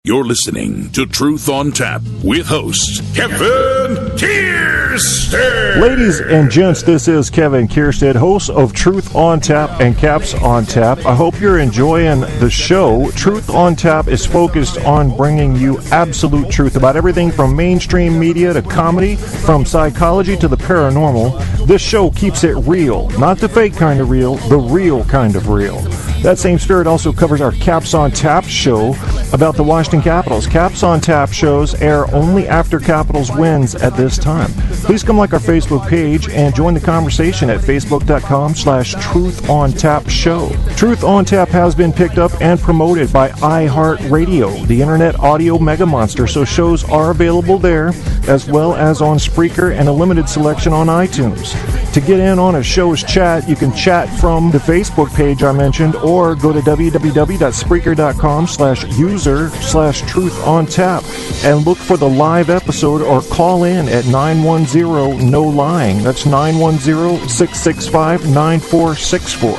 You're listening to Truth on Tap with host Kevin Kierstead. Ladies and gents, this is Kevin Kierstead, host of Truth on Tap and Caps on Tap. I hope you're enjoying the show. Truth on Tap is focused on bringing you absolute truth about everything from mainstream media to comedy, from psychology to the paranormal. This show keeps it real, not the fake kind of real, the real kind of real. That same spirit also covers our Caps on Tap show about the Washington Capitals. Caps on Tap shows air only after Capitals wins at this time. Please come like our Facebook page and join the conversation at facebook.com/Truth on Tap show. Truth on Tap has been picked up and promoted by iHeartRadio, the internet audio mega monster, so shows are available there as well as on Spreaker and a limited selection on iTunes. To get in on a show's chat, you can chat from the Facebook page I mentioned or go to www.spreaker.com/user/truth-on-tap and look for the live episode or call in at 910-NOLYING. That's 910-665-9464.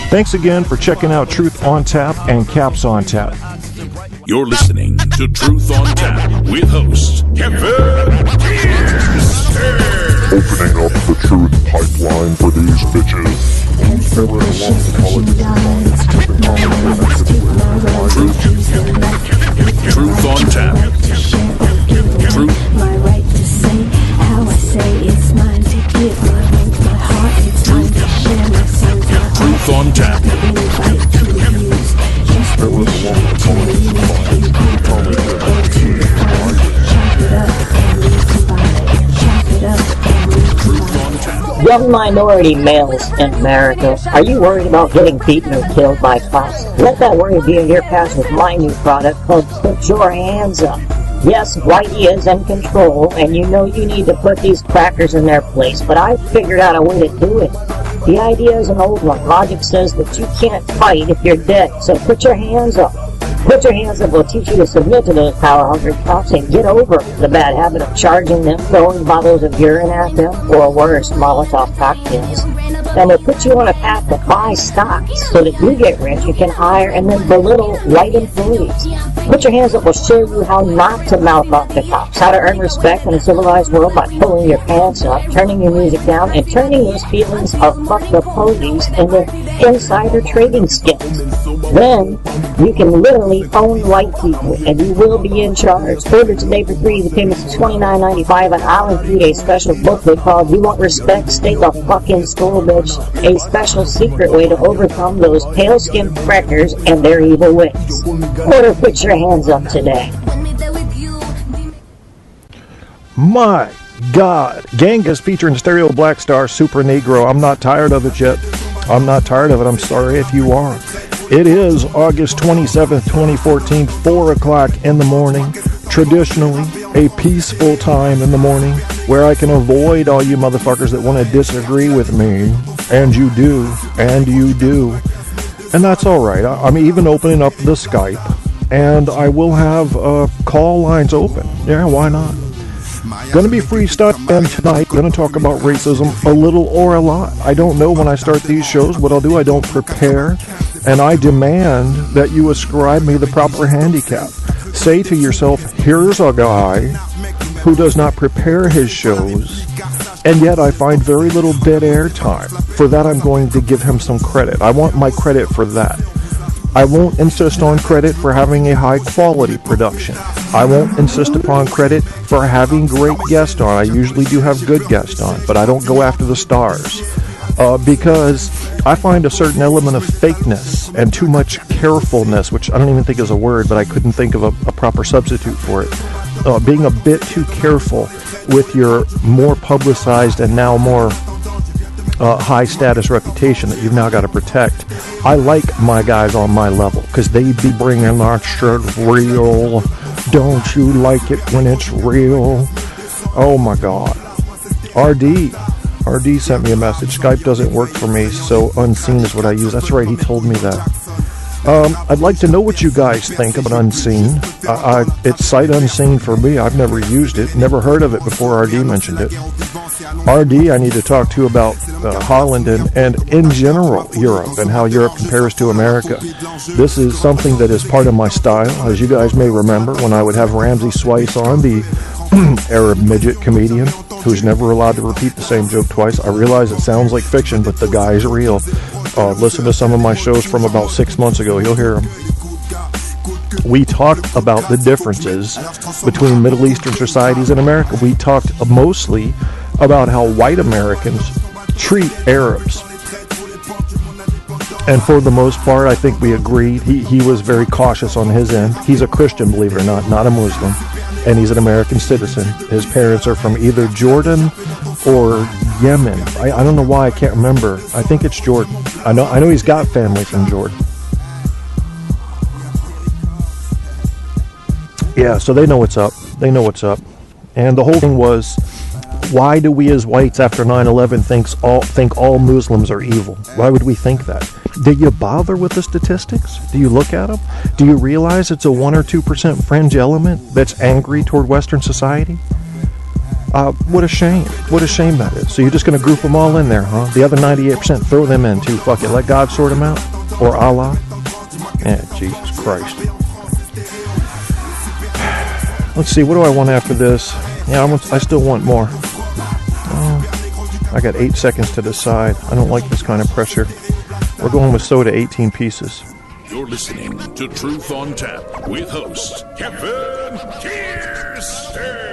Thanks again for checking out Truth on Tap and Caps on Tap. You're listening to Truth on Tap with host Kevin Kierstead. Opening up the truth pipeline for these bitches. Truth on Tap. Truth. My right to say how I say it's mine to give. My heart it's mine to share. My son's Truth on Tap. Young minority males in America, are you worried about getting beaten or killed by cops? Let that worry be in your past with my new product called Put Your Hands Up. Yes, Whitey is in control, and you know you need to put these crackers in their place, but I've figured out a way to do it. The idea is an old one. Logic says that you can't fight if you're dead, so put your hands up. Put Your Hands Up will teach you to submit to those power-hungry cops and get over the bad habit of charging them, throwing bottles of urine at them, or worse, Molotov cocktails. And will put you on a path to buy stocks so that you get rich and can hire and then belittle white employees. Put Your Hands Up will show you how not to mouth off the cops, how to earn respect in a civilized world by pulling your pants up, turning your music down, and turning those feelings of fuck the police into insider trading skills. Then, you can literally own white people, and you will be in charge. Order today for free. The payments is $29.95, and I'll include a special booklet called You Want Respect? Stay the fucking school, bitch. A special secret way to overcome those pale-skinned crackers and their evil ways. Order Put Your Hands Up today. My God. Genghis featuring Stereo Black Star Super Negro. I'm not tired of it yet. I'm not tired of it. I'm sorry if you are. It is August 27th, 2014, 4 o'clock in the morning. Traditionally, a peaceful time in the morning where I can avoid all you motherfuckers that want to disagree with me. And you do. And you do. And that's all right. I'm even opening up the Skype. And I will have call lines open. Yeah, why not? Going to be freestyle and tonight. Going to talk about racism a little or a lot. I don't know when I start these shows. What I'll do, I don't prepare. And I demand that you ascribe me the proper handicap. Say to yourself, here's a guy who does not prepare his shows, and yet I find very little dead air time. For that, I'm going to give him some credit. I want my credit for that. I won't insist on credit for having a high-quality production. I won't insist upon credit for having great guests on. I usually do have good guests on, but I don't go after the stars. Because I find a certain element of fakeness and too much carefulness, which I don't even think is a word, but I couldn't think of a proper substitute for it. Being a bit too careful with your more publicized and now more high-status reputation that you've now got to protect. I like my guys on my level because they be bringing that shit real. Don't you like it when it's real? Oh, my God. RD sent me a message. Skype doesn't work for me, so Unseen is what I use. That's right, he told me that. I'd like to know what you guys think about Unseen. It's sight unseen for me. I've never used it, never heard of it before RD mentioned it. RD, I need to talk to you about Holland and in general Europe and how Europe compares to America. This is something that is part of my style. As you guys may remember, when I would have Ramsey Swice on, the Arab midget comedian who's never allowed to repeat the same joke twice. I realize it sounds like fiction, but the guy is real. Listen to some of my shows from about 6 months ago. You'll hear him. We talked about the differences between Middle Eastern societies and America. We talked mostly about how white Americans treat Arabs. And for the most part, I think we agreed. He was very cautious on his end. He's a Christian, believe it or not a Muslim. And he's an American citizen. His parents are from either Jordan or Yemen. I don't know why, I can't remember. I think it's Jordan. I know he's got family from Jordan. Yeah, so they know what's up. They know what's up. And the whole thing was, why do we as whites after 9/11 think all Muslims are evil? Why would we think that? Do you bother with the statistics? Do you look at them? Do you realize it's a 1 or 2% fringe element that's angry toward Western society? What a shame. What a shame that is. So you're just going to group them all in there, huh? The other 98%, throw them in too. Fuck it. Let God sort them out. Or Allah. Yeah, Jesus Christ. Let's see. What do I want after this? Yeah, I still want more. I got 8 seconds to decide. I don't like this kind of pressure. We're going with soda 18 pieces. You're listening to Truth on Tap with host Kevin Kierstead.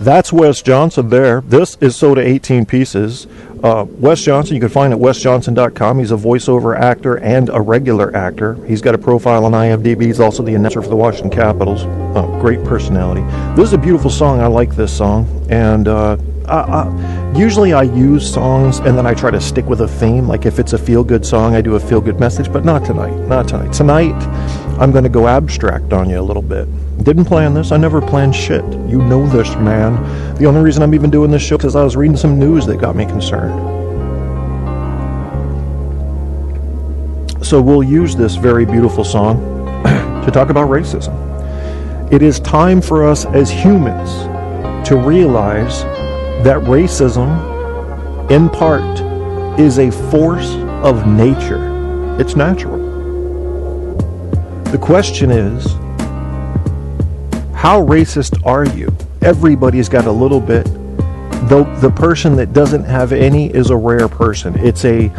That's Wes Johnson there. This is soda 18 pieces. Wes Johnson, you can find at wesjohnson.com. He's a voiceover actor and a regular actor. He's got a profile on IMDb. He's also the announcer for the Washington Capitals. Great personality. This is a beautiful song. I like this song. And usually I use songs and then I try to stick with a theme. Like if it's a feel-good song, I do a feel-good message. But not tonight. Not tonight. Tonight, I'm going to go abstract on you a little bit. Didn't plan this. I never planned shit. You know this, man. The only reason I'm even doing this show is because I was reading some news that got me concerned. So we'll use this very beautiful song to talk about racism. It is time for us as humans to realize that racism, in part, is a force of nature. It's natural. The question is, how racist are you? Everybody's got a little bit. Though the person that doesn't have any is a rare person. It's a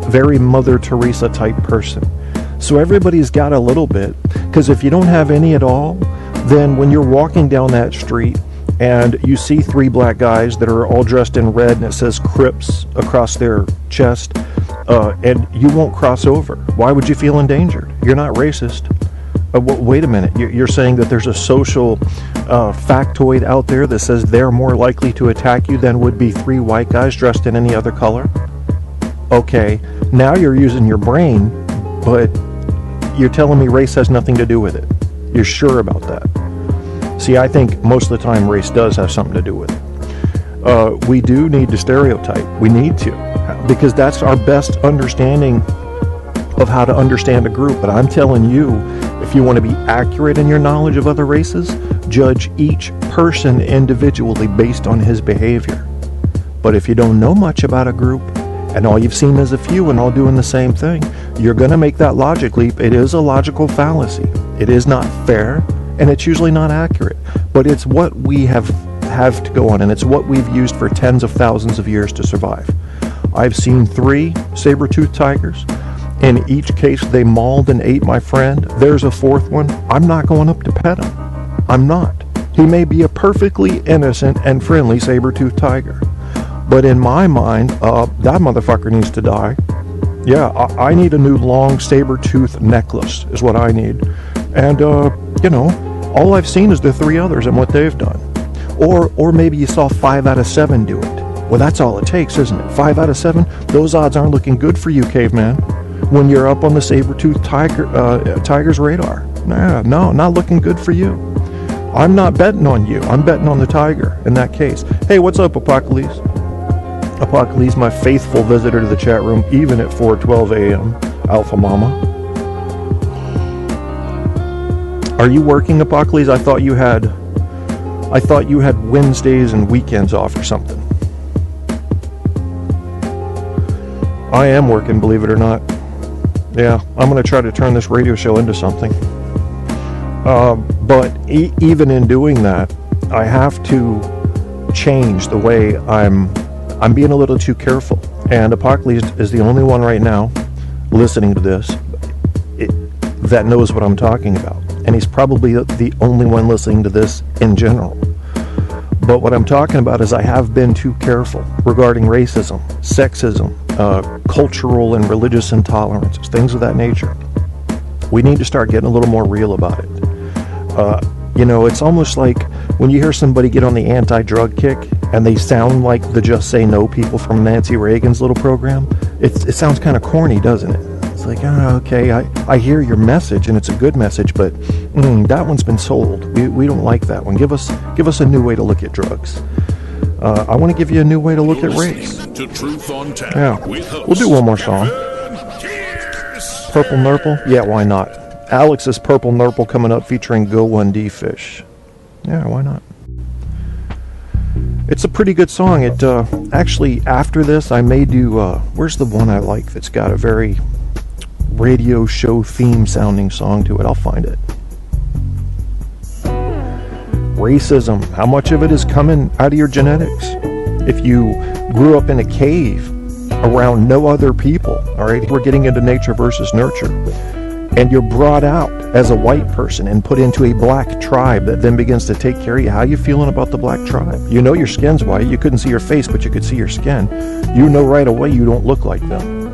very Mother Teresa type person. So everybody's got a little bit. Because if you don't have any at all, then when you're walking down that street and you see 3 black guys that are all dressed in red and it says Crips across their chest, and you won't cross over. Why would you feel endangered? You're not racist. Wait a minute. You're saying that there's a social factoid out there that says they're more likely to attack you than would be 3 white guys dressed in any other color? Okay, now you're using your brain, but you're telling me race has nothing to do with it. You're sure about that? See, I think most of the time race does have something to do with it. We do need to stereotype. We need to, because that's our best understanding of how to understand a group. But I'm telling you, if you want to be accurate in your knowledge of other races, judge each person individually based on his behavior. But if you don't know much about a group, and all you've seen is a few and all doing the same thing, you're going to make that logic leap. It is a logical fallacy. It is not fair, and it's usually not accurate. But it's what we have to go on, and it's what we've used for tens of thousands of years to survive. I've seen 3 saber-toothed tigers. In each case, they mauled and ate my friend. There's a 4th one. I'm not going up to pet him. I'm not. He may be a perfectly innocent and friendly saber-toothed tiger. But in my mind, that motherfucker needs to die. Yeah, I need a new long saber-tooth necklace is what I need. And, all I've seen is the 3 others and what they've done. Or maybe you saw 5 out of 7 do it. Well, that's all it takes, isn't it? 5 out of 7? Those odds aren't looking good for you, caveman. When you're up on the saber-toothed tiger's radar. No, not looking good for you. I'm not betting on you. I'm betting on the tiger in that case. Hey, what's up, Apocalypse? Apocalypse, my faithful visitor to the chat room, even at 4:12 a.m. Alpha Mama. Are you working, Apocalypse? I thought you had I thought you had Wednesdays and weekends off or something. I am working, believe it or not. Yeah, I'm going to try to turn this radio show into something. But even in doing that, I have to change the way I'm being a little too careful. And Apocalypse is the only one right now listening to this that knows what I'm talking about. And he's probably the only one listening to this in general. But what I'm talking about is I have been too careful regarding racism, sexism, cultural and religious intolerances, things of that nature. We need to start getting a little more real about it. It's almost like when you hear somebody get on the anti-drug kick and they sound like the Just Say No people from Nancy Reagan's little program. It sounds kind of corny, doesn't it? It's like, okay, I hear your message and it's a good message, but that one's been sold. We don't like that one. Give us a new way to look at drugs. I want to give you a new way to look at race. To Truth on Tap. Yeah, we'll do one more song. Purple Nurple? Yeah, why not? Alex's Purple Nurple coming up featuring Go 1D Fish. Yeah, why not? It's a pretty good song. It actually, after this, I may do, where's the one I like that's got a very radio show theme sounding song to it? I'll find it. Racism. How much of it is coming out of your genetics? If you grew up in a cave around no other people, all right, we're getting into nature versus nurture, and you're brought out as a white person and put into a black tribe that then begins to take care of you. How you feeling about the black tribe? You know your skin's white. You couldn't see your face, but you could see your skin. You know right away you don't look like them.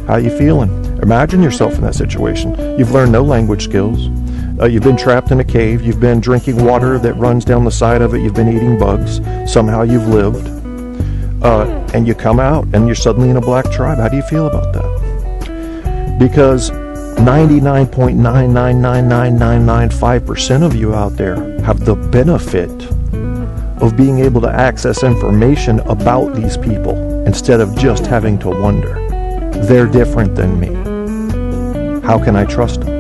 How you feeling? Imagine yourself in that situation. You've learned no language skills. You've been trapped in a cave. You've been drinking water that runs down the side of it. You've been eating bugs. Somehow you've lived. And you come out and you're suddenly in a black tribe. How do you feel about that? Because 99.9999995% of you out there have the benefit of being able to access information about these people instead of just having to wonder. They're different than me. How can I trust them?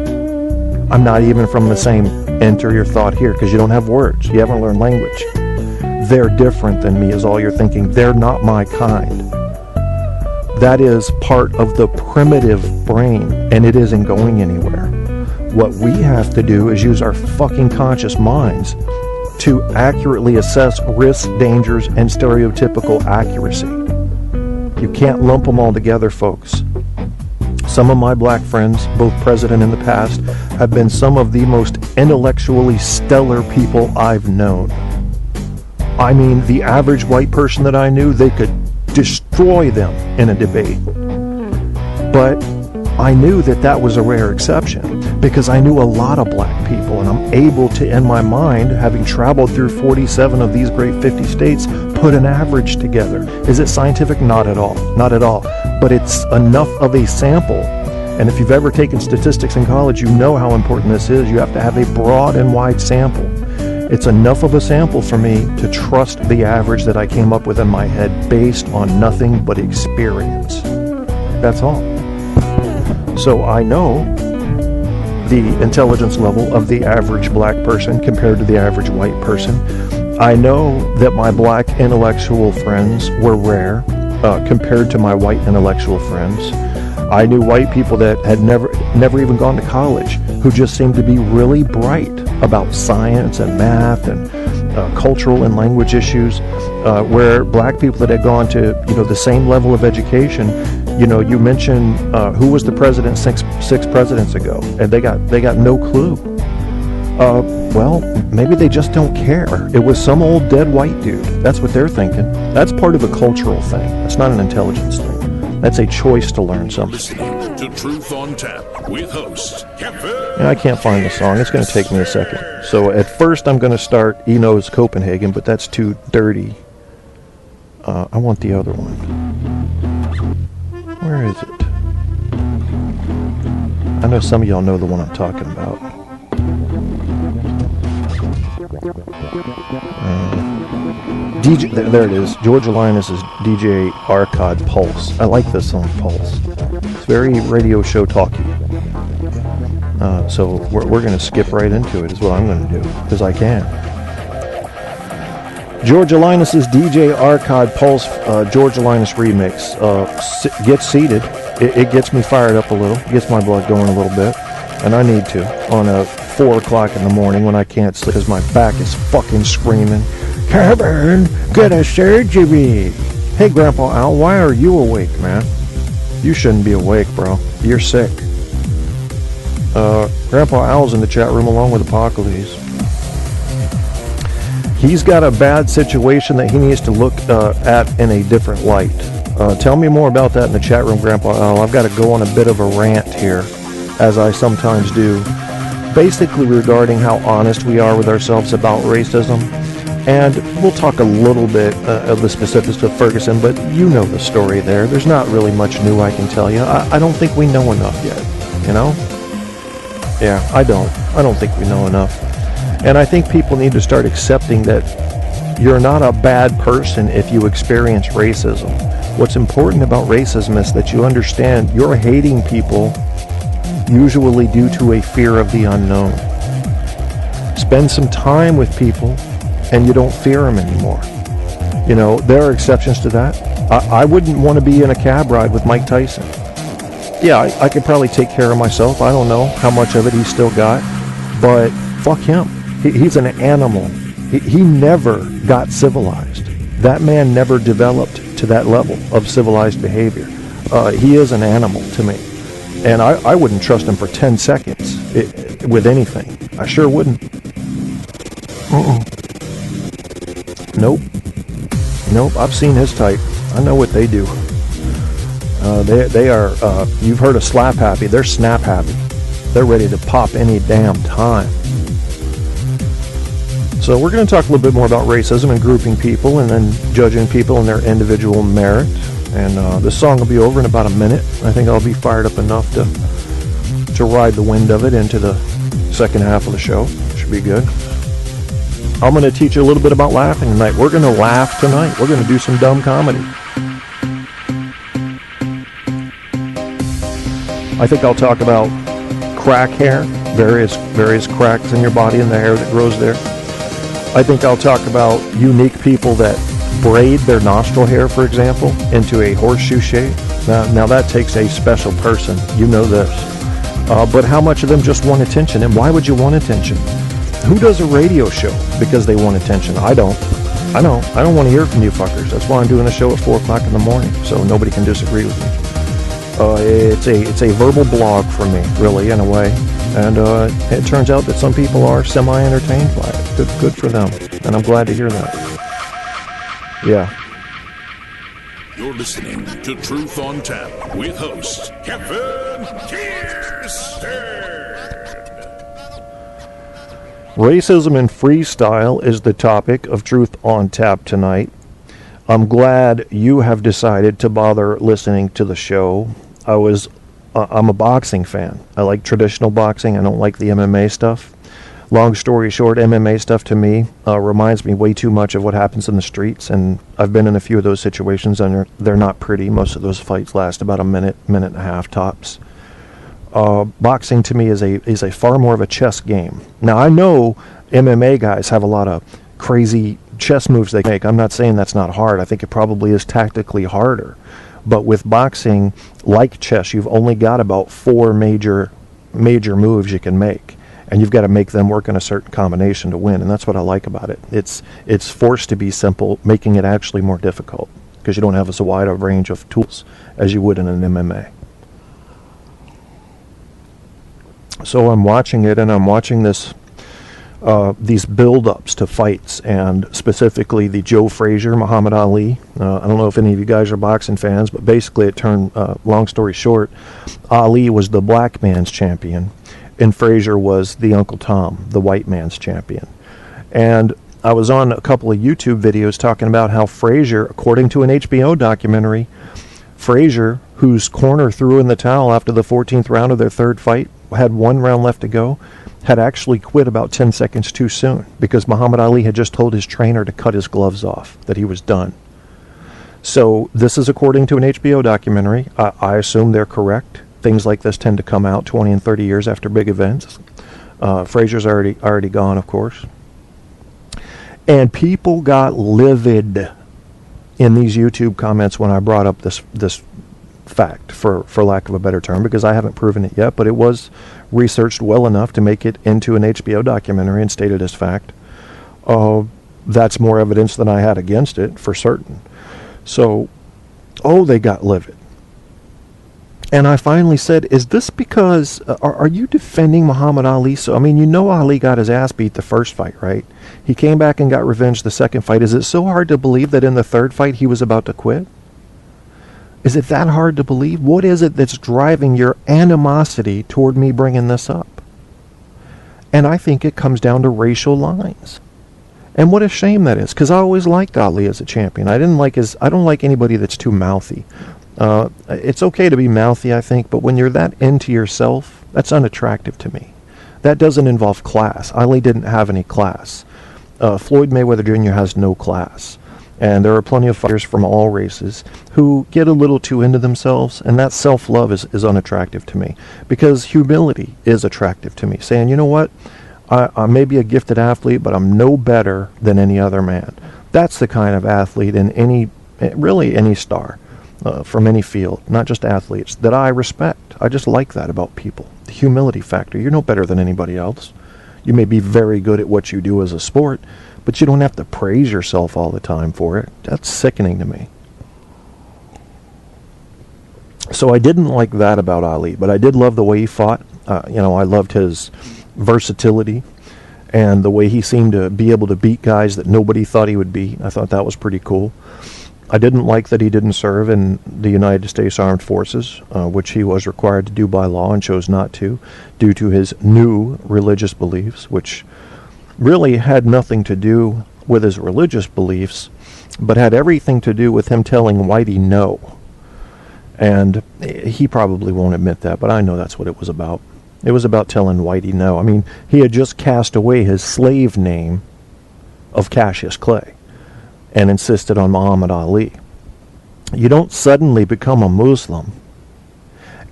I'm not even from the same enter your thought here because you don't have words. You haven't learned language. They're different than me is all you're thinking. They're not my kind. That is part of the primitive brain, and it isn't going anywhere. What we have to do is use our fucking conscious minds to accurately assess risks, dangers, and stereotypical accuracy. You can't lump them all together, folks. Some of my black friends, both present and in the past, have been some of the most intellectually stellar people I've known. I mean, the average white person that I knew, they could destroy them in a debate. But I knew that was a rare exception because I knew a lot of black people, and I'm able to, in my mind, having traveled through 47 of these great 50 states, put an average together. Is it scientific? Not at all. Not at all. But it's enough of a sample. And if you've ever taken statistics in college, you know how important this is. You have to have a broad and wide sample. It's enough of a sample for me to trust the average that I came up with in my head based on nothing but experience. That's all. So I know the intelligence level of the average black person compared to the average white person. I know that my black intellectual friends were rare compared to my white intellectual friends. I knew white people that had never even gone to college who just seemed to be really bright about science and math and cultural and language issues, where black people that had gone to the same level of education, you mentioned who was the president six presidents ago, and they got no clue. Well, maybe they just don't care. It was some old dead white dude. That's what they're thinking. That's part of a cultural thing. That's not an intelligence thing. That's a choice to learn something. Listening to Truth on Tap with host Kevin. I can't find the song. It's going to take me a second. So at first I'm going to start Eno's Copenhagen, but that's too dirty. I want the other one. Where is it? I know some of y'all know the one I'm talking about. DJ, there it is. George Linus's DJ Arcade Pulse. I like this song, Pulse. It's very radio show talky. So we're going to skip right into it is what I'm going to do, because I can. Georgia Linus's DJ Archive Pulse Georgia Linus remix. Get seated. It gets me fired up a little. It gets my blood going a little bit. And I need to on a 4 o'clock in the morning when I can't sleep because my back is fucking screaming, Kevin, get a surgery. Hey, Grandpa Al, why are you awake, man? You shouldn't be awake, bro. You're sick. Grandpa Al's in the chat room along with Apocalypse. He's got a bad situation that he needs to look at in a different light. Tell me more about that in the chat room, Grandpa Al. I've got to go on a bit of a rant here, as I sometimes do, basically regarding how honest we are with ourselves about racism. And we'll talk a little bit of the specifics of Ferguson, but you know the story there. There's not really much new I can tell you. I don't think we know enough yet, you know? Yeah, I don't think we know enough. And I think people need to start accepting that you're not a bad person if you experience racism. What's important about racism is that you understand you're hating people usually due to a fear of the unknown. Spend some time with people and you don't fear them anymore. You know, there are exceptions to that. I wouldn't want to be in a cab ride with Mike Tyson. Yeah, I could probably take care of myself. I don't know how much of it he's still got, but fuck him. He's an animal. He never got civilized. That man never developed to that level of civilized behavior. He is an animal to me. And I wouldn't trust him for 10 seconds with anything. I sure wouldn't. Nope. I've seen his type. I know what they do. They are, you've heard of slap happy. They're snap happy. They're ready to pop any damn time. So we're going to talk a little bit more about racism and grouping people and then judging people on their individual merit. And this song will be over in about a minute. I think I'll be fired up enough to ride the wind of it into the second half of the show. Should be good. I'm going to teach you a little bit about laughing tonight. We're going to laugh tonight. We're going to do some dumb comedy. I think I'll talk about crack hair, various cracks in your body and the hair that grows there. I think I'll talk about unique people that braid their nostril hair, for example, into a horseshoe shape. Now that takes a special person. You know this. But how much of them just want attention? And why would you want attention? Who does a radio show because they want attention? I don't want to hear from you fuckers. That's why I'm doing a show at 4 o'clock in the morning, so nobody can disagree with me. It's a verbal blog for me, really, in a way. And it turns out that some people are semi-entertained by it. Good for them. And I'm glad to hear that. Yeah. You're listening to Truth on Tap with host Kevin Kierstead. Racism and freestyle is the topic of Truth on Tap tonight. I'm glad you have decided to bother listening to the show. I'm a boxing fan. I like traditional boxing. I don't like the MMA stuff. Long story short, MMA stuff to me reminds me way too much of what happens in the streets, and I've been in a few of those situations, and they're not pretty. Most of those fights last about a minute and a half tops. Boxing to me is a far more of a chess game. Now, I know MMA guys have a lot of crazy chess moves they make. I'm not saying that's not hard. I think it probably is tactically harder. But with boxing, like chess, you've only got about 4 major moves you can make. And you've got to make them work in a certain combination to win. And that's what I like about it. It's forced to be simple, making it actually more difficult. Because you don't have as wide a range of tools as you would in an MMA. So I'm watching it, and I'm watching these build-ups to fights, and specifically the Joe Frazier, Muhammad Ali. I don't know if any of you guys are boxing fans, but basically it turned, long story short, Ali was the black man's champion, and Frazier was the Uncle Tom, the white man's champion. And I was on a couple of YouTube videos talking about how Frazier, according to an HBO documentary, Frazier, whose corner threw in the towel after the 14th round of their third fight, had 1 round left to go, had actually quit about 10 seconds too soon because Muhammad Ali had just told his trainer to cut his gloves off, that he was done. So this is according to an HBO documentary. I assume they're correct. things like this tend to come out 20 and 30 years after big events. Frazier's already gone, of course. And people got livid in these YouTube comments when I brought up this fact, for lack of a better term, because I haven't proven it yet, but it was researched well enough to make it into an HBO documentary and stated as fact. That's more evidence than I had against it, for certain. So, they got livid. And I finally said, is this because, are you defending Muhammad Ali? So, I mean, you know Ali got his ass beat the first fight, right? He came back and got revenge the second fight. Is it so hard to believe that in the third fight he was about to quit? Is it that hard to believe? What is it that's driving your animosity toward me bringing this up? And I think it comes down to racial lines. And what a shame that is, because I always liked Ali as a champion. I don't like anybody that's too mouthy. It's okay to be mouthy, I think, but when you're that into yourself, that's unattractive to me. That doesn't involve class. Ali didn't have any class. Floyd Mayweather Jr. has no class. And there are plenty of fighters from all races who get a little too into themselves, and that self-love is unattractive to me. Because humility is attractive to me. Saying, you know what, I may be a gifted athlete, but I'm no better than any other man. That's the kind of athlete in any star from any field, not just athletes, that I respect. I just like that about people. The humility factor. You're no better than anybody else. You may be very good at what you do as a sport, but you don't have to praise yourself all the time for it. That's sickening to me. So I didn't like that about Ali, but I did love the way he fought. I loved his versatility and the way he seemed to be able to beat guys that nobody thought he would beat. I thought that was pretty cool. I didn't like that he didn't serve in the United States Armed Forces, which he was required to do by law and chose not to, due to his new religious beliefs, which really had nothing to do with his religious beliefs, but had everything to do with him telling Whitey no. And he probably won't admit that, but I know that's what it was about. It was about telling Whitey no. I mean, he had just cast away his slave name of Cassius Clay and insisted on Muhammad Ali. You don't suddenly become a Muslim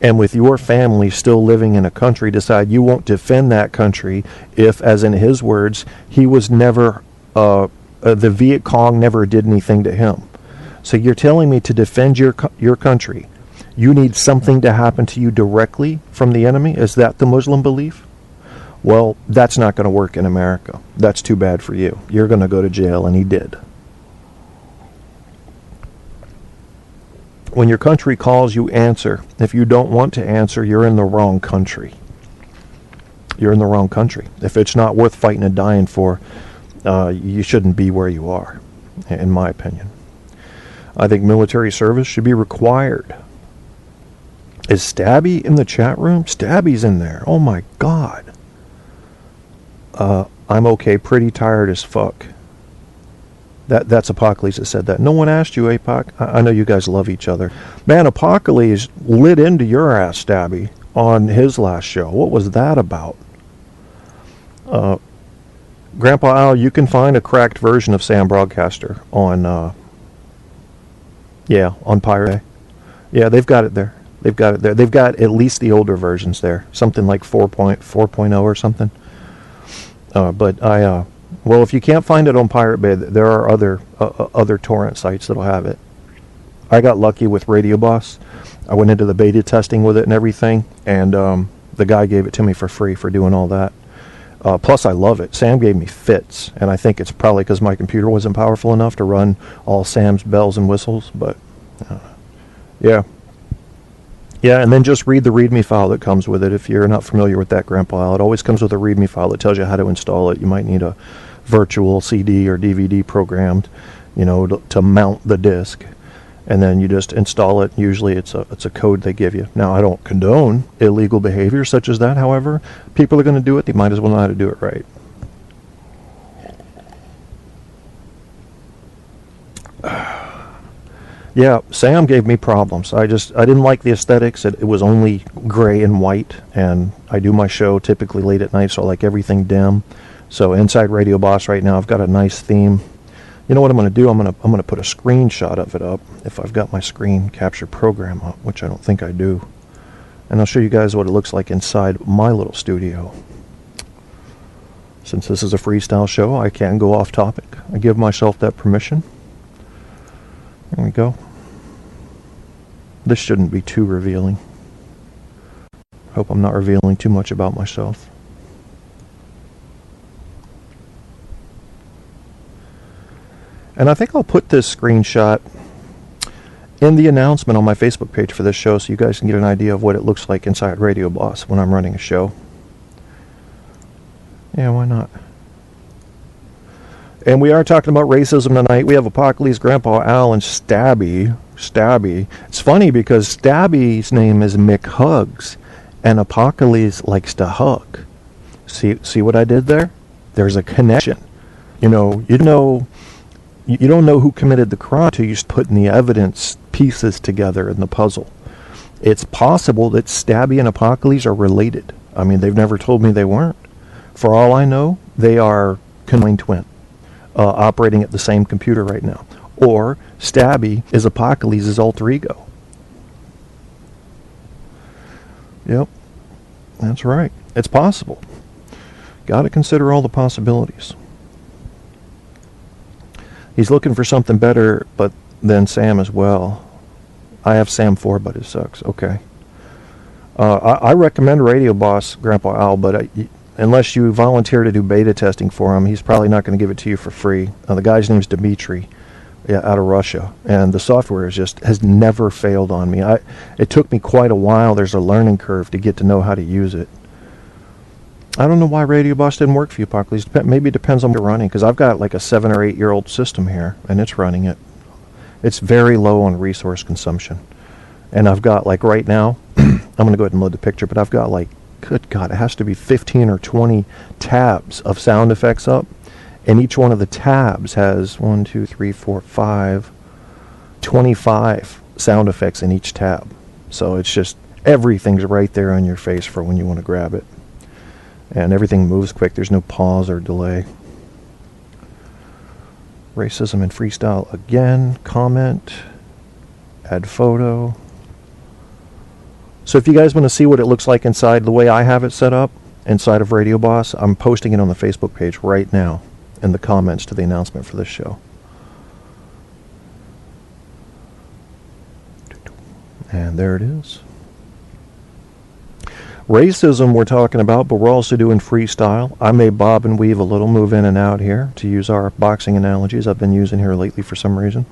and with your family still living in a country decide you won't defend that country if, as in his words, he was never, the Viet Cong never did anything to him. So you're telling me to defend your country, you need something to happen to you directly from the enemy? Is that the Muslim belief? Well, that's not going to work in America. That's too bad for you. You're going to go to jail, and he did. When your country calls, you answer. If you don't want to answer, you're in the wrong country. You're in the wrong country. If it's not worth fighting and dying for, you shouldn't be where you are, in my opinion. I think military service should be required. Is Stabby in the chat room? Stabby's in there. Oh my God. I'm okay, pretty tired as fuck. That's Apocalypse that said that. No one asked you, Apoc. I know you guys love each other. Man, Apocalypse lit into your ass, Stabby, on his last show. What was that about? Grandpa Al, you can find a cracked version of Sam Broadcaster on, on Pirate Bay. Yeah, they've got it there. They've got it there. They've got at least the older versions there. Something like 4.0 or something. Well, if you can't find it on Pirate Bay, there are other torrent sites that'll have it. I got lucky with Radio Boss. I went into the beta testing with it and everything, and the guy gave it to me for free for doing all that. Plus, I love it. Sam gave me fits, and I think it's probably because my computer wasn't powerful enough to run all Sam's bells and whistles, but yeah. Yeah, and then just read the README file that comes with it if you're not familiar with that, Grandpa Al. It always comes with a README file that tells you how to install it. You might need a virtual CD or DVD programmed, to mount the disc. And then you just install it. Usually it's a code they give you. Now, I don't condone illegal behavior such as that. However, people are going to do it. They might as well know how to do it right. Yeah, Sam gave me problems. I didn't like the aesthetics. It was only gray and white, and I do my show typically late at night, so I like everything dim. So inside Radio Boss right now, I've got a nice theme. You know what I'm going to do? I'm going to put a screenshot of it up if I've got my screen capture program up, which I don't think I do. and I'll show you guys what it looks like inside my little studio. Since this is a freestyle show, I can go off topic. I give myself that permission. There we go. This shouldn't be too revealing. Hope I'm not revealing too much about myself. And I think I'll put this screenshot in the announcement on my Facebook page for this show so you guys can get an idea of what it looks like inside Radio Boss when I'm running a show. Yeah, why not? And we are talking about racism tonight. We have Apocalypse, Grandpa Al, and Stabby. Stabby. It's funny because Stabby's name is Mick Hugs, and Apocalypse likes to hug. See what I did there? There's a connection. You don't know who committed the crime until you putting the evidence pieces together in the puzzle. It's possible that Stabby and Apocalypse are related. I mean, they've never told me they weren't. For all I know, they are conjoined twin, operating at the same computer right now. Or Stabby is Apocalypse's alter ego. Yep, that's right. It's possible. Got to consider all the possibilities. He's looking for something better, but then Sam as well. I have Sam 4, but it sucks. Okay. I recommend Radio Boss, Grandpa Al, but unless you volunteer to do beta testing for him, he's probably not going to give it to you for free. The guy's name's Dmitry, out of Russia, and the software has never failed on me. It took me quite a while. There's a learning curve to get to know how to use it. I don't know why Radio Boss didn't work for you, Apocalypse. Maybe it depends on what you're running, because I've got like a 7 or 8 year old system here, and it's running it. It's very low on resource consumption. And I've got, like right now, I'm going to go ahead and load the picture, but I've got like, good God, it has to be 15 or 20 tabs of sound effects up. And each one of the tabs has 1, 2, 3, 4, 5, 25 sound effects in each tab. So it's just, everything's right there on your face for when you want to grab it. And everything moves quick. There's no pause or delay. Racism and freestyle again. Comment. Add photo. So if you guys want to see what it looks like inside the way I have it set up, inside of Radio Boss, I'm posting it on the Facebook page right now in the comments to the announcement for this show. And there it is. Racism we're talking about, but we're also doing freestyle. I may bob and weave a little, move in and out here to use our boxing analogies I've been using here lately for some reason.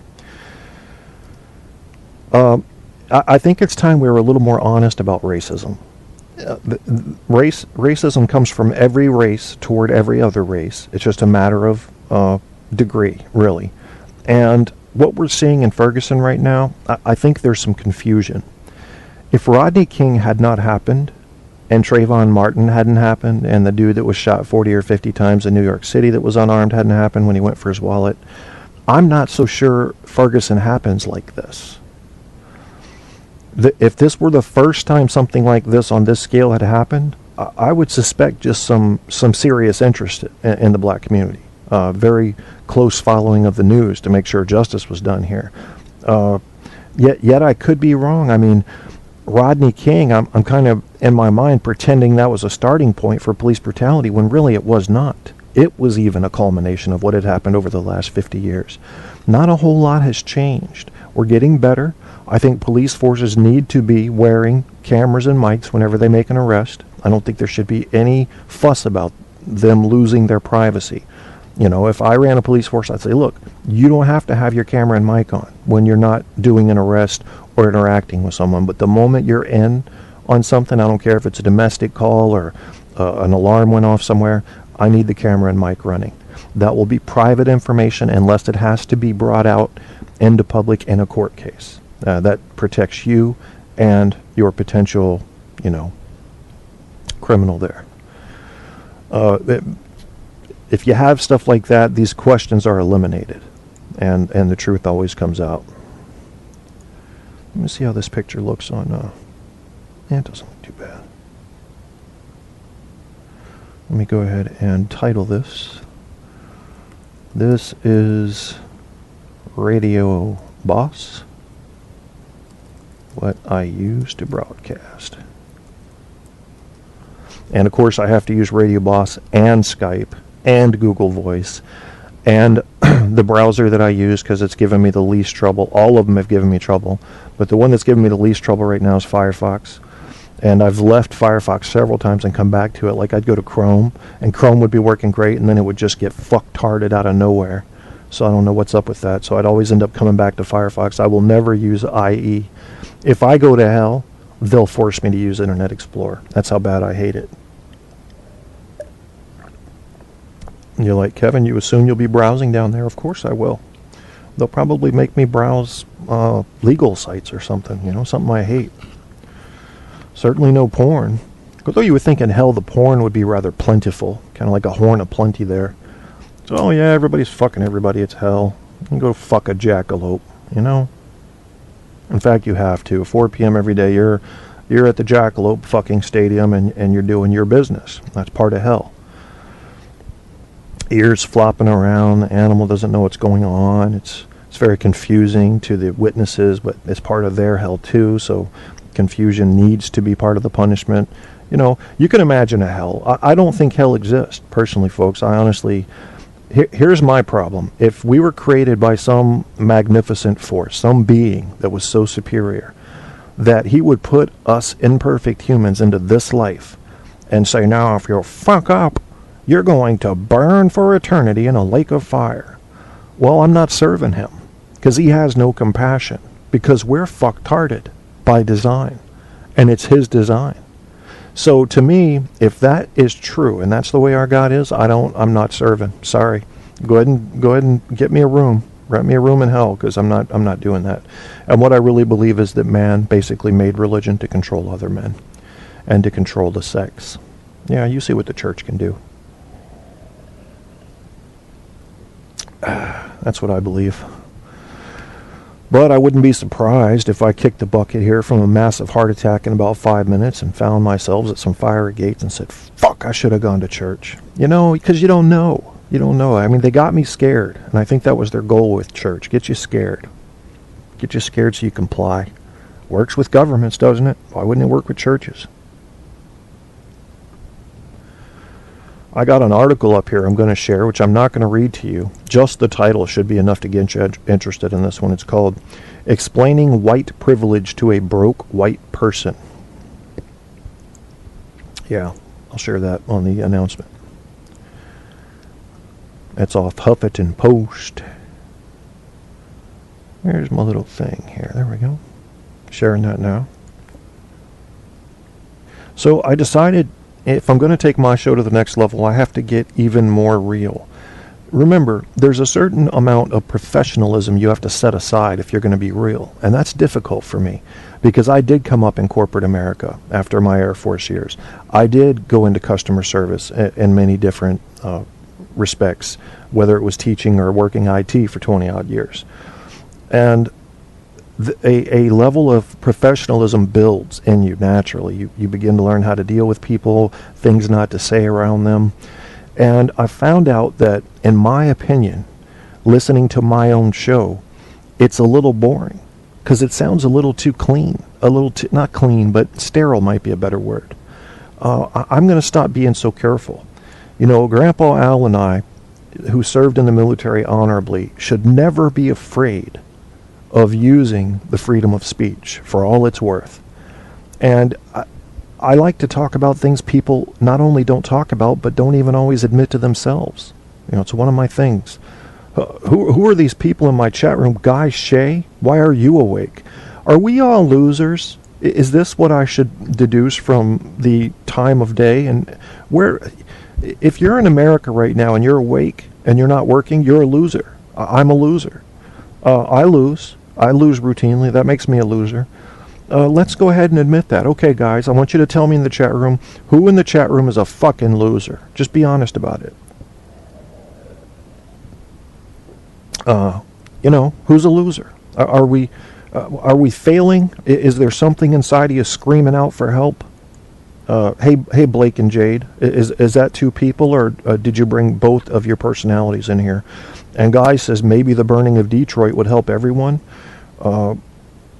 I think it's time we were a little more honest about racism. Racism comes from every race toward every other race. It's just a matter of degree, really. And what we're seeing in Ferguson right now, I think there's some confusion. If Rodney King had not happened, and Trayvon Martin hadn't happened, and the dude that was shot 40 or 50 times in New York City that was unarmed hadn't happened when he went for his wallet, I'm not so sure Ferguson happens like this. If this were the first time something like this on this scale had happened, I would suspect just some serious interest in the black community. Very close following of the news to make sure justice was done here. Yet I could be wrong. I mean, Rodney King, I'm kind of, in my mind, pretending that was a starting point for police brutality when really it was not. It was even a culmination of what had happened over the last 50 years. Not a whole lot has changed. We're getting better. I think police forces need to be wearing cameras and mics whenever they make an arrest. I don't think there should be any fuss about them losing their privacy. You know, if I ran a police force, I'd say, look, you don't have to have your camera and mic on when you're not doing an arrest or interacting with someone. But the moment you're in on something, I don't care if it's a domestic call or an alarm went off somewhere, I need the camera and mic running. That will be private information unless it has to be brought out into public in a court case. That protects you and your potential, criminal there. If you have stuff like that, these questions are eliminated, and the truth always comes out. Let me see how this picture looks on. It doesn't look too bad. Let me go ahead and title this. This is Radio Boss, what I use to broadcast. And of course I have to use Radio Boss and Skype and Google Voice and the browser that I use because it's given me the least trouble. All of them have given me trouble, but the one that's given me the least trouble right now is Firefox. And I've left Firefox several times and come back to it. Like I'd go to Chrome, and Chrome would be working great, and then it would just get fucktarded out of nowhere. So I don't know what's up with that. So I'd always end up coming back to Firefox. I will never use IE. If I go to hell, they'll force me to use Internet Explorer. That's how bad I hate it. And you're like, Kevin, you assume you'll be browsing down there? Of course I will. They'll probably make me browse legal sites or something, something I hate. Certainly no porn. Although you would think in hell the porn would be rather plentiful, kind of like a horn of plenty there. So, oh yeah, everybody's fucking everybody, it's hell. You can go fuck a jackalope, In fact, you have to. 4 p.m. every day, you're at the jackalope fucking stadium and you're doing your business. That's part of hell. Ears flopping around, the animal doesn't know what's going on. It's very confusing to the witnesses, but it's part of their hell too, so confusion needs to be part of the punishment. You can imagine a hell. I don't think hell exists, personally, folks. I honestly... Here's my problem. If we were created by some magnificent force, some being that was so superior, that he would put us imperfect humans into this life and say, now if you fuck up, you're going to burn for eternity in a lake of fire. Well, I'm not serving him, because he has no compassion, because we're fucktarded by design, and it's his design. So to me, if that is true, and that's the way our God is, I'm not serving. Sorry. Go ahead and get me a room. Rent me a room in hell, because I'm not doing that. And what I really believe is that man basically made religion to control other men and to control the sex. Yeah, you see what the church can do. That's what I believe. But I wouldn't be surprised if I kicked the bucket here from a massive heart attack in about 5 minutes and found myself at some fiery gates and said, fuck, I should have gone to church. Because you don't know. You don't know. I mean, they got me scared. And I think that was their goal with church. Get you scared. Get you scared so you comply. Works with governments, doesn't it? Why wouldn't it work with churches? I got an article up here I'm going to share, which I'm not going to read to you. Just the title should be enough to get you interested in this one. It's called Explaining White Privilege to a Broke White Person. Yeah, I'll share that on the announcement. It's off Huffington Post. Where's my little thing here? There we go. Sharing that now. So I decided, if I'm going to take my show to the next level, I have to get even more real. Remember, there's a certain amount of professionalism you have to set aside if you're going to be real. And that's difficult for me, because I did come up in corporate America after my Air Force years. I did go into customer service in many different respects, whether it was teaching or working IT for 20-odd years. And a level of professionalism builds in you naturally. You begin to learn how to deal with people, things not to say around them. And I found out that, in my opinion, listening to my own show, it's a little boring, because it sounds a little too clean. A little too, not clean, but sterile might be a better word. I'm going to stop being so careful. Grandpa Al and I, who served in the military honorably, should never be afraid of using the freedom of speech for all it's worth. And I like to talk about things people not only don't talk about, but don't even always admit to themselves. It's one of my things. Who are these people in my chat room? Guy Shea? Why are you awake? Are we all losers? Is this what I should deduce from the time of day? And if you're in America right now and you're awake and you're not working, you're a loser. I'm a loser. I lose routinely. That makes me a loser. Let's go ahead and admit that. Okay, guys, I want you to tell me in the chat room, who in the chat room is a fucking loser? Just be honest about it. Who's a loser? Are we failing? Is there something inside of you screaming out for help? Hey, Blake and Jade, is that two people, or did you bring both of your personalities in here? And Guy says maybe the burning of Detroit would help everyone.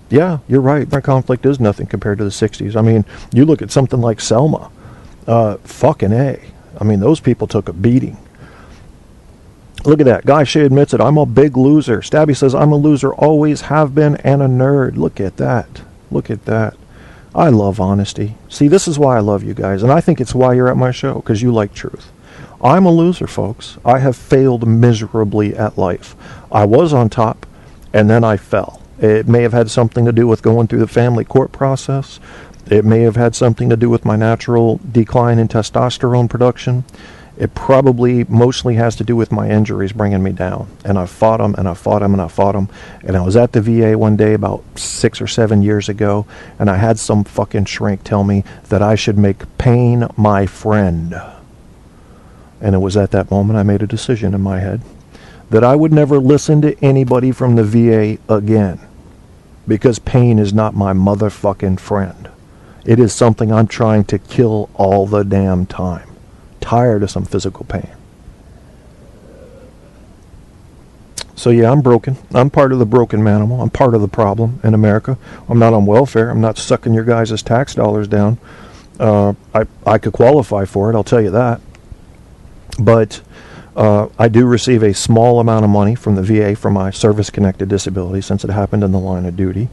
Yeah, you're right. That conflict is nothing compared to the 60s. I mean, you look at something like Selma. Fucking A. I mean, those people took a beating. Look at that. Guy Shea admits it. I'm a big loser. Stabby says, I'm a loser, always have been, and a nerd. Look at that. Look at that. I love honesty. See, this is why I love you guys, and I think it's why you're at my show, because you like truth. I'm a loser, folks. I have failed miserably at life. I was on top, and then I fell. It may have had something to do with going through the family court process. It may have had something to do with my natural decline in testosterone production. It probably mostly has to do with my injuries bringing me down. And I fought them, and I fought them, and I fought them. And I was at the VA one day about 6 or 7 years ago, and I had some fucking shrink tell me that I should make pain my friend. And it was at that moment I made a decision in my head that I would never listen to anybody from the VA again, because pain is not my motherfucking friend. It is something I'm trying to kill all the damn time. Tired of some physical pain. So yeah, I'm broken. I'm part of the broken manimal. I'm part of the problem in America. I'm not on welfare. I'm not sucking your guys' tax dollars down. I could qualify for it, I'll tell you that. But I do receive a small amount of money from the VA for my service-connected disability since it happened in the line of duty.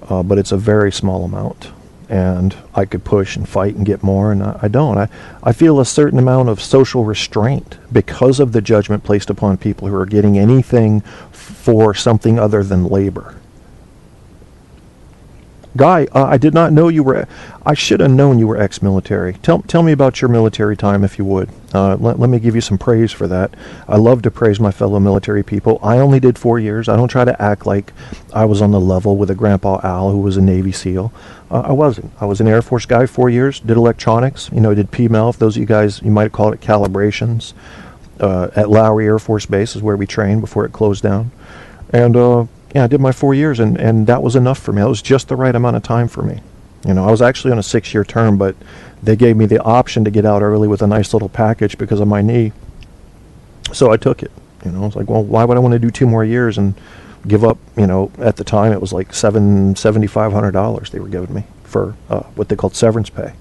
But it's a very small amount. And I could push and fight and get more, and I don't. I feel a certain amount of social restraint because of the judgment placed upon people who are getting anything for something other than labor. Guy, I did not know you were... I should have known you were ex-military. Tell me about your military time, if you would. Let me give you some praise for that. I love to praise my fellow military people. I only did 4 years. I don't try to act like I was on the level with a Grandpa Al who was a Navy SEAL. I wasn't. I was an Air Force guy 4 years, did electronics, did PMEL. If those of you guys, you might call it calibrations. At Lowry Air Force Base is where we trained before it closed down. And... yeah, I did my 4 years, and that was enough for me. That was just the right amount of time for me. I was actually on a 6-year term, but they gave me the option to get out early with a nice little package because of my knee. So I took it. I was like, well, why would I want to do 2 more years and give up, at the time it was like $7,500 they were giving me for what they called severance pay.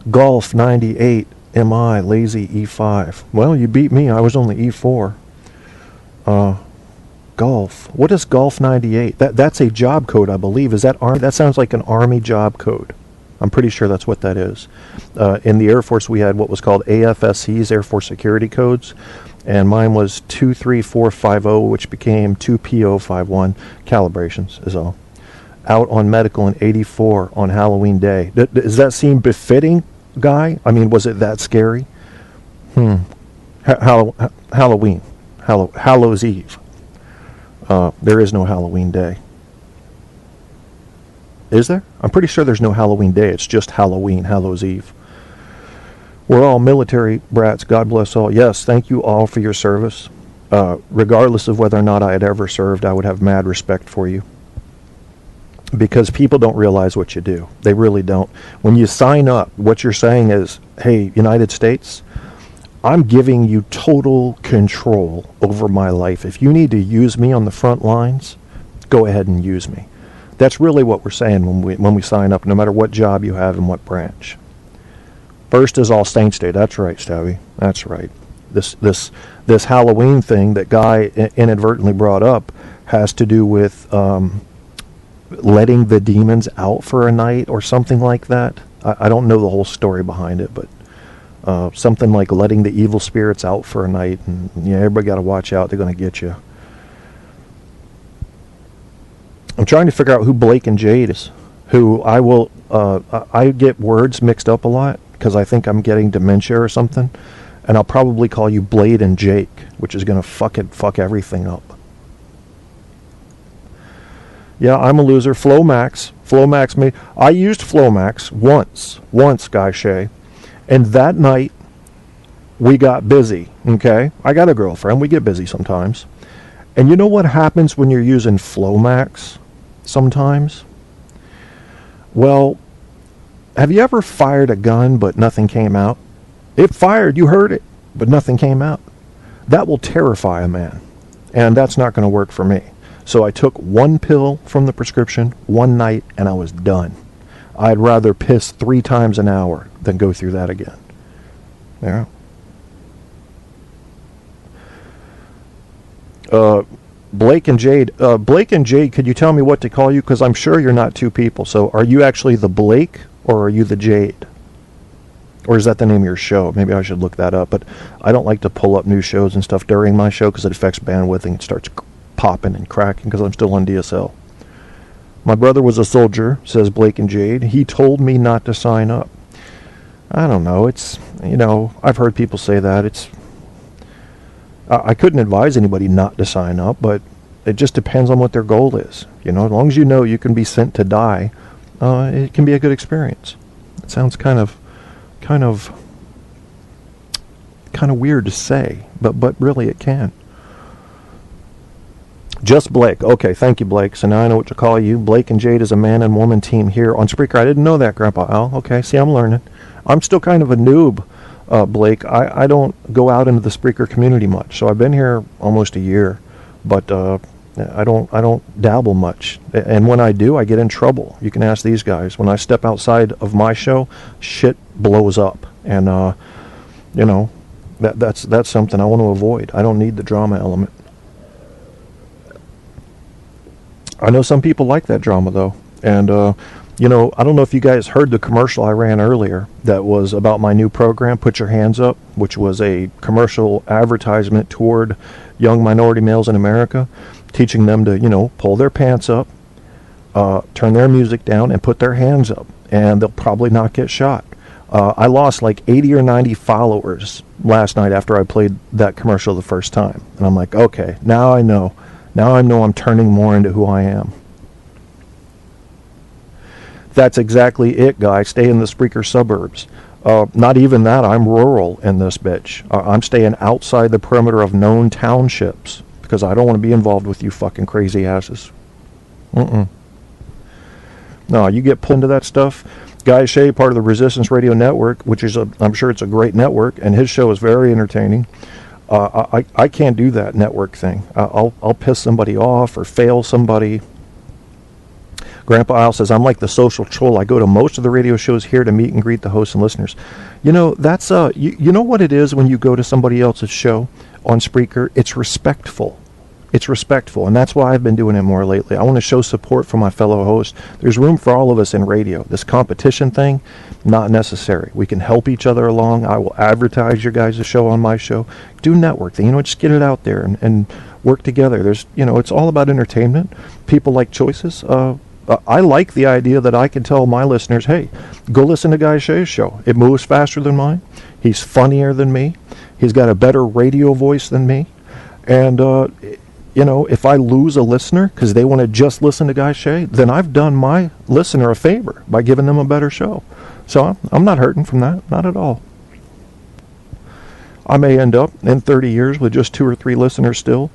Golf 98 MI, lazy E5. Well, you beat me. I was only E4. Golf. What is Golf 98? That's a job code, I believe. Is that Army? That sounds like an Army job code. I'm pretty sure that's what that is. In the Air Force, we had what was called AFSCs, Air Force Security Codes, and mine was 23450, which became 2PO51. Calibrations is all. Out on medical in 84 on Halloween Day. Does that seem befitting, Guy? I mean, was it that scary? Halloween. Hallows Eve. There is no Halloween Day. Is there? I'm pretty sure there's no Halloween Day. It's just Halloween, Hallows Eve. We're all military brats. God bless all. Yes, thank you all for your service. Regardless of whether or not I had ever served, I would have mad respect for you. Because people don't realize what you do. They really don't. When you sign up, what you're saying is, hey, United States, I'm giving you total control over my life. If you need to use me on the front lines, go ahead and use me. That's really what we're saying when we sign up, no matter what job you have and what branch. First is All Saints Day. That's right, Stabby. That's right. This Halloween thing that Guy inadvertently brought up has to do with letting the demons out for a night or something like that. I don't know the whole story behind it, but something like letting the evil spirits out for a night, and everybody got to watch out. They're going to get you. I'm trying to figure out who Blake and Jade is. Who I will. I get words mixed up a lot because I think I'm getting dementia or something, and I'll probably call you Blade and Jake, which is going to fuck everything up. Yeah, I'm a loser. Flomax made. I used Flomax once, Guy Shea. And that night, we got busy, okay? I got a girlfriend. We get busy sometimes. And you know what happens when you're using Flomax sometimes? Well, have you ever fired a gun but nothing came out? It fired, you heard it, but nothing came out. That will terrify a man. And that's not going to work for me. So I took one pill from the prescription one night, and I was done. I'd rather piss 3 times an hour than go through that again. Yeah. Blake and Jade, could you tell me what to call you? Because I'm sure you're not 2 people. So are you actually the Blake or are you the Jade? Or is that the name of your show? Maybe I should look that up. But I don't like to pull up new shows and stuff during my show because it affects bandwidth and it starts popping and cracking because I'm still on DSL. My brother was a soldier, says Blake and Jade. He told me not to sign up. I don't know. It's, I've heard people say that. I couldn't advise anybody not to sign up, but it just depends on what their goal is. As long as you can be sent to die, it can be a good experience. It sounds kind of weird to say, but really it can. Just Blake. Okay, thank you, Blake. So now I know what to call you. Blake and Jade is a man and woman team here on Spreaker. I didn't know that, Grandpa Al. Okay, see, I'm learning. I'm still kind of a noob, Blake. I don't go out into the Spreaker community much. So I've been here almost a year, but I don't dabble much. And when I do, I get in trouble. You can ask these guys. When I step outside of my show, shit blows up. And that's something I want to avoid. I don't need the drama element. I know some people like that drama, though. And, I don't know if you guys heard the commercial I ran earlier that was about my new program, Put Your Hands Up, which was a commercial advertisement toward young minority males in America, teaching them to, pull their pants up, turn their music down, and put their hands up. And they'll probably not get shot. I lost like 80 or 90 followers last night after I played that commercial the first time. And I'm like, okay, now I know. Now I know I'm turning more into who I am. That's exactly it, guys. Stay in the Spreaker suburbs. Not even that. I'm rural in this bitch. I'm staying outside the perimeter of known townships because I don't want to be involved with you fucking crazy asses. No, you get pulled into that stuff. Guy Shea, part of the Resistance Radio Network, which is, I'm sure it's a great network, and his show is very entertaining. I can't do that network thing. I'll piss somebody off or fail somebody. Grandpa Al says, I'm like the social troll. I go to most of the radio shows here to meet and greet the hosts and listeners. That's you know what it is when you go to somebody else's show on Spreaker? It's respectful. It's respectful, and that's why I've been doing it more lately. I want to show support for my fellow hosts. There's room for all of us in radio. This competition thing, not necessary. We can help each other along. I will advertise your guys' show on my show. Do network thing. Just get it out there and work together. There's, it's all about entertainment. People like choices. I like the idea that I can tell my listeners, hey, go listen to Guy Shea's show. It moves faster than mine. He's funnier than me. He's got a better radio voice than me. And, if I lose a listener because they want to just listen to Guy Shea, then I've done my listener a favor by giving them a better show. So I'm not hurting from that. Not at all. I may end up in 30 years with just 2 or 3 listeners still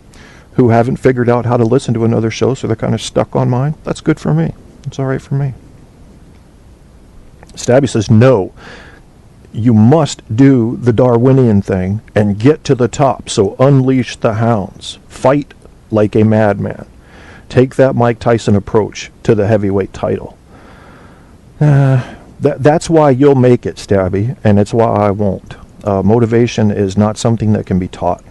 who haven't figured out how to listen to another show, so they're kind of stuck on mine. That's good for me. It's all right for me. Stabby says, no, you must do the Darwinian thing and get to the top, so unleash the hounds. Fight like a madman. Take that Mike Tyson approach to the heavyweight title. That's why you'll make it, Stabby, and it's why I won't. Motivation is not something that can be taught.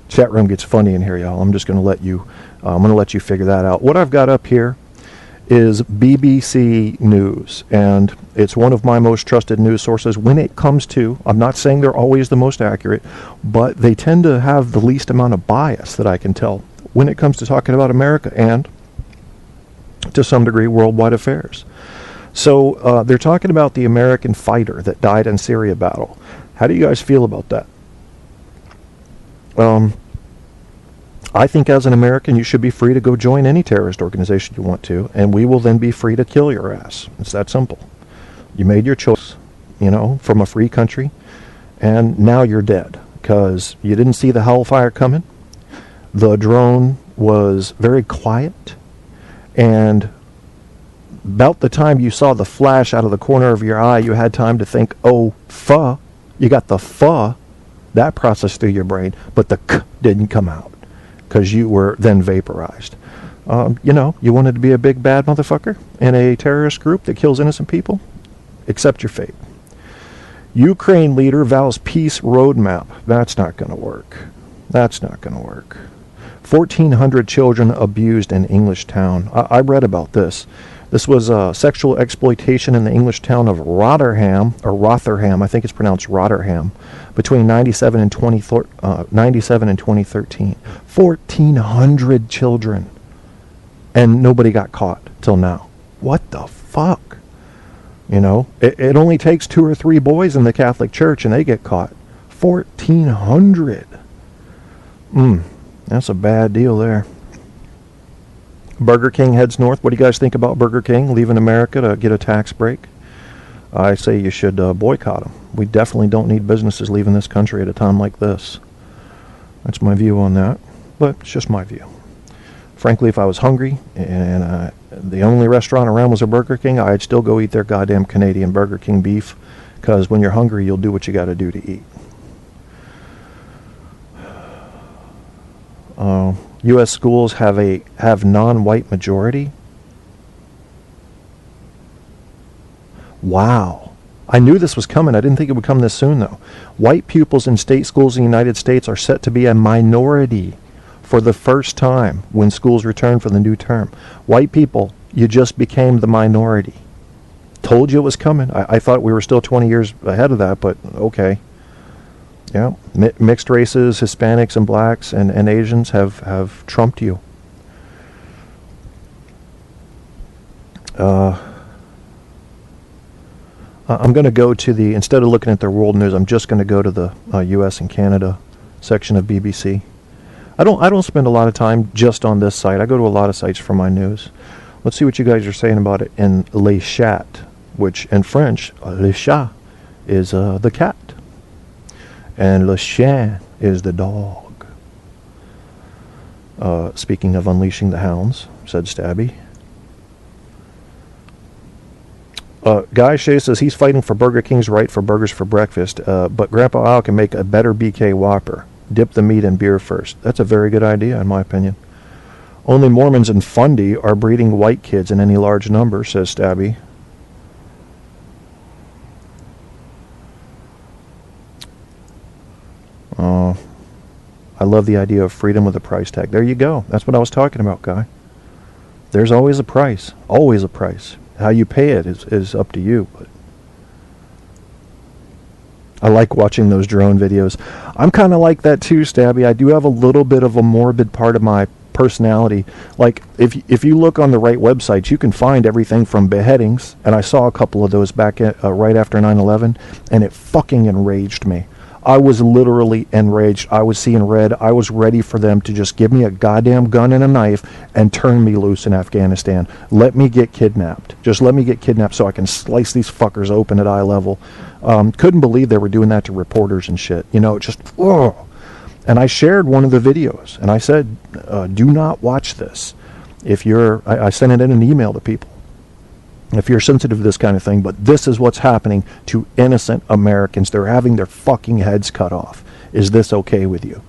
Chat room gets funny in here, y'all. I'm just going to let you. I'm going to let you figure that out. What I've got up here is BBC News, and it's one of my most trusted news sources when it comes to, I'm not saying they're always the most accurate, but they tend to have the least amount of bias that I can tell when it comes to talking about America and, to some degree, worldwide affairs. So they're talking about the American fighter that died in Syria battle. How do you guys feel about that? I think as an American, you should be free to go join any terrorist organization you want to, and we will then be free to kill your ass. It's that simple. You made your choice, from a free country, and now you're dead because you didn't see the hellfire coming. The drone was very quiet, and about the time you saw the flash out of the corner of your eye, you had time to think, oh, fuh. You got the fuh, that processed through your brain, but the k didn't come out, because you were then vaporized. You know, you wanted to be a big bad motherfucker in a terrorist group that kills innocent people? Accept your fate. Ukraine leader vows peace roadmap. That's not going to work. That's not going to work. 1,400 children abused in English town. I read about this. This was sexual exploitation in the English town of Rotherham, I think it's pronounced Rotherham, between 97 and 2013. 1,400 children. And nobody got caught till now. What the fuck? You know, it only takes 2 or 3 boys in the Catholic Church and they get caught. 1,400. That's a bad deal there. Burger King heads north. What do you guys think about Burger King leaving America to get a tax break? I say you should boycott them. We definitely don't need businesses leaving this country at a time like this. That's my view on that, but it's just my view. Frankly, if I was hungry and the only restaurant around was a Burger King, I'd still go eat their goddamn Canadian Burger King beef, because when you're hungry, you'll do what you got to do to eat. U.S. schools have non-white majority. Wow. I knew this was coming. I didn't think it would come this soon, though. White pupils in state schools in the United States are set to be a minority for the first time when schools return for the new term. White people, you just became the minority. Told you it was coming. I thought we were still 20 years ahead of that, but okay. Yeah, mixed races, Hispanics and blacks and Asians have trumped you. I'm going to go to instead of looking at the world news, I'm just going to go to the U.S. and Canada section of BBC. I don't spend a lot of time just on this site. I go to a lot of sites for my news. Let's see what you guys are saying about it in Le Chat, which in French, Le Chat is the cat. And Le Chien is the dog. Speaking of unleashing the hounds, said Stabby. Guy Shea says he's fighting for Burger King's right for burgers for breakfast, but Grandpa Al can make a better BK Whopper. Dip the meat in beer first. That's a very good idea, in my opinion. Only Mormons and Fundy are breeding white kids in any large number, says Stabby. I love the idea of freedom with a price tag. There you go. That's what I was talking about, Guy. There's always a price. Always a price. How you pay it is up to you. But I like watching those drone videos. I'm kind of like that too, Stabby. I do have a little bit of a morbid part of my personality. Like, if you look on the right websites, you can find everything from beheadings, and I saw a couple of those back right after 9/11, and it fucking enraged me. I was literally enraged. I was seeing red. I was ready for them to just give me a goddamn gun and a knife and turn me loose in Afghanistan. Let me get kidnapped. Just let me get kidnapped so I can slice these fuckers open at eye level. Couldn't believe they were doing that to reporters and shit. You know, just, oh. And I shared one of the videos, and I said, do not watch this. I sent it in an email to people. If you're sensitive to this kind of thing, but this is what's happening to innocent Americans. They're having their fucking heads cut off. Is this okay with you?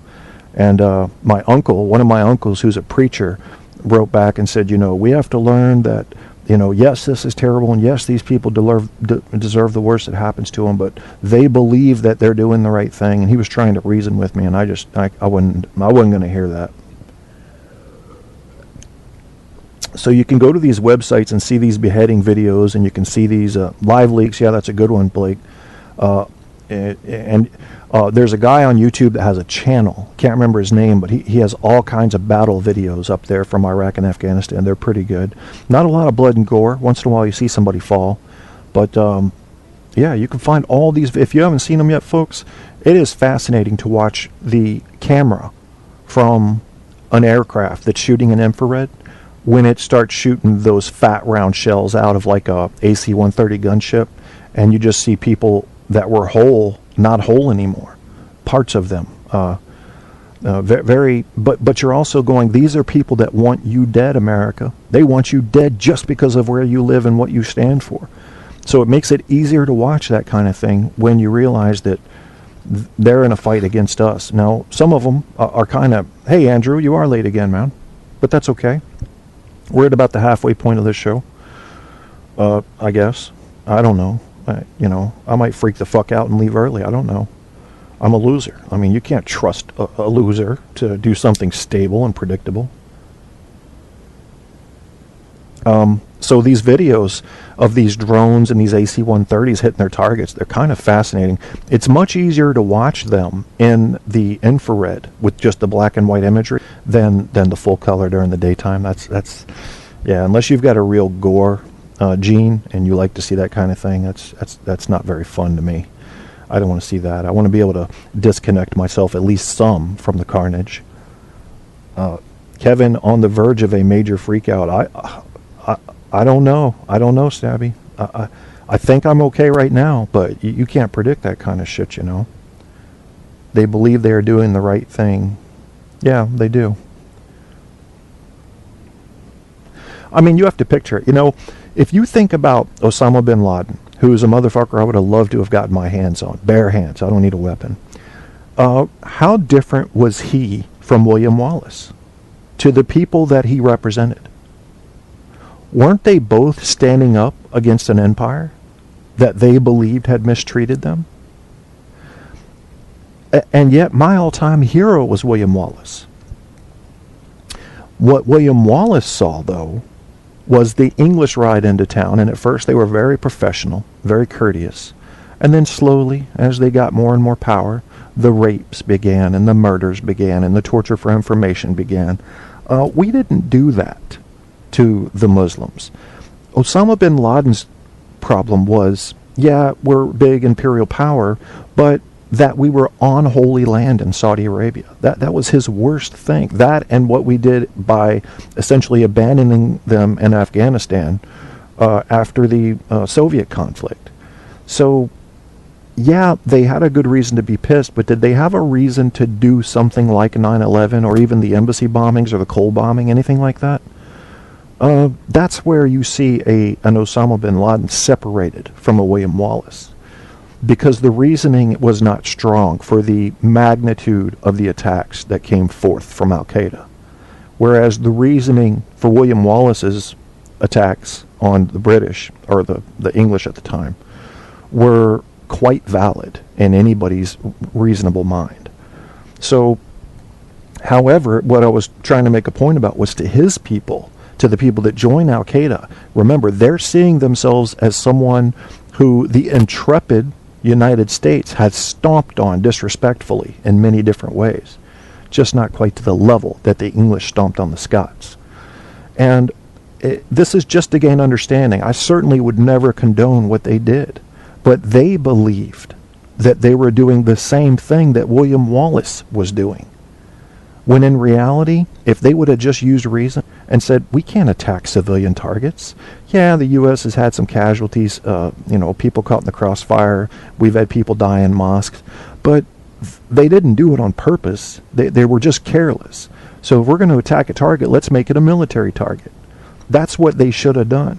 And my uncle, one of my uncles who's a preacher, wrote back and said, you know, we have to learn that, you know, yes, this is terrible, and yes, these people deserve the worst that happens to them, but they believe that they're doing the right thing. And he was trying to reason with me, and I wasn't going to hear that. So you can go to these websites and see these beheading videos, and you can see these live leaks. Yeah, that's a good one, Blake. And there's a guy on YouTube that has a channel. Can't remember his name, but he has all kinds of battle videos up there from Iraq and Afghanistan. They're pretty good. Not a lot of blood and gore. Once in a while you see somebody fall. But yeah, you can find all these. If you haven't seen them yet, folks, it is fascinating to watch the camera from an aircraft that's shooting an infrared when it starts shooting those fat round shells out of like a AC-130 gunship, and you just see people that were whole not whole anymore, parts of them. But you're also going, these are people that want you dead, America. They want you dead just because of where you live and what you stand for. So it makes it easier to watch that kind of thing when you realize that they're in a fight against us. Now, some of them are kind of, hey, Andrew, you are late again, man. But that's okay. We're at about the halfway point of this show. I guess. I don't know. I might freak the fuck out and leave early. I don't know. I'm a loser. I mean, you can't trust a loser to do something stable and predictable. So these videos of these drones and these AC-130s hitting their targets, they're kind of fascinating. It's much easier to watch them in the infrared with just the black and white imagery than the full color during the daytime. That's yeah, unless you've got a real gore gene and you like to see that kind of thing, that's not very fun to me. I don't want to see that. I want to be able to disconnect myself at least some from the carnage. Kevin on the verge of a major freakout. I don't know. I don't know, Stabby. I think I'm okay right now, but you can't predict that kind of shit, you know. They believe they are doing the right thing. Yeah, they do. I mean, you have to picture it. You know, if you think about Osama bin Laden, who is a motherfucker I would have loved to have gotten my hands on, bare hands, I don't need a weapon. How different was he from William Wallace to the people that he represented? Weren't they both standing up against an empire that they believed had mistreated them? And yet my all-time hero was William Wallace. What William Wallace saw, though, was the English ride into town, and at first they were very professional, very courteous. And then slowly, as they got more and more power, the rapes began, and the murders began, and the torture for information began. We didn't do that to the Muslims. Osama bin Laden's problem was, yeah, we're big imperial power, but that we were on holy land in Saudi Arabia. That was his worst thing. That and what we did by essentially abandoning them in Afghanistan after the Soviet conflict. So, yeah, they had a good reason to be pissed, but did they have a reason to do something like 9/11 or even the embassy bombings or the Cole bombing, anything like that? That's where you see an Osama bin Laden separated from a William Wallace, because the reasoning was not strong for the magnitude of the attacks that came forth from Al-Qaeda. Whereas the reasoning for William Wallace's attacks on the British, or the English at the time, were quite valid in anybody's reasonable mind. So, however, what I was trying to make a point about was to his people, to the people that join Al-Qaeda. Remember, they're seeing themselves as someone who the intrepid United States has stomped on disrespectfully in many different ways, just not quite to the level that the English stomped on the Scots. And this is just to gain understanding. I certainly would never condone what they did, but they believed that they were doing the same thing that William Wallace was doing. When in reality, if they would have just used reason and said, we can't attack civilian targets. Yeah, the U.S. has had some casualties, people caught in the crossfire. We've had people die in mosques. But they didn't do it on purpose. They were just careless. So if we're going to attack a target, let's make it a military target. That's what they should have done.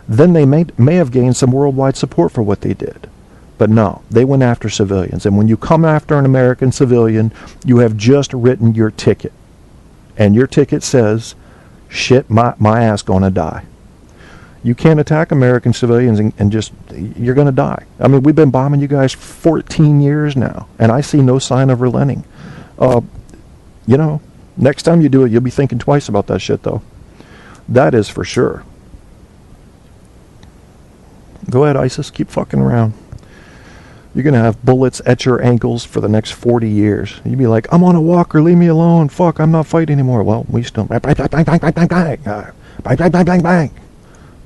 Then they may have gained some worldwide support for what they did. But no, they went after civilians. And when you come after an American civilian, you have just written your ticket. And your ticket says, shit, my ass gonna die. You can't attack American civilians and just, you're gonna die. I mean, we've been bombing you guys 14 years now, and I see no sign of relenting. Next time you do it, you'll be thinking twice about that shit, though. That is for sure. Go ahead, ISIS, keep fucking around. You're going to have bullets at your ankles for the next 40 years. You'd be like, I'm on a walker, leave me alone. Fuck, I'm not fighting anymore. Well, we still... Bang, bang, bang, bang, bang, bang, bang, bang. Bang, bang, bang, bang.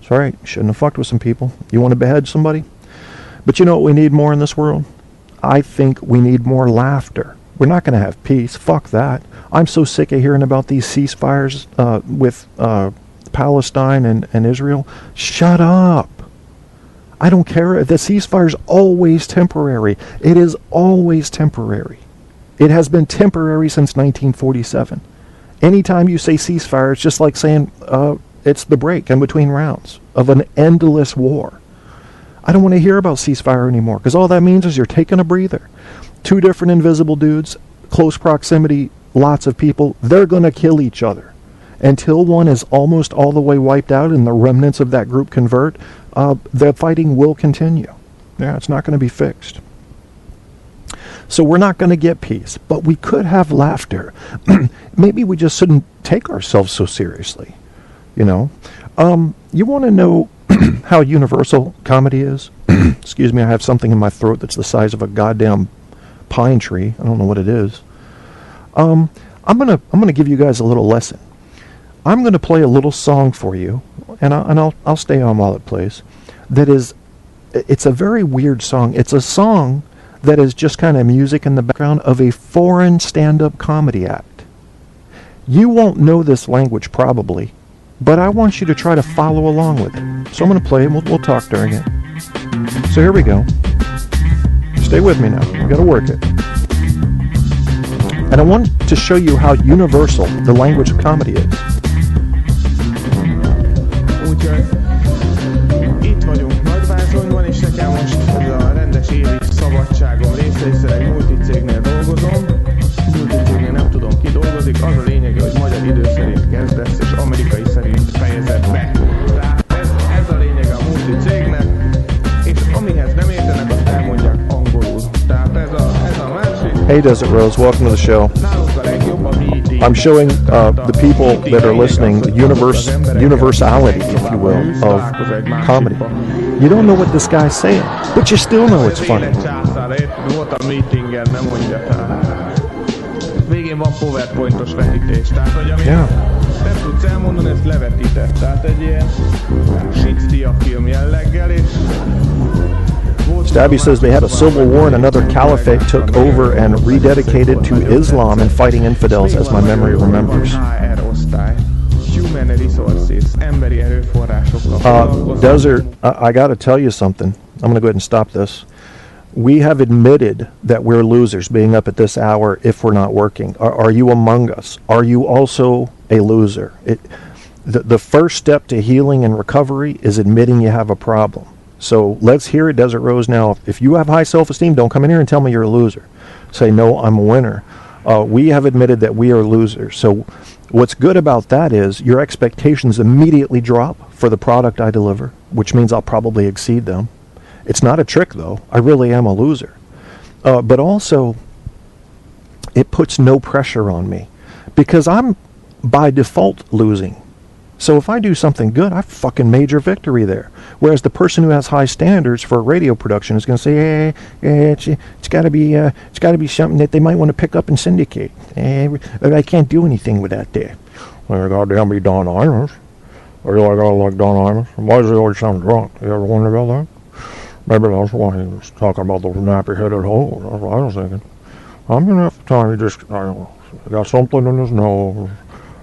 It's all right. Shouldn't have fucked with some people. You want to behead somebody? But you know what we need more in this world? I think we need more laughter. We're not going to have peace. Fuck that. I'm so sick of hearing about these ceasefires with Palestine and Israel. Shut up. I don't care. The ceasefire is always temporary. It is always temporary. It has been temporary since 1947. Anytime you say ceasefire, it's just like saying it's the break in between rounds of an endless war. I don't want to hear about ceasefire anymore, because all that means is you're taking a breather. Two different invisible dudes, close proximity, lots of people, they're going to kill each other. until one is almost all the way wiped out and the remnants of that group convert, the fighting will continue. Yeah, it's not going to be fixed. So we're not going to get peace, but we could have laughter. Maybe we just shouldn't take ourselves so seriously, you know. You want to know how universal comedy is? Excuse me, I have something in my throat that's the size of a goddamn pine tree. I don't know what it is. I'm gonna give you guys a little lesson. I'm gonna play a little song for you, and I'll stay on while it plays. It's a very weird song. It's a song that is just kind of music in the background of a foreign stand-up comedy act. You won't know this language probably, but I want you to try to follow along with it. So I'm going to play it, and we'll talk during it. So here we go. Stay with me now. We got to work it. And I want to show you how universal the language of comedy is. Úgyhogy itt vagyunk Nagyvázsonyban, és nekem most ez a rendes évi szabadságom része, hiszen egy multicégnél dolgozom. Multicégnél nem tudom ki dolgozik, az a lényege, hogy magyar idő szerint kezdesz, és amerikai szerint fejezed be. Tehát ez a lényege a multicégnek, és amihez nem értenek, azt elmondják angolul. Tehát ez a másik. Hey Desert Rose, welcome to the show. I'm showing the people that are listening the universality, if you will, of comedy. You don't know what this guy's saying, but you still know it's funny. Volt a meetingen, nem mondja. Végén van PowerPointos vetítés, tehát hogy amit nem tudsz elmondani, ezt levetített. Tehát egy ilyen shit film jelleggel, és Stabby says they had a civil war and another caliphate took over and rededicated to Islam and fighting infidels, as my memory remembers. Desert, I got to tell you something. I'm going to go ahead and stop this. We have admitted that we're losers being up at this hour if we're not working. Are you among us? Are you also a loser? The first step to healing and recovery is admitting you have a problem. So let's hear it, Desert Rose. Now, if you have high self-esteem, don't come in here and tell me you're a loser. Say, no, I'm a winner. We have admitted that we are losers. So what's good about that is your expectations immediately drop for the product I deliver, which means I'll probably exceed them. It's not a trick, though. I really am a loser. But also, it puts no pressure on me because I'm, by default, losing. So if I do something good, I fucking major victory there. Whereas the person who has high standards for radio production is going to say, it's got to be something that they might want to pick up and syndicate. I can't do anything with that there. Well, goddamn be Don Imus. Or you like Don Imus? Why does he always sound drunk? You ever wonder about that? Maybe that's why he was talking about those nappy-headed hoes. That's what I was thinking. I'm going to have to tell him he just got something in his nose,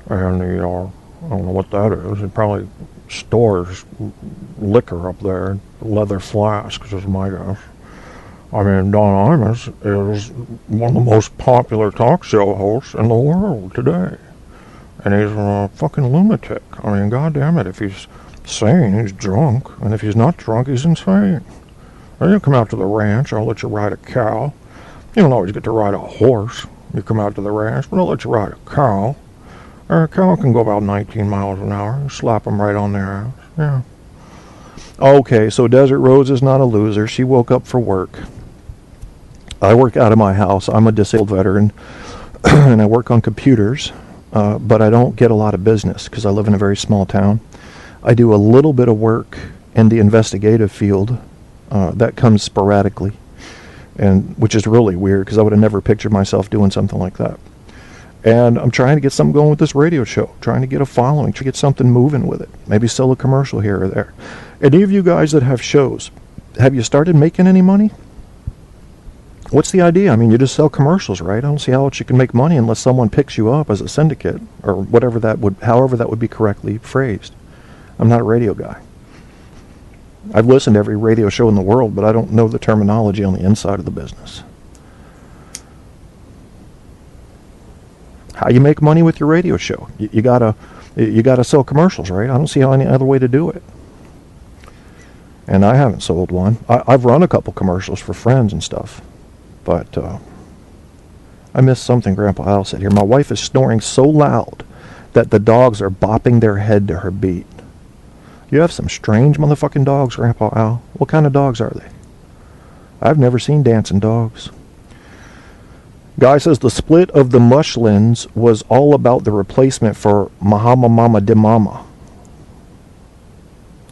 and he I don't know what that is. He probably stores liquor up there, leather flasks is my guess. I mean, Don Imus is one of the most popular talk show hosts in the world today. And he's a fucking lunatic. I mean, goddamn it, if he's sane, he's drunk. And if he's not drunk, he's insane. Now, you come out to the ranch, I'll let you ride a cow. You don't always get to ride a horse. You come out to the ranch, but I'll let you ride a cow. A cow can go about 19 miles an hour. Slap them right on their ass. Yeah. Okay, so Desert Rose is not a loser. She woke up for work. I work out of my house. I'm a disabled veteran, and I work on computers, but I don't get a lot of business because I live in a very small town. I do a little bit of work in the investigative field. That comes sporadically, and which is really weird because I would have never pictured myself doing something like that. And I'm trying to get something going with this radio show, trying to get a following, to get something moving with it. Maybe sell a commercial here or there. Any of you guys that have shows, have you started making any money? What's the idea? I mean, you just sell commercials, right? I don't see how else you can make money unless someone picks you up as a syndicate or whatever that would, however that would be correctly phrased. I'm not a radio guy. I've listened to every radio show in the world, but I don't know the terminology on the inside of the business. How you make money with your radio show? You gotta sell commercials, right? I don't see how any other way to do it. And I haven't sold one. I've run a couple commercials for friends and stuff, but I missed something Grandpa Al said here. My wife is snoring so loud that the dogs are bopping their head to her beat. You have some strange motherfucking dogs, Grandpa Al. What kind of dogs are they? I've never seen dancing dogs. Guy says the split of the Mushlins was all about the replacement for Mahama Mama de Mama.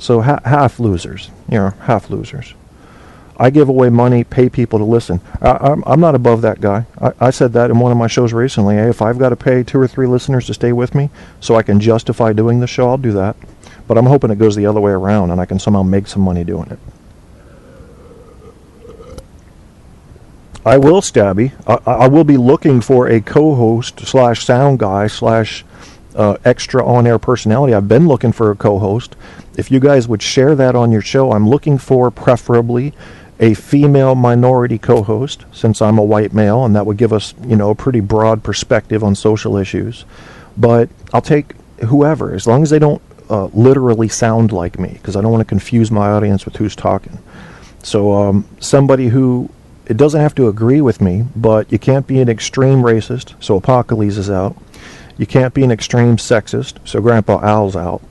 So half losers. Half losers. I give away money, pay people to listen. I'm not above that guy. I said that in one of my shows recently. Hey, if I've got to pay 2 or 3 listeners to stay with me so I can justify doing the show, I'll do that. But I'm hoping it goes the other way around and I can somehow make some money doing it. I will, Stabby. I will be looking for a co-host / sound guy / extra on-air personality. I've been looking for a co-host. If you guys would share that on your show, I'm looking for preferably a female minority co-host, since I'm a white male, and that would give us, a pretty broad perspective on social issues. But I'll take whoever, as long as they don't literally sound like me, because I don't want to confuse my audience with who's talking. So somebody who... It doesn't have to agree with me, but you can't be an extreme racist, so Apocalypse is out. You can't be an extreme sexist, so Grandpa Al's out.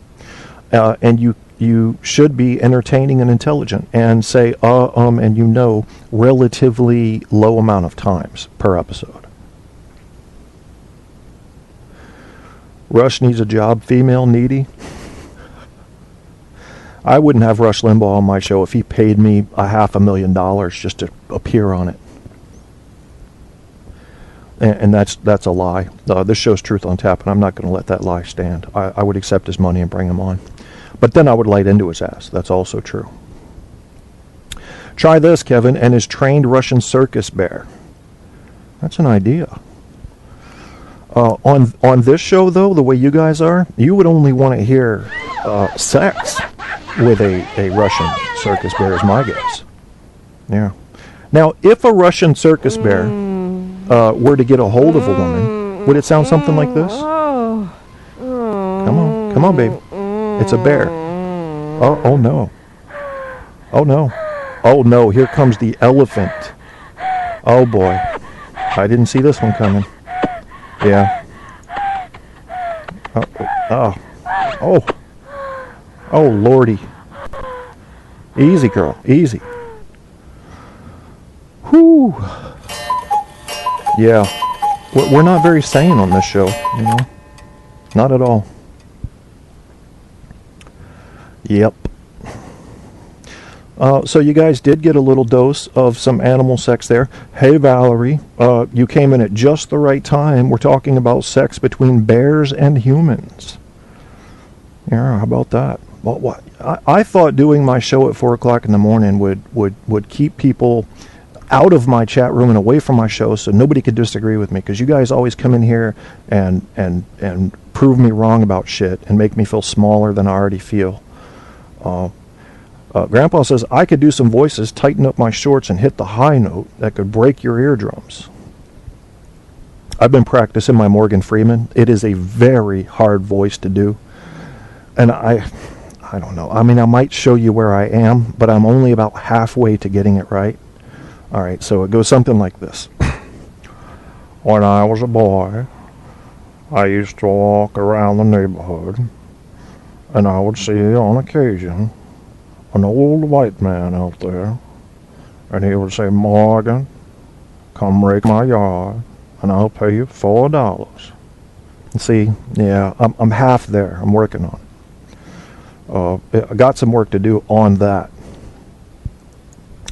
And you should be entertaining and intelligent, and say and relatively low amount of times per episode. Rush needs a job, female, needy. I wouldn't have Rush Limbaugh on my show if he paid me $500,000 just to appear on it. And that's a lie. This show's Truth on Tap, and I'm not going to let that lie stand. I would accept his money and bring him on. But then I would light into his ass. That's also true. Try this, Kevin, and his trained Russian circus bear. That's an idea. On this show, though, the way you guys are, you would only want to hear sex with a Russian circus bear, is my guess. Yeah. Now, if a Russian circus bear were to get a hold of a woman, would it sound something like this? Come on, baby. It's a bear. Oh no. Oh no. Oh no, here comes the elephant. Oh boy. I didn't see this one coming. Yeah. Oh, lordy. Easy, girl. Easy. Whew. Yeah. We're not very sane on this show, Not at all. Yep. So you guys did get a little dose of some animal sex there. Hey, Valerie, you came in at just the right time. We're talking about sex between bears and humans. Yeah, how about that? Well, what? I thought doing my show at 4 o'clock in the morning would keep people out of my chat room and away from my show, so nobody could disagree with me, because you guys always come in here and prove me wrong about shit and make me feel smaller than I already feel. Grandpa says, I could do some voices, tighten up my shorts, and hit the high note that could break your eardrums. I've been practicing my Morgan Freeman. It is a very hard voice to do. And I don't know. I mean, I might show you where I am, but I'm only about halfway to getting it right. All right, so it goes something like this. When I was a boy, I used to walk around the neighborhood, and I would see on occasion an old white man out there, and he would say, Morgan, come rake my yard, and I'll pay you $4. See, yeah, I'm half there. I'm working on it. I got some work to do on that.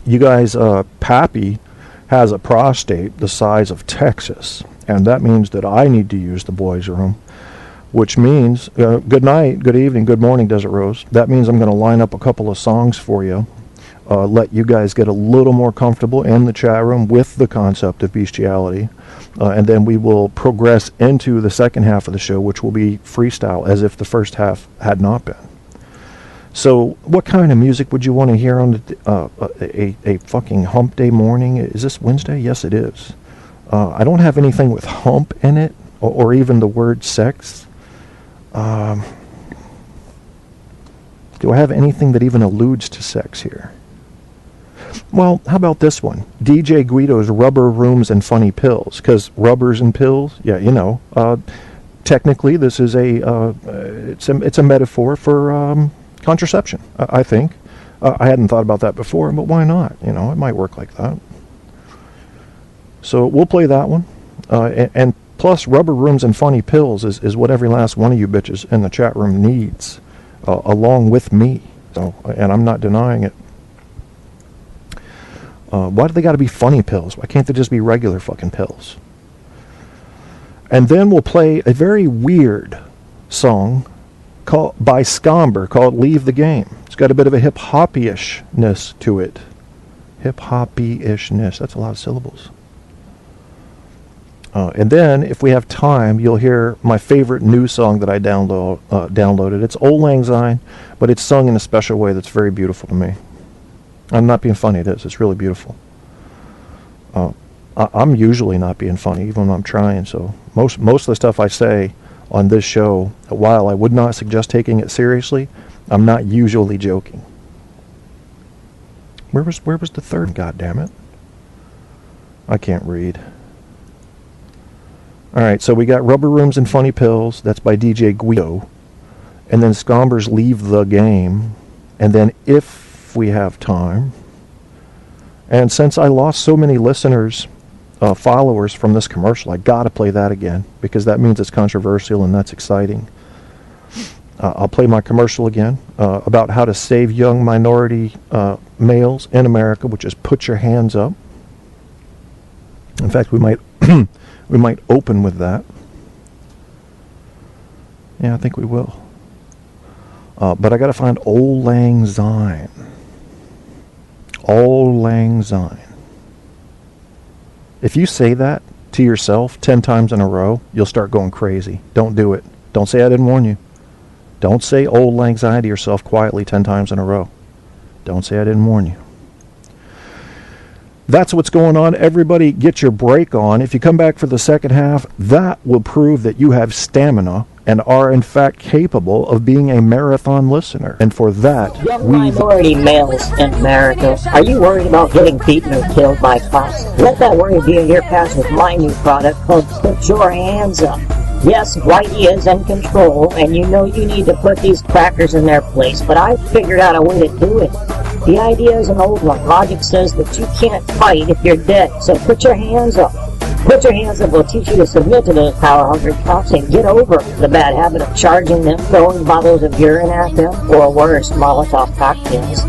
You guys, Pappy has a prostate the size of Texas, and that means that I need to use the boys' room, which means, good night, good evening, good morning, Desert Rose. That means I'm going to line up a couple of songs for you, let you guys get a little more comfortable in the chat room with the concept of bestiality, and then we will progress into the second half of the show, which will be freestyle, as if the first half had not been. So, what kind of music would you want to hear on a fucking hump day morning? Is this Wednesday? Yes, it is. I don't have anything with hump in it, or even the word sex. Do I have anything that even alludes to sex here? Well, how about this one? DJ Guido's Rubber Rooms and Funny Pills. Because rubbers and pills, yeah, technically, this is it's a metaphor for contraception, I think. I hadn't thought about that before, but why not? You know, it might work like that. So we'll play that one. And plus, Rubber Rooms and Funny Pills is what every last one of you bitches in the chat room needs, along with me. So, and I'm not denying it. Why do they got to be funny pills? Why can't they just be regular fucking pills? And then we'll play a very weird song by Scomber called Leave the Game. It's got a bit of a hip-hoppy-ishness to it. Hip-hoppy-ishness. That's a lot of syllables. And then, if we have time, you'll hear my favorite new song that I downloaded. It's Old Lang Syne, but it's sung in a special way that's very beautiful to me. I'm not being funny, it is. It's really beautiful. I'm usually not being funny, even when I'm trying. So most of the stuff I say on this show, while I would not suggest taking it seriously, I'm not usually joking. Where was the third? God damn it! I can't read. All right, so we got Rubber Rooms and Funny Pills. That's by DJ Guido, and then Scomber's Leave the Game, and then if we have time. And since I lost so many listeners, followers from this commercial, I gotta play that again because that means it's controversial and that's exciting. I'll play my commercial again about how to save young minority males in America, which is put your hands up. In fact, we might we might open with that. Yeah, I think we will. But I got to find Old Lang Syne. Old Lang Syne. If you say that to yourself 10 times in a row, you'll start going crazy. Don't do it. Don't say I didn't warn you. Don't say Old Lang Syne to yourself quietly 10 times in a row. Don't say I didn't warn you. That's what's going on. Everybody get your break on. If you come back for the second half, that will prove that you have stamina and are in fact capable of being a marathon listener. And for that, Young minority males in America, are you worried about getting beaten or killed by cops? Let that worry be in your past with my new product called Put Your Hands Up. Yes, Whitey is in control, and you know you need to put these crackers in their place, but I figured out a way to do it. The idea is an old one. Logic says that you can't fight if you're dead, so put your hands up. Put your hands up will teach you to submit to those power-hungry cops and get over the bad habit of charging them, throwing bottles of urine at them, or worse, Molotov cocktails.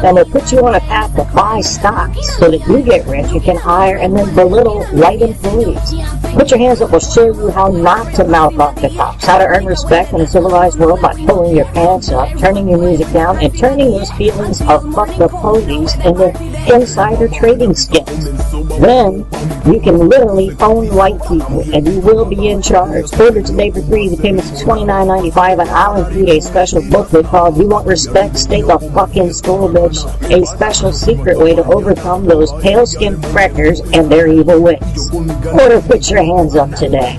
And it puts you on a path to buy stocks so that you get rich and can hire and then belittle white employees. Put your hands up will show you how not to mouth off to cops, how to earn respect in a civilized world by pulling your pants up, turning your music down, and turning those feelings of fuck the police into insider trading skills. Then you can literally own white people, and you will be in charge. Order today for free. The payments is $29.95, and I'll include a special booklet called "You Want Respect? Stay the fucking school, bitch." A special secret way to overcome those pale-skinned crackers and their evil ways. Order Put Your Hands Up today.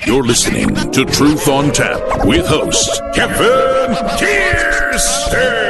You're listening to Truth on Tap with host Kevin Kierstead.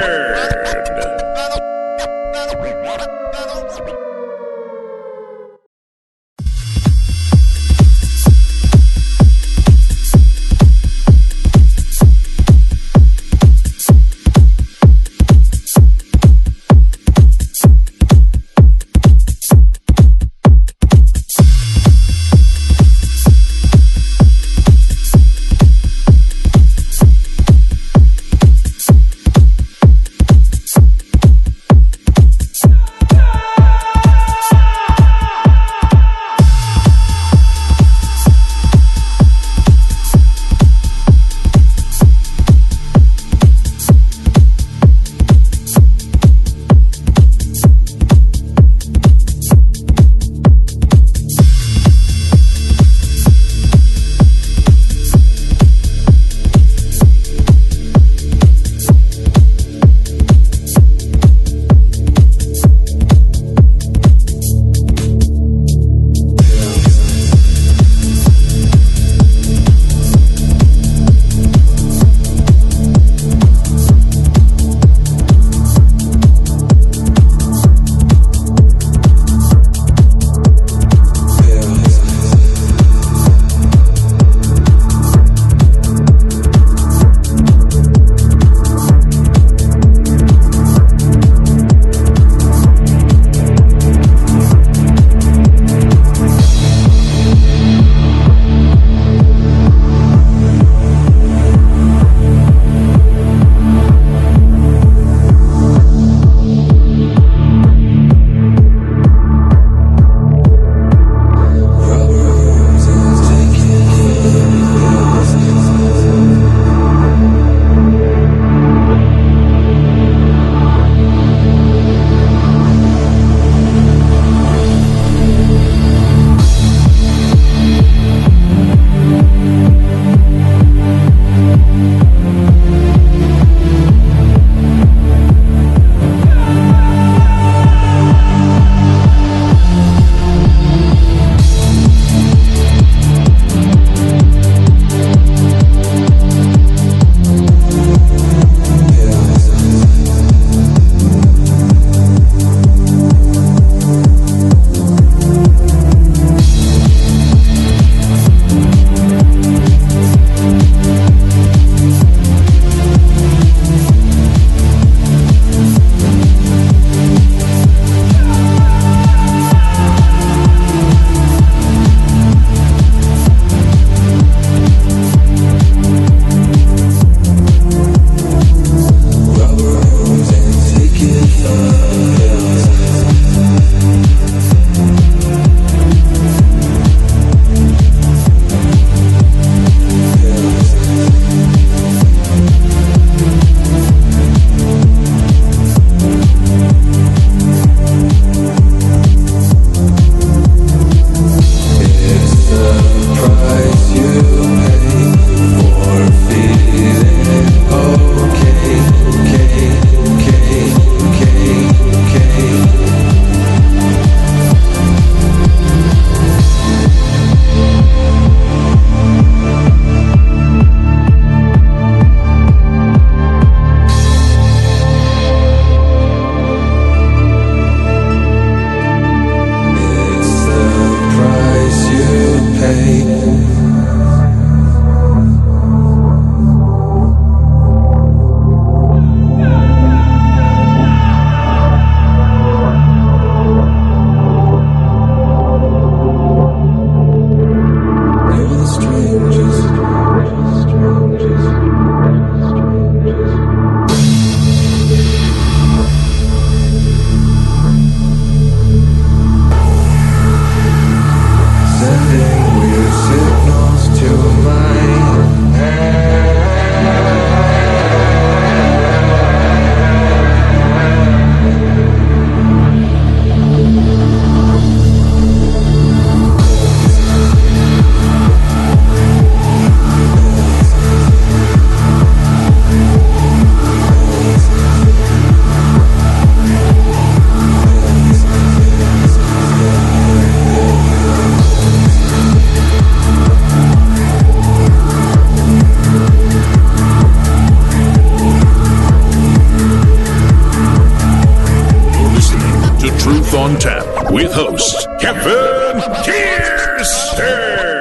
on Tap with host Kevin Kierstead.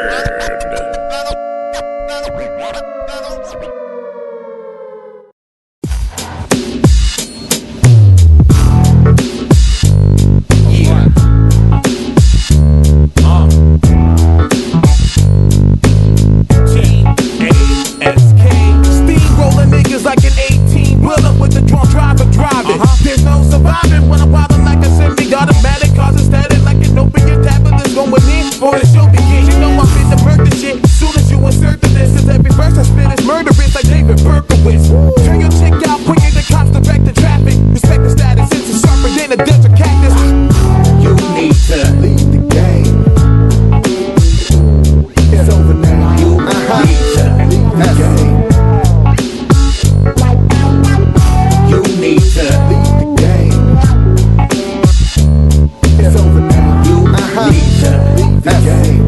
Like an 18 wheeler with the drunk driver driving. There's no surviving when I'm wildin' like a semi-automatic, causing static like an opiate tablet's going in for the show begins. You know I'm fit to murder shit. Soon as you insert the this, is every verse I spit is murderous like David Berkowitz. Turn your chick out quicker than cops direct the traffic. Respect the status, it's sharper than a desert cactus. You need to leave the game. It's over now. You need to leave the game. You need to leave the game. It's over now. You need to leave the game.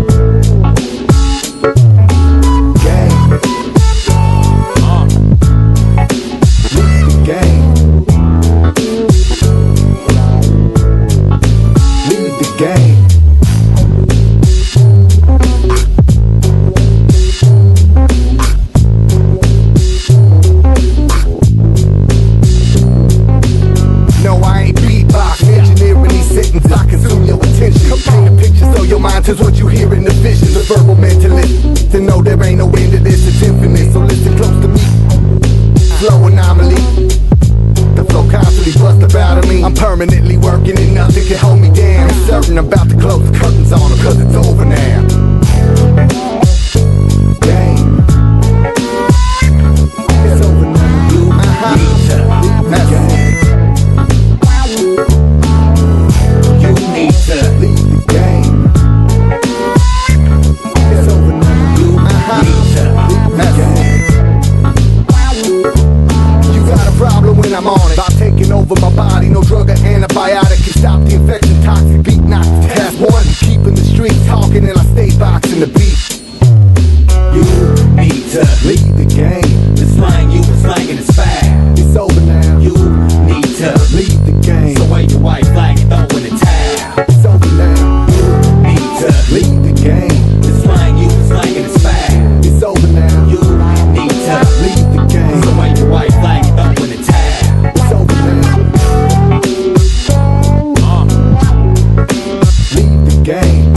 Leave the game. Leave the game. No, I ain't beatbox, engineering these sentences. I consume your attention. Paint a picture so your mind turns what you hear in the vision. The verbal mentalist to know there ain't no end to this. It's infinite, so listen close to me. Flow anomaly. The flow constantly bust about of me. I'm permanently working and nothing can hold me down. I'm certain I'm about to close the curtains on them, cause it's over now. Game. It's over now. You need to leave the game. You need to leave the game. It's over now. You need to leave the game. You got a problem when I'm on it. About taking over my body, no drug or antibiotic can stop the infection. Toxic beat, not task one. Keeping the streets talking and I stay boxing the beat. You need to leave the game. The slang you been slanging is foul. It's over now. You need to leave the game. So wave your white flag and throw in the towel. It's over now. You need to leave the game. The slang you been slanging is foul. It's over now. You need to leave the game. So wave your white flag and throw in the towel. It's over now. Leave the game.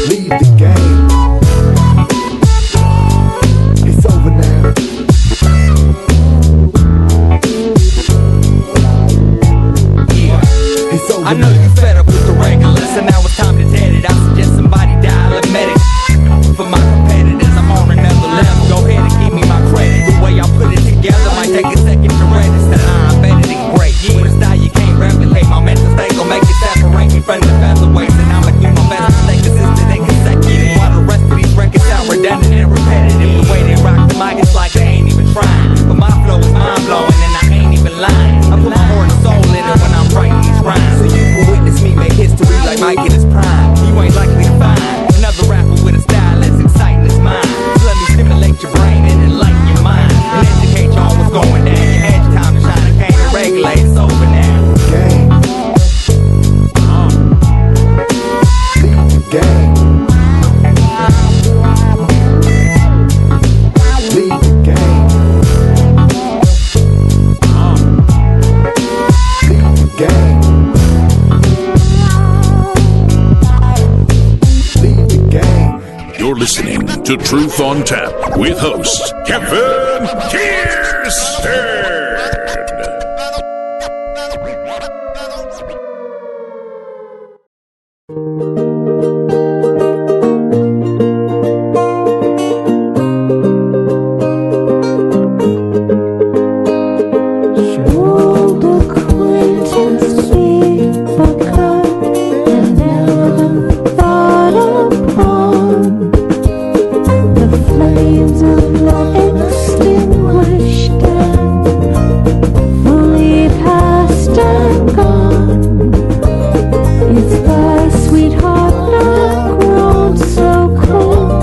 Leave the game. It's over now. It's over I know you fed up with the regular, so now it's time to dead it. I suggest somebody dial a medic. For my competitors, I'm on another level. Go ahead and give me my credit. The way I put it together might take a second to register. I'm better than great. With a style you can't replicate. My mental state gon' make it separate me from the featherweights. And I'ma do my best to stay consistent and consecutive. While the rest of these records sound redundant and repetitive. The way they rock the mic is like they ain't even trying. But my flow is mind blowing and I ain't even lying. I put my heart and soul in it when I'm writing these rhymes. So you can witness me make history like Mike in his prime. You ain't likely to find another rapper with a style that's exciting as mine. So let me stimulate your brain and enlighten your mind. And educate you on what's going down. You had your time to shine, I came to regulate, it's over now. game. Leave the game. Leave the game. Leave the game. Leave the game. You're listening to Truth on Tap with host Kevin Kierstead. Old acquaintance we forgot and never thought upon. The flames of love extinguished and fully past and gone. Is thy sweetheart not grown so cold?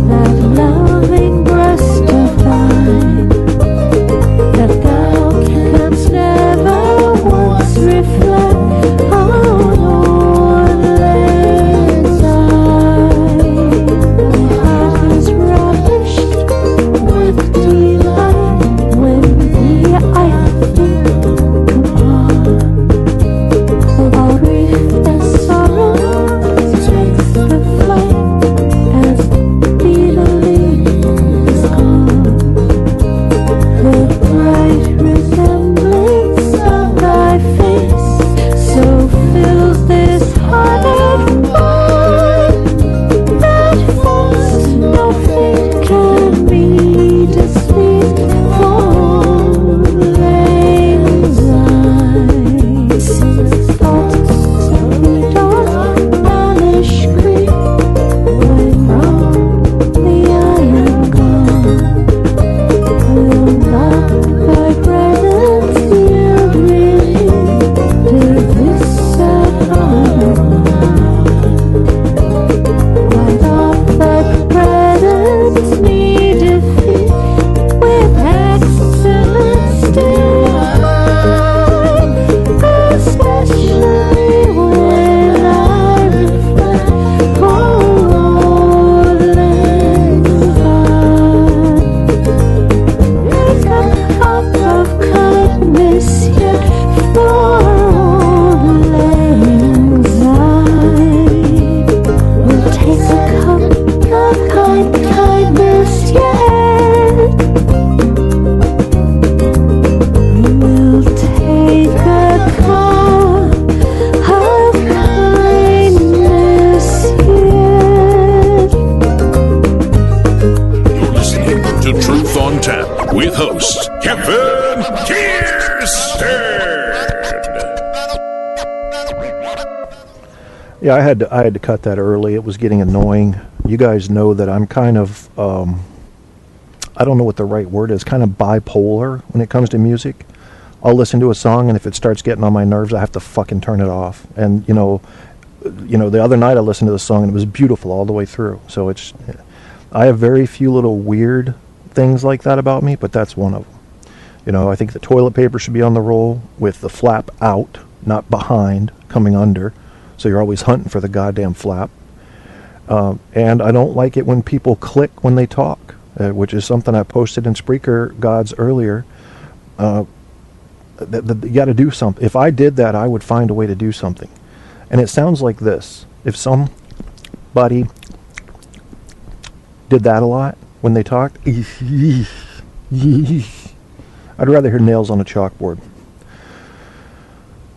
That loving breast of thine, that thou canst to Truth on Tap with host Kevin Kierstead. Yeah, I had to cut that early. It was getting annoying. You guys know that I'm kind of I don't know what the right word is, kind of bipolar when it comes to music. I'll listen to a song, and if it starts getting on my nerves, I have to fucking turn it off. And you know, the other night I listened to the song, and it was beautiful all the way through. So I have very few little weird things like that about me, but that's one of them. You know, I think the toilet paper should be on the roll with the flap out, not behind, coming under. So you're always hunting for the goddamn flap. And I don't like it when people click when they talk, which is something I posted in Spreaker Gods earlier. You got to do something. If I did that, I would find a way to do something. And it sounds like this. If somebody did that a lot when they talked, I'd rather hear nails on a chalkboard.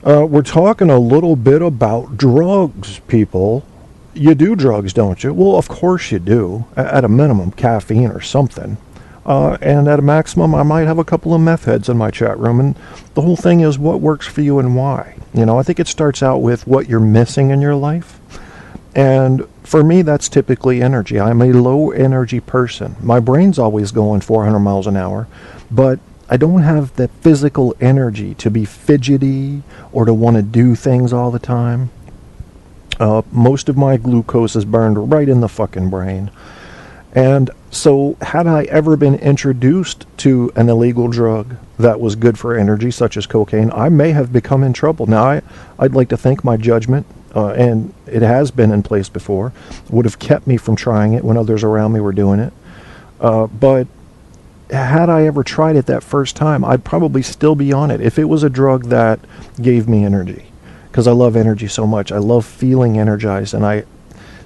We're talking a little bit about drugs, people. You do drugs, don't you? Well, of course you do. At a minimum, caffeine or something. And at a maximum, I might have a couple of meth heads in my chat room. And the whole thing is what works for you and why. You know, I think it starts out with what you're missing in your life. And for me, that's typically energy. I'm a low energy person. My brain's always going 400 miles an hour, but I don't have the physical energy to be fidgety or to want to do things all the time. Most of my glucose is burned right in the fucking brain. And so had I ever been introduced to an illegal drug that was good for energy, such as cocaine, I may have become in trouble. Now, I'd like to think my judgment, and it has been in place before, would have kept me from trying it when others around me were doing it. But had I ever tried it that first time, I'd probably still be on it if it was a drug that gave me energy. Because I love energy so much. I love feeling energized, and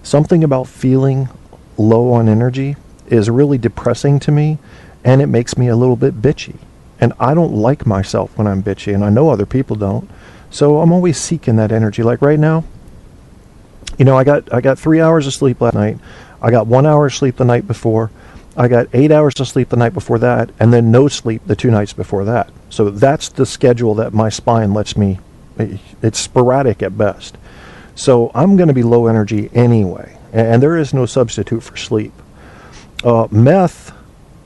something about feeling low on energy is really depressing to me, and it makes me a little bit bitchy. And I don't like myself when I'm bitchy, and I know other people don't. So I'm always seeking that energy. Like right now, you know, I got 3 hours of sleep last night. I got 1 hour of sleep the night before. I got 8 hours of sleep the night before that, and then no sleep the 2 nights before that. So that's the schedule that my spine lets me. It's sporadic at best. So I'm going to be low energy anyway, and there is no substitute for sleep. Meth,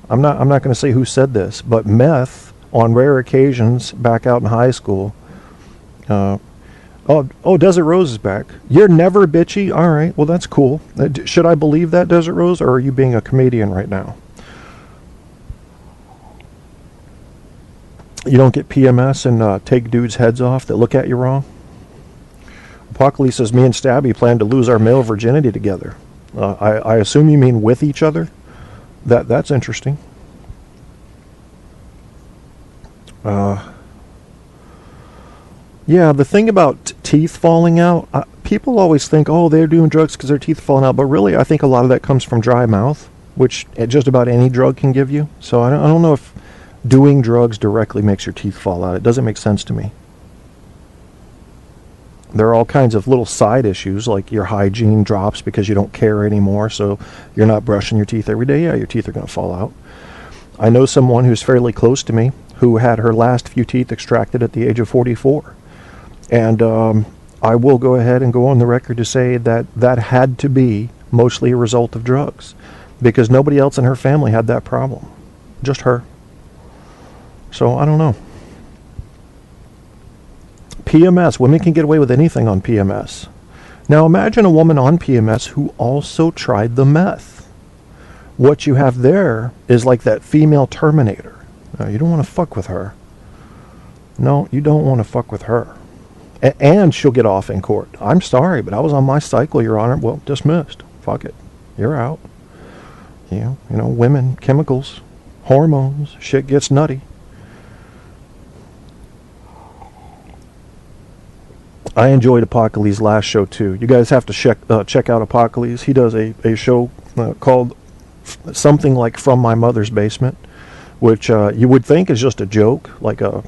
I'm not going to say who said this, but meth, on rare occasions, back out in high school. Desert Rose is back. You're never bitchy? All right, well, that's cool. Should I believe that, Desert Rose, or are you being a comedian right now? You don't get PMS and take dudes' heads off that look at you wrong? Apocalypse says, me and Stabby plan to lose our male virginity together. I assume you mean with each other? That's interesting. Yeah, the thing about teeth falling out, people always think, oh, they're doing drugs because their teeth are falling out. But really, I think a lot of that comes from dry mouth, which just about any drug can give you. So I don't know if doing drugs directly makes your teeth fall out. It doesn't make sense to me. There are all kinds of little side issues, like your hygiene drops because you don't care anymore, so you're not brushing your teeth every day. Yeah, your teeth are going to fall out. I know someone who's fairly close to me who had her last few teeth extracted at the age of 44. And I will go ahead and go on the record to say that that had to be mostly a result of drugs, because nobody else in her family had that problem. Just her. So, I don't know. PMS. Women can get away with anything on PMS. Now, imagine a woman on PMS who also tried the meth. What you have there is like that female Terminator. No, you don't want to fuck with her. No, you don't want to fuck with her. And she'll get off in court. I'm sorry, but I was on my cycle, Your Honor. Well, dismissed. Fuck it. You're out. You know, women, chemicals, hormones, shit gets nutty. I enjoyed Apocalypse's last show too. You guys have to check out Apocalypse. He does a show called something like From My Mother's Basement, which you would think is just a joke, like a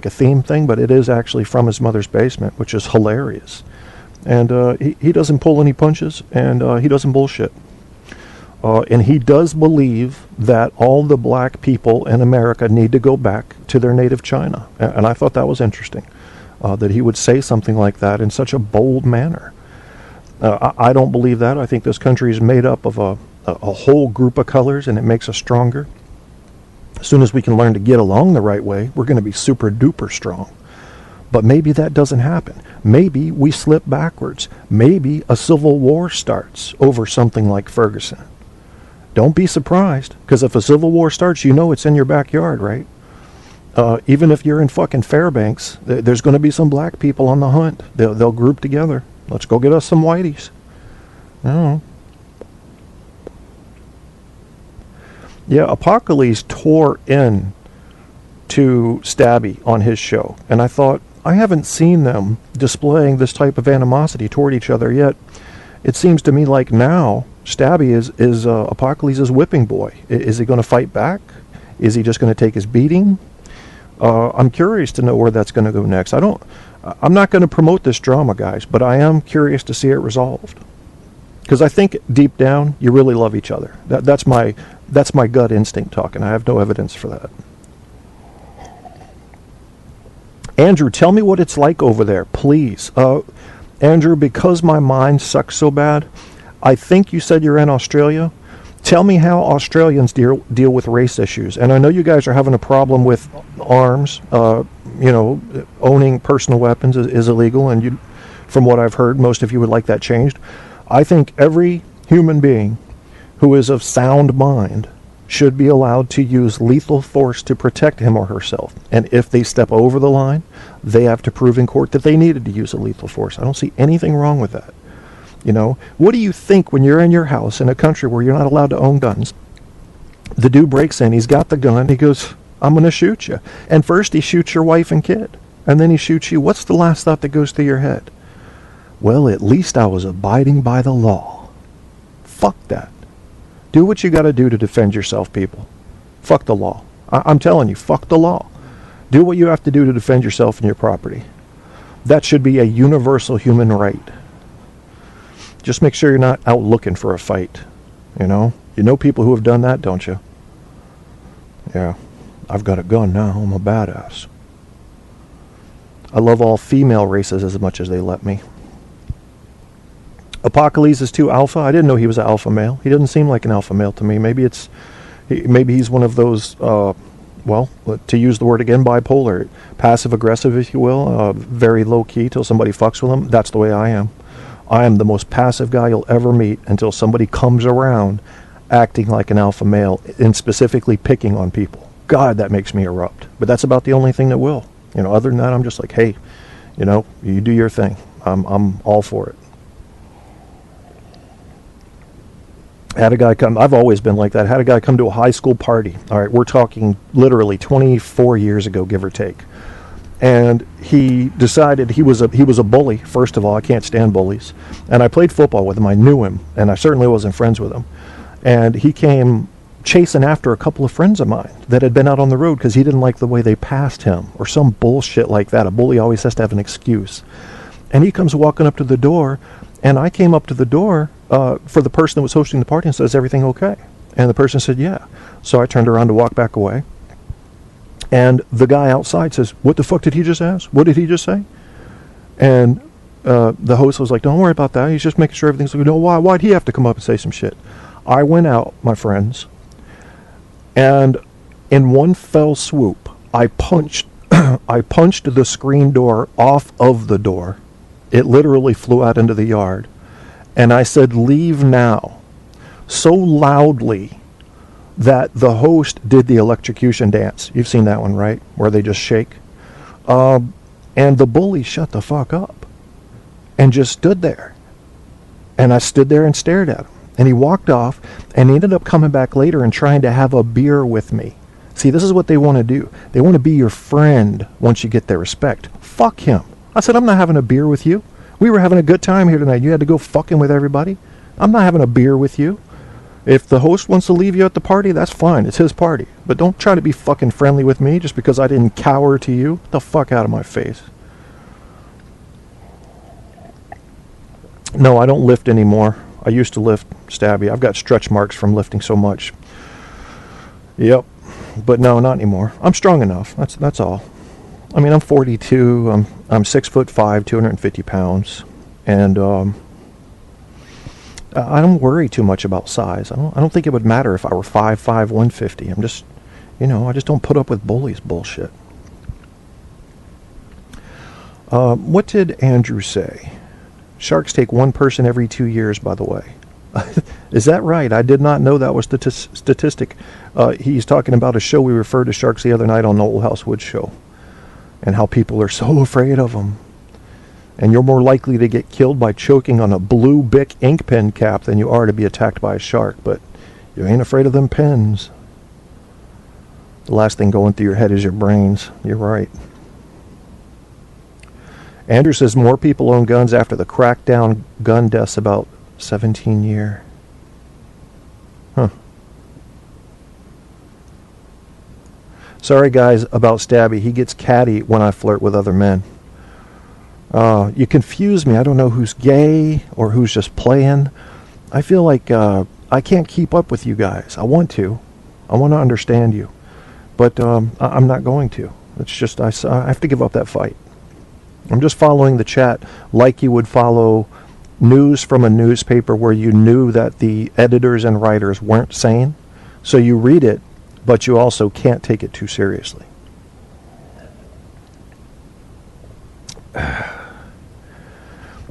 theme thing, but it is actually from his mother's basement, which is hilarious. And he doesn't pull any punches, and he doesn't bullshit. And he does believe that all the black people in America need to go back to their native China. And I thought that was interesting, that he would say something like that in such a bold manner. I don't believe that. I think this country is made up of a whole group of colors, and it makes us stronger. As soon as we can learn to get along the right way, we're going to be super duper strong. But maybe that doesn't happen. Maybe we slip backwards. Maybe a civil war starts over something like Ferguson. Don't be surprised, because if a civil war starts, you know it's in your backyard, right? Even if you're in fucking Fairbanks, there's going to be some black people on the hunt. They'll group together. Let's go get us some whiteys. Oh. Yeah, Apocalypse tore in to Stabby on his show, and I thought, I haven't seen them displaying this type of animosity toward each other yet. It seems to me like now Stabby is Apocalypse's whipping boy. Is he going to fight back? Is he just going to take his beating? I'm curious to know where that's going to go next. I'm not going to promote this drama, guys, but I am curious to see it resolved. Because I think deep down you really love each other. That's my gut instinct talking. I have no evidence for that. Andrew, tell me what it's like over there, please. Andrew, because my mind sucks so bad, I think you said you're in Australia. Tell me how Australians deal with race issues. And I know you guys are having a problem with arms. Owning personal weapons is illegal, and from what I've heard, most of you would like that changed. I think every human being who is of sound mind should be allowed to use lethal force to protect him or herself. And if they step over the line, they have to prove in court that they needed to use a lethal force. I don't see anything wrong with that. What do you think when you're in your house in a country where you're not allowed to own guns? The dude breaks in, he's got the gun, he goes, I'm going to shoot you. And first he shoots your wife and kid, and then he shoots you. What's the last thought that goes through your head? Well, at least I was abiding by the law. Fuck that. Do what you got to do to defend yourself, people. Fuck the law. I'm telling you, fuck the law. Do what you have to do to defend yourself and your property. That should be a universal human right. Just make sure you're not out looking for a fight. You know people who have done that, don't you? Yeah. I've got a gun now. I'm a badass. I love all female races as much as they let me. Apocalypse is too alpha. I didn't know he was an alpha male. He doesn't seem like an alpha male to me. Maybe he's one of those, to use the word again, bipolar, passive aggressive, if you will, very low key till somebody fucks with him. That's the way I am. I am the most passive guy you'll ever meet until somebody comes around acting like an alpha male and specifically picking on people. God, that makes me erupt. But that's about the only thing that will. Other than that, I'm just like, hey, you do your thing. I'm all for it. Had a guy come, I've always been like that, had a guy come to a high school party. All right, we're talking literally 24 years ago, give or take. And he decided he was a bully, first of all. I can't stand bullies. And I played football with him. I knew him, and I certainly wasn't friends with him. And he came chasing after a couple of friends of mine that had been out on the road because he didn't like the way they passed him or some bullshit like that. A bully always has to have an excuse. And he comes walking up to the door, and I came up to the door for the person that was hosting the party and says, everything okay? And the person said, yeah. So I turned around to walk back away. And the guy outside says, what the fuck did he just ask? What did he just say? And the host was like, don't worry about that. He's just making sure everything's good. No, why'd he have to come up and say some shit? I went out, my friends, and in one fell swoop, I punched the screen door off of the door. It literally flew out into the yard. And I said, leave now, so loudly that the host did the electrocution dance. You've seen that one, right? Where they just shake. And the bully shut the fuck up and just stood there. And I stood there and stared at him. And he walked off, and he ended up coming back later and trying to have a beer with me. See, this is what they want to do. They want to be your friend once you get their respect. Fuck him. I said, I'm not having a beer with you. We were having a good time here tonight. You had to go fucking with everybody. I'm not having a beer with you. If the host wants to leave you at the party, that's fine. It's his party. But don't try to be fucking friendly with me just because I didn't cower to you. Get the fuck out of my face. No, I don't lift anymore. I used to lift, Stabby. I've got stretch marks from lifting so much. Yep. But no, not anymore. I'm strong enough. That's all. I mean, I'm 42. I'm 6'5", 250 pounds, and I don't worry too much about size. I don't think it would matter if I were 5'5", 150. I'm just, I just don't put up with bullies bullshit. What did Andrew say? Sharks take one person every 2 years, by the way. Is that right? I did not know that was the statistic. He's talking about a show we referred to sharks the other night on the Old House Woods show, and how people are so afraid of them. And you're more likely to get killed by choking on a blue Bic ink pen cap than you are to be attacked by a shark, but you ain't afraid of them pens. The last thing going through your head is your brains. You're right. Andrew says more people own guns after the crackdown gun deaths about 17 year. Huh. Sorry guys about Stabby. He gets catty when I flirt with other men. You confuse me. I don't know who's gay or who's just playing. I feel like I can't keep up with you guys. I want to understand you, but I'm not going to. It's just I have to give up that fight. I'm just following the chat like you would follow news from a newspaper where you knew that the editors and writers weren't sane. So you read it, but you also can't take it too seriously.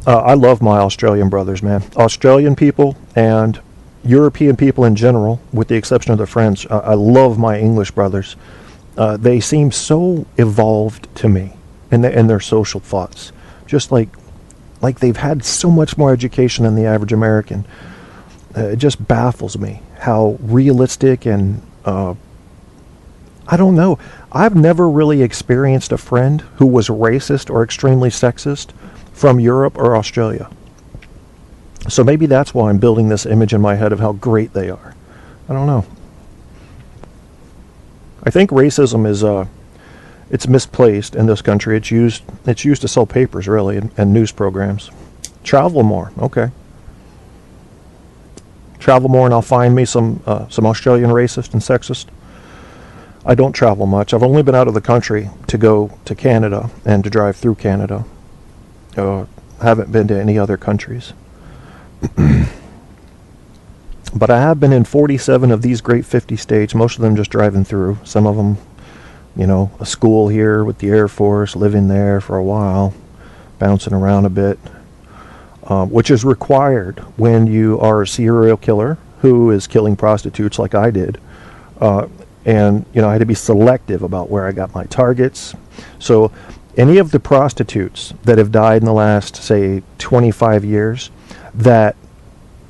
I love my Australian brothers, man. Australian people and European people in general, with the exception of the French. I love my English brothers. They seem so evolved to me in their social thoughts. Just like they've had so much more education than the average American. It just baffles me how realistic and I don't know. I've never really experienced a friend who was racist or extremely sexist from Europe or Australia. So maybe that's why I'm building this image in my head of how great they are. I don't know. I think racism is it's misplaced in this country. It's used to sell papers, really, and news programs. Travel more, okay. Travel more, and I'll find me some Australian racist and sexist. I don't travel much. I've only been out of the country to go to Canada and to drive through Canada. Haven't been to any other countries. But I have been in 47 of these great 50 states, most of them just driving through. Some of them, a school here with the Air Force, living there for a while, bouncing around a bit, which is required when you are a serial killer who is killing prostitutes like I did. And, I had to be selective about where I got my targets. So any of the prostitutes that have died in the last, say, 25 years that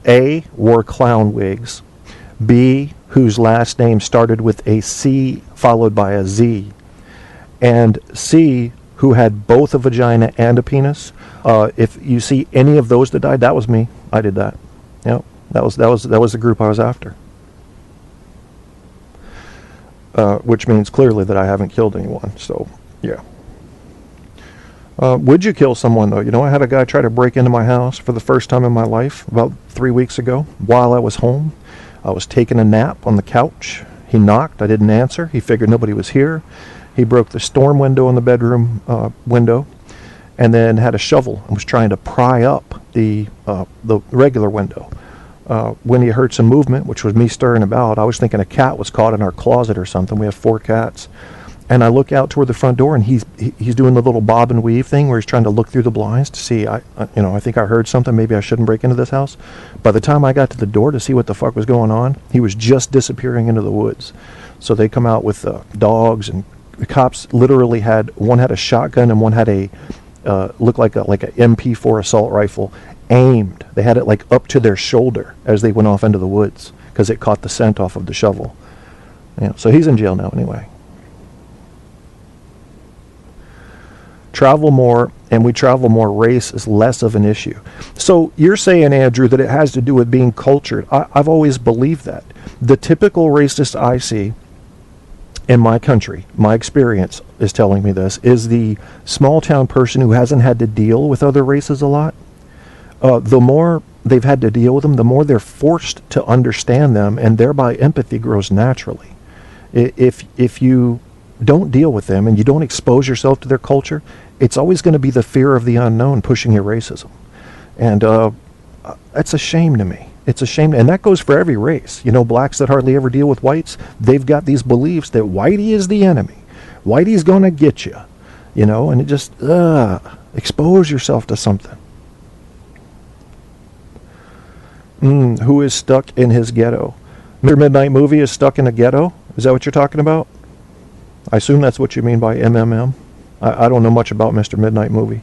A, wore clown wigs, B, whose last name started with a C followed by a Z, and C, who had both a vagina and a penis. If you see any of those that died, that was me. I did that. Yep, that was the group I was after. Which means clearly that I haven't killed anyone. So, yeah. Would you kill someone, though? I had a guy try to break into my house for the first time in my life about 3 weeks ago while I was home. I was taking a nap on the couch. He knocked. I didn't answer. He figured nobody was here. He broke the storm window in the bedroom window and then had a shovel and was trying to pry up the regular window. When he heard some movement, which was me stirring about, I was thinking a cat was caught in our closet or something. We have 4 cats. And I look out toward the front door, and he's doing the little bob and weave thing where he's trying to look through the blinds to see. I think I heard something. Maybe I shouldn't break into this house. By the time I got to the door to see what the fuck was going on, he was just disappearing into the woods. So they come out with dogs, and the cops literally one had a shotgun and one had a looked like a MP4 assault rifle aimed. They had it like up to their shoulder as they went off into the woods because it caught the scent off of the shovel. So he's in jail now anyway. Travel more, and we travel more. Race is less of an issue. So you're saying, Andrew, that it has to do with being cultured. I've always believed that. The typical racist I see in my country, my experience is telling me this, is the small town person who hasn't had to deal with other races a lot. The more they've had to deal with them, the more they're forced to understand them, and thereby empathy grows naturally. If you don't deal with them and you don't expose yourself to their culture, it's always going to be the fear of the unknown pushing your racism. And that's a shame to me. It's a shame. And that goes for every race. You know, blacks that hardly ever deal with whites, they've got these beliefs that whitey is the enemy. Whitey's going to get you. You know, and it just, expose yourself to something. Who is stuck in his ghetto? Mr. Midnight Movie is stuck in a ghetto? Is that what you're talking about? I assume that's what you mean by MMM. I don't know much about Mr. Midnight Movie.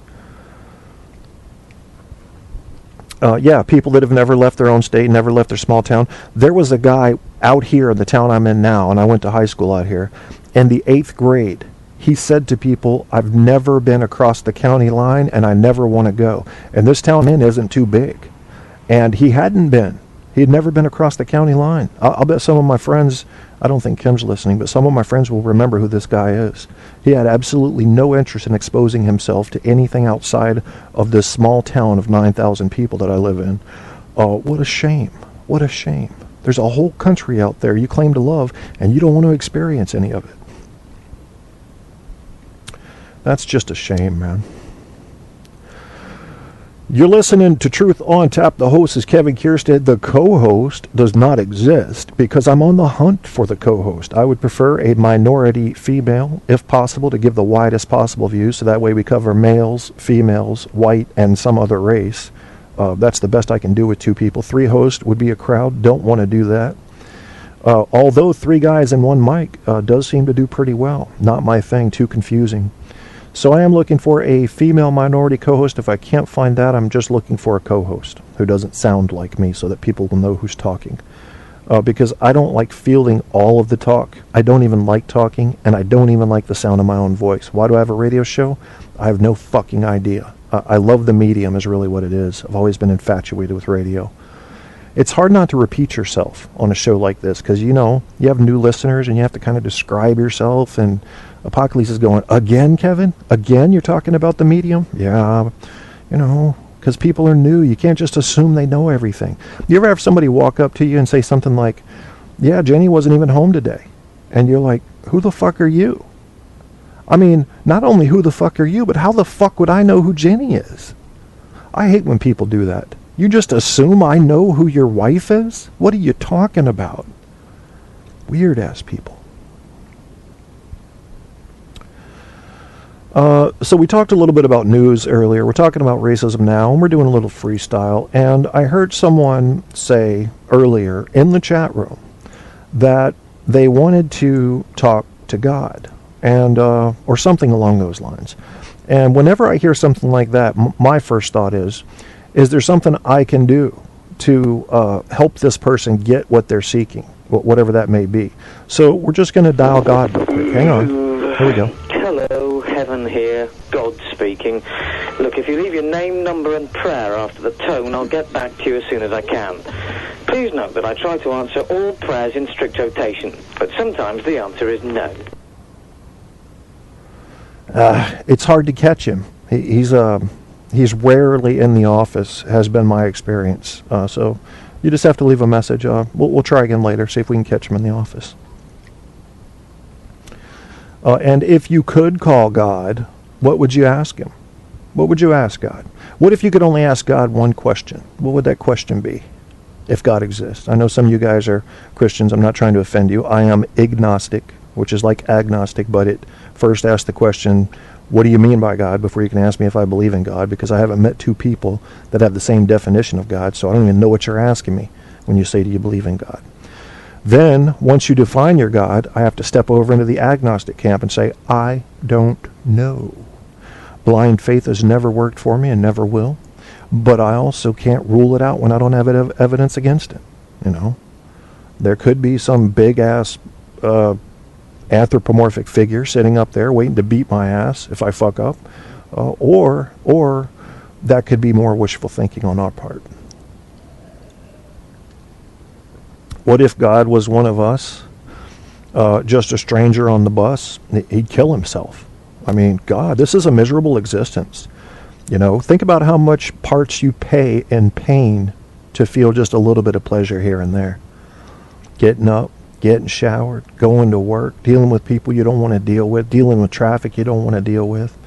Yeah, people that have never left their own state, never left their small town. There was a guy out here in the town I'm in now, and I went to high school out here, in the 8th grade. He said to people, I've never been across the county line, and I never want to go. And this town I'm in isn't too big. And he hadn't been. He had never been across the county line. I'll bet some of my friends, I don't think Kim's listening, but some of my friends will remember who this guy is. He had absolutely no interest in exposing himself to anything outside of this small town of 9,000 people that I live in. What a shame. What a shame. There's a whole country out there you claim to love, and you don't want to experience any of it. That's just a shame, man. You're listening to Truth on Tap. The host is Kevin Kierstead. The co-host does not exist because I'm on the hunt for the co-host. I would prefer a minority female, if possible, to give the widest possible view, so that way we cover males, females, white, and some other race. That's the best I can do with 2 people. 3 hosts would be a crowd. Don't want to do that. Although 3 guys and 1 mic does seem to do pretty well. Not my thing, too confusing. So I am looking for a female minority co-host. If I can't find that, I'm just looking for a co-host who doesn't sound like me so that people will know who's talking. Because I don't like fielding all of the talk. I don't even like talking, and I don't even like the sound of my own voice. Why do I have a radio show? I have no fucking idea. I love the medium is really what it is. I've always been infatuated with radio. It's hard not to repeat yourself on a show like this because, you know, you have new listeners and you have to kind of describe yourself, and Apocalypse is going, again, Kevin? Again, you're talking about the medium? Yeah, you know, because people are new. You can't just assume they know everything. You ever have somebody walk up to you and say something like, yeah, Jenny wasn't even home today. And you're like, who the fuck are you? I mean, not only who the fuck are you, but how the fuck would I know who Jenny is? I hate when people do that. You just assume I know who your wife is? What are you talking about? Weird-ass people. So we talked a little bit about news earlier. We're talking about racism now, and we're doing a little freestyle. And I heard someone say earlier in the chat room that they wanted to talk to God, and or something along those lines. And whenever I hear something like that, my first thought is there something I can do to help this person get what they're seeking, whatever that may be? So we're just going to dial God real quick. Hang on. Here we go. Hello, Heaven here, God speaking. Look, if you leave your name, number and prayer after the tone, I'll get back to you as soon as I can. Please note that I try to answer all prayers in strict rotation, but sometimes the answer is no. It's hard to catch him. He's rarely in the office, has been my experience. So you just have to leave a message. We'll try again later, see if we can catch him in the office. And if you could call God, what would you ask him? What would you ask God? What if you could only ask God one question? What would that question be, if God exists? I know some of you guys are Christians. I'm not trying to offend you. I am agnostic, which is like agnostic, but it first asks the question, what do you mean by God, before you can ask me if I believe in God, because I haven't met 2 people that have the same definition of God, so I don't even know what you're asking me when you say, do you believe in God? Then, once you define your God, I have to step over into the agnostic camp and say, I don't know. Blind faith has never worked for me and never will, but I also can't rule it out when I don't have evidence against it. You know, there could be some big-ass anthropomorphic figure sitting up there waiting to beat my ass if I fuck up, or that could be more wishful thinking on our part. What if God was one of us, just a stranger on the bus? He'd kill himself. I mean, God, this is a miserable existence. You know, think about how much parts you pay in pain to feel just a little bit of pleasure here and there. Getting up, getting showered, going to work, dealing with people you don't want to deal with, dealing with traffic you don't want to deal with,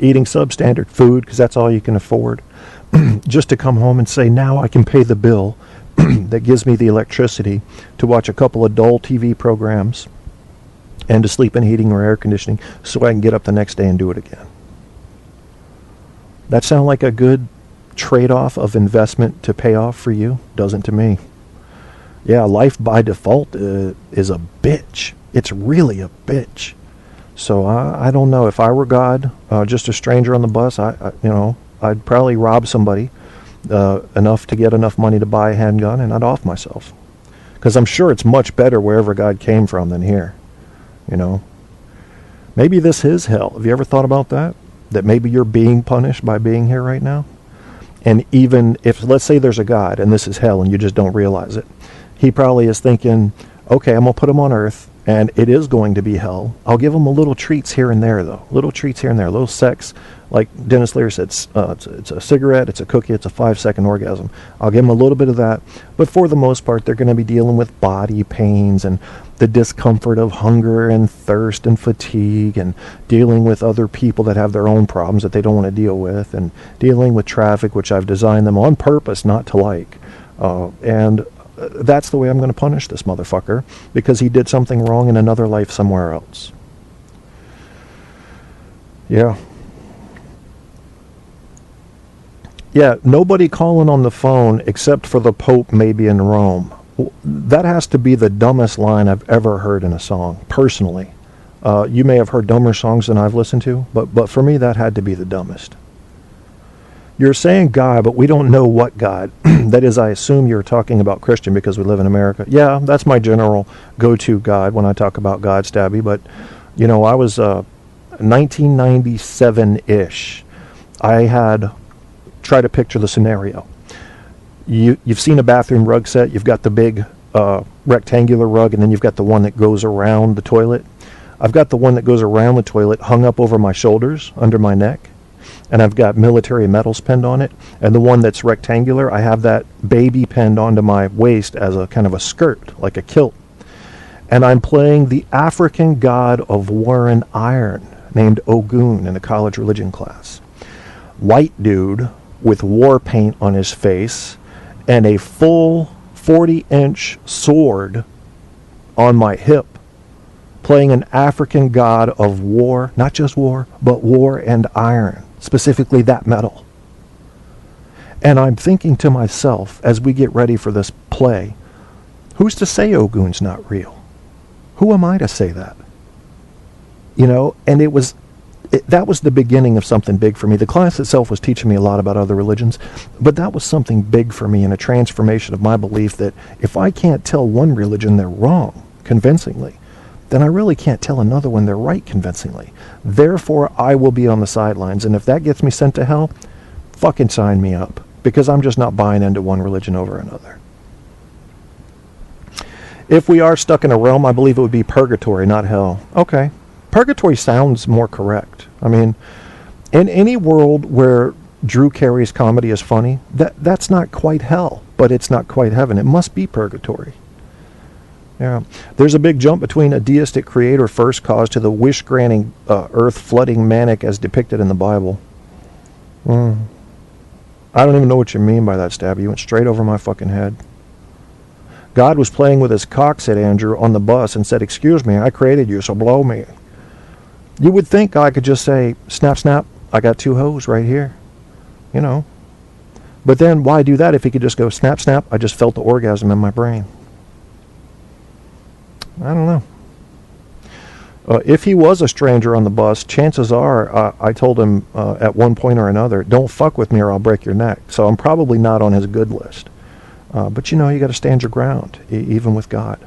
eating substandard food because that's all you can afford, just to come home and say, now I can pay the bill that gives me the electricity to watch a couple of dull TV programs and to sleep in heating or air conditioning so I can get up the next day and do it again. That sound like a good trade-off of investment to pay off for you? Doesn't to me. Yeah, life by default is a bitch. It's really a bitch. So I don't know. If I were God, just a stranger on the bus, I'd probably rob somebody enough to get enough money to buy a handgun, and I'd off myself. Because I'm sure it's much better wherever God came from than here. You know, maybe this is hell. Have you ever thought about that? That maybe you're being punished by being here right now? And even if, let's say there's a God and this is hell and you just don't realize it, he probably is thinking, okay, I'm going to put him on earth and it is going to be hell. I'll give him a little treats here and there, though. Little treats here and there. A little sex. Like Dennis Leary said, it's a cigarette, it's a cookie, it's a 5-second orgasm. I'll give them a little bit of that. But for the most part, they're going to be dealing with body pains and the discomfort of hunger and thirst and fatigue, and dealing with other people that have their own problems that they don't want to deal with, and dealing with traffic, which I've designed them on purpose not to like. And that's the way I'm going to punish this motherfucker, because he did something wrong in another life somewhere else. Yeah. Yeah, nobody calling on the phone except for the Pope maybe in Rome. That has to be the dumbest line I've ever heard in a song, personally. You may have heard dumber songs than I've listened to, but for me that had to be the dumbest. You're saying God, but we don't know what God. That is, I assume you're talking about Christian because we live in America. Yeah, that's my general go-to God when I talk about God, Stabby. But, you know, I was 1997-ish. I had tried to picture the scenario. You've seen a bathroom rug set. You've got the big rectangular rug, and then you've got the one that goes around the toilet. I've got the one that goes around the toilet hung up over my shoulders, under my neck. And I've got military medals pinned on it. And the one that's rectangular, I have that baby pinned onto my waist as a kind of a skirt, like a kilt. And I'm playing the African god of war and iron, named Ogun, in a college religion class. White dude with war paint on his face and a full 40-inch sword on my hip, playing an African god of war, not just war, but war and iron. Specifically that metal. And I'm thinking to myself, as we get ready for this play, who's to say Ogun's not real? Who am I to say that? You know, and that was the beginning of something big for me. The class itself was teaching me a lot about other religions, but that was something big for me, and a transformation of my belief that if I can't tell one religion they're wrong convincingly, then I really can't tell another one they're right convincingly. Therefore, I will be on the sidelines. And if that gets me sent to hell, fucking sign me up. Because I'm just not buying into one religion over another. If we are stuck in a realm, I believe it would be purgatory, not hell. Okay. Purgatory sounds more correct. I mean, in any world where Drew Carey's comedy is funny, that's not quite hell, but it's not quite heaven. It must be purgatory. Yeah, there's a big jump between a deistic creator first cause to the wish-granting earth flooding manic as depicted in the Bible. I don't even know what you mean by that, Stab. You went straight over my fucking head. God was playing with his cock, said Andrew, on the bus and said, "Excuse me, I created you, so blow me." You would think God could just say, "Snap, snap, I got 2 hoes right here." You know. But then why do that if he could just go, "Snap, snap, I just felt the orgasm in my brain"? I don't know. If he was a stranger on the bus, chances are, I told him at one point or another, "Don't fuck with me or I'll break your neck." So I'm probably not on his good list. But you know, you got to stand your ground, even with God.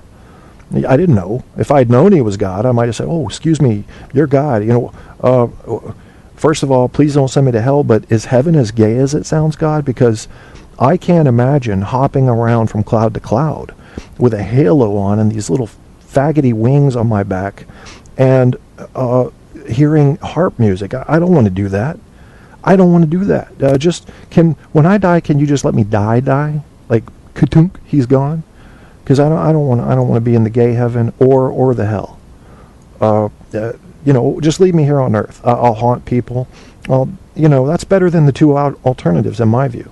I didn't know. If I'd known he was God, I might have said, "Oh, excuse me, you're God. You know, first of all, please don't send me to hell, but is heaven as gay as it sounds, God? Because I can't imagine hopping around from cloud to cloud with a halo on and these little faggoty wings on my back and hearing harp music. I don't want to do that. I don't want to do that. When I die, can you just let me die? like ka-tunk, he's gone. Because I don't want to be in the gay heaven or the hell. Just leave me here on earth. I'll haunt people. That's better than the two alternatives in my view.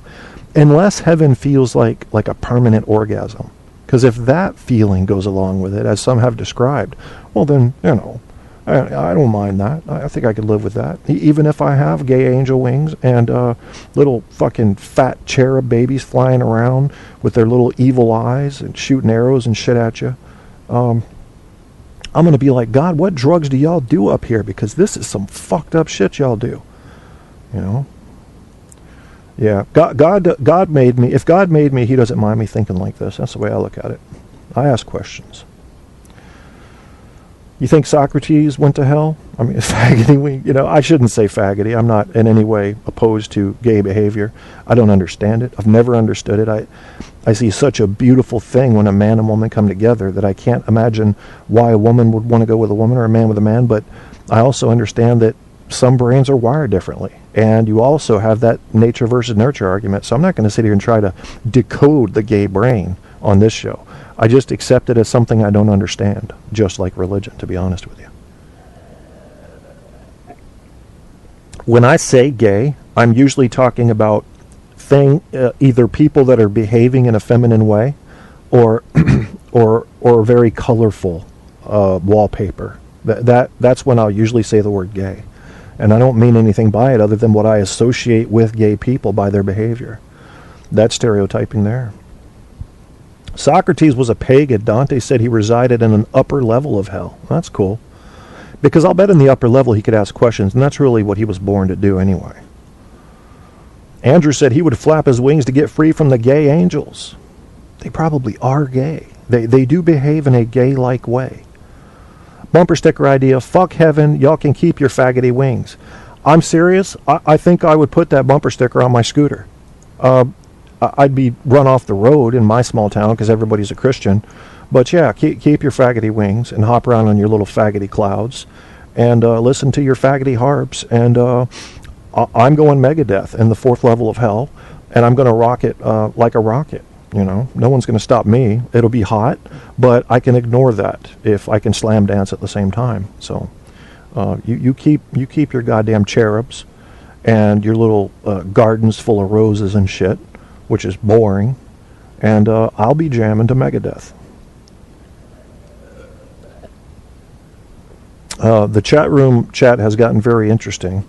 Unless heaven feels like a permanent orgasm. Because if that feeling goes along with it, as some have described, well then, I don't mind that. I think I could live with that. Even if I have gay angel wings and little fucking fat cherub babies flying around with their little evil eyes and shooting arrows and shit at you. I'm going to be like, God, what drugs do y'all do up here? Because this is some fucked up shit y'all do. Yeah, God made me. If God made me, he doesn't mind me thinking like this. That's the way I look at it. I ask questions. You think Socrates went to hell? I mean, faggoty, I shouldn't say faggoty. I'm not in any way opposed to gay behavior. I don't understand it. I've never understood it. I see such a beautiful thing when a man and woman come together that I can't imagine why a woman would want to go with a woman or a man with a man, but I also understand that some brains are wired differently. And you also have that nature versus nurture argument. So I'm not going to sit here and try to decode the gay brain on this show. I just accept it as something I don't understand, just like religion, to be honest with you. When I say gay, I'm usually talking about either people that are behaving in a feminine way or very colorful wallpaper. That's when I'll usually say the word gay. And I don't mean anything by it other than what I associate with gay people by their behavior. That's stereotyping there. Socrates was a pagan. Dante said he resided in an upper level of hell. That's cool. Because I'll bet in the upper level he could ask questions, and that's really what he was born to do anyway. Andrew said he would flap his wings to get free from the gay angels. They probably are gay. They do behave in a gay-like way. Bumper sticker idea, fuck heaven, y'all can keep your faggoty wings. I'm serious. I think I would put that bumper sticker on my scooter. I'd be run off the road in my small town because everybody's a Christian. But yeah, keep your faggoty wings and hop around on your little faggoty clouds and listen to your faggoty harps. And I'm going Megadeth in the 4th level of hell, and I'm going to rock it like a rocket. No one's going to stop me. It'll be hot, but I can ignore that if I can slam dance at the same time. So you keep your goddamn cherubs and your little gardens full of roses and shit, which is boring, and I'll be jamming to Megadeth. The chat room chat has gotten very interesting.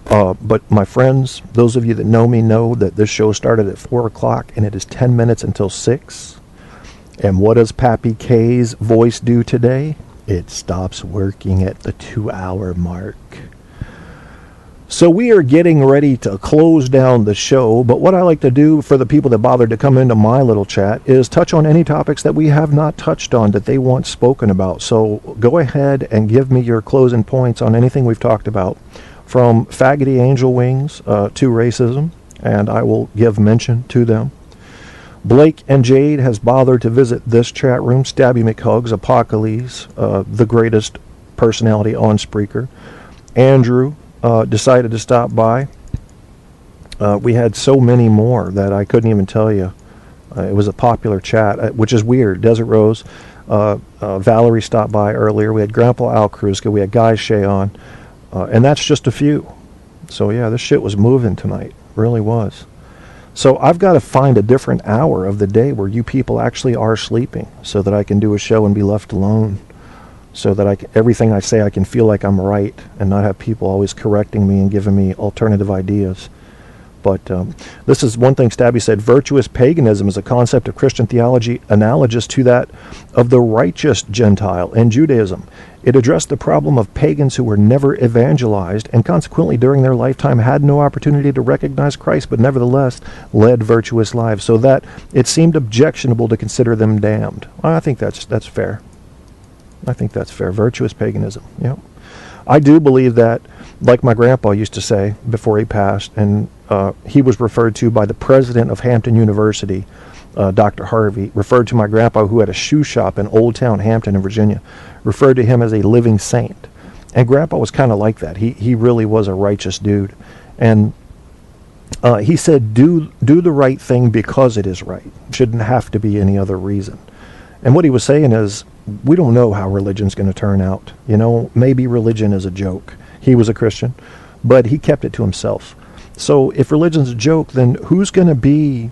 But my friends, those of you that know me know that this show started at 4 o'clock and it is 10 minutes until 6. And what does Pappy K's voice do today? It stops working at the 2-hour mark. So we are getting ready to close down the show, but what I like to do for the people that bothered to come into my little chat is touch on any topics that we have not touched on that they want spoken about. So go ahead and give me your closing points on anything we've talked about. From faggoty angel wings to racism, and I will give mention to them. Blake and Jade has bothered to visit this chat room. Stabby McHugs, Apocalypse, the greatest personality on Spreaker. Andrew decided to stop by. We had so many more that I couldn't even tell you. It was a popular chat, which is weird. Desert Rose, Valerie stopped by earlier. We had Grandpa Al Kruska. We had Guy Shea on. And that's just a few. So yeah, this shit was moving tonight. Really was. So I've got to find a different hour of the day where you people actually are sleeping so that I can do a show and be left alone. So that everything I say I can feel like I'm right and not have people always correcting me and giving me alternative ideas. But this is one thing Stabby said. Virtuous paganism is a concept of Christian theology analogous to that of the righteous Gentile in Judaism. It addressed the problem of pagans who were never evangelized and consequently during their lifetime had no opportunity to recognize Christ, but nevertheless led virtuous lives, so that it seemed objectionable to consider them damned. I think that's fair. I think that's fair. Virtuous paganism. Yeah. I do believe that, like my grandpa used to say before he passed, and he was referred to by the president of Hampton University, Dr. Harvey, referred to my grandpa, who had a shoe shop in Old Town Hampton in Virginia, referred to him as a living saint. And grandpa was kind of like that. He really was a righteous dude. And He said, do the right thing because it is right. Shouldn't have to be any other reason. And what he was saying is, we don't know how religion's going to turn out. You know, maybe religion is a joke. He was a Christian, but he kept it to himself. So if religion's a joke, then who's going to be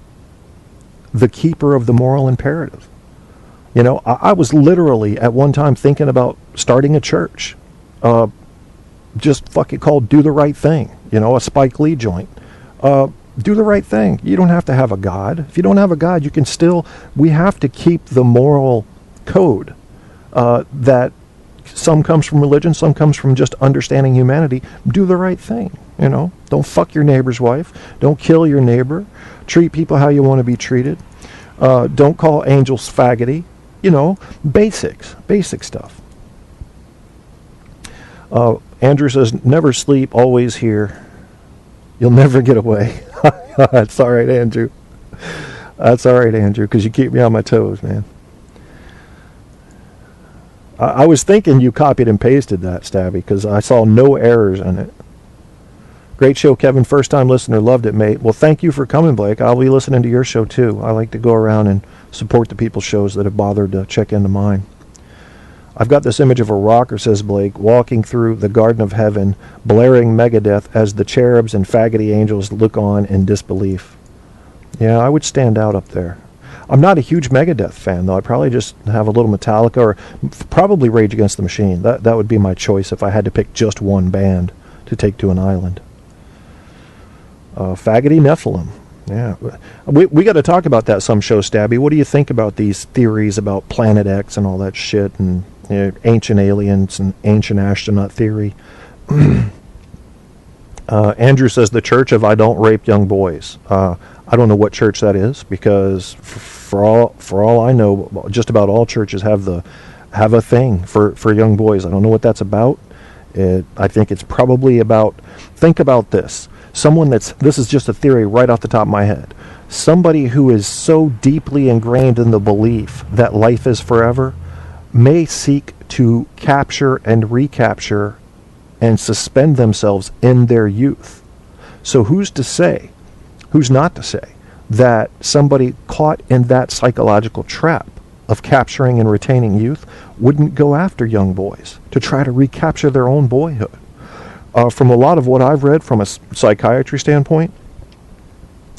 the keeper of the moral imperative? You know, I was literally at one time thinking about starting a church. Just fucking called Do the Right Thing. You know, a Spike Lee joint. Do the right thing. You don't have to have a God. If you don't have a God, you can still... We have to keep the moral code that some comes from religion, some comes from just understanding humanity. Do the right thing, you know. Don't fuck your neighbor's wife. Don't kill your neighbor. Treat people how you want to be treated. Don't call angels faggoty. You know, basic stuff. Andrew says, never sleep, always here. You'll never get away. That's all right, Andrew. That's all right, Andrew, because you keep me on my toes, man. I was thinking you copied and pasted that, Stabby, because I saw no errors in it. Great show, Kevin. First-time listener. Loved it, mate. Well, thank you for coming, Blake. I'll be listening to your show, too. I like to go around and support the people's shows that have bothered to check into mine. I've got this image of a rocker, says Blake, walking through the Garden of Heaven, blaring Megadeth as the cherubs and faggoty angels look on in disbelief. Yeah, I would stand out up there. I'm not a huge Megadeth fan, though. I'd probably just have a little Metallica or probably Rage Against the Machine. That would be my choice if I had to pick just one band to take to an island. Faggoty Nephilim. Yeah. We got to talk about that some show, Stabby. What do you think about these theories about Planet X and all that shit and ancient aliens and ancient astronaut theory? Andrew says the Church of I Don't Rape Young Boys. I don't know what church that is, because for all I know, just about all churches have a thing for young boys. I don't know what that's about. I think it's probably about, think about this. This is just a theory right off the top of my head. Somebody who is so deeply ingrained in the belief that life is forever may seek to capture and recapture and suspend themselves in their youth. So who's not to say that somebody caught in that psychological trap of capturing and retaining youth wouldn't go after young boys to try to recapture their own boyhood? From a lot of what I've read from a psychiatry standpoint,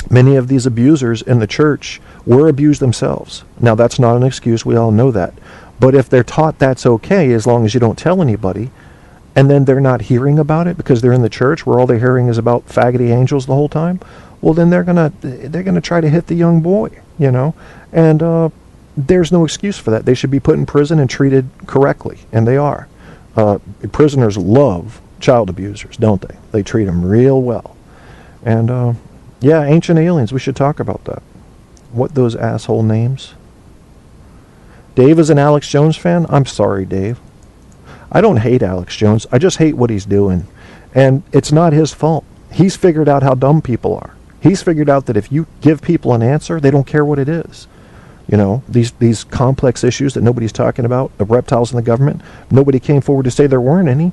many of these abusers in the church were abused themselves. Now, that's not an excuse. We all know that. But if they're taught that's okay as long as you don't tell anybody, and then they're not hearing about it because they're in the church where all they're hearing is about faggoty angels the whole time, well, then they're gonna try to hit the young boy, you know? And there's no excuse for that. They should be put in prison and treated correctly, and they are. Prisoners love child abusers, don't they? They treat them real well. And yeah, ancient aliens, we should talk about that. What those asshole names? Dave is an Alex Jones fan? I'm sorry, Dave. I don't hate Alex Jones. I just hate what he's doing. And it's not his fault. He's figured out how dumb people are. He's figured out that if you give people an answer, they don't care what it is. You know, these complex issues that nobody's talking about, the reptiles in the government, nobody came forward to say there weren't any.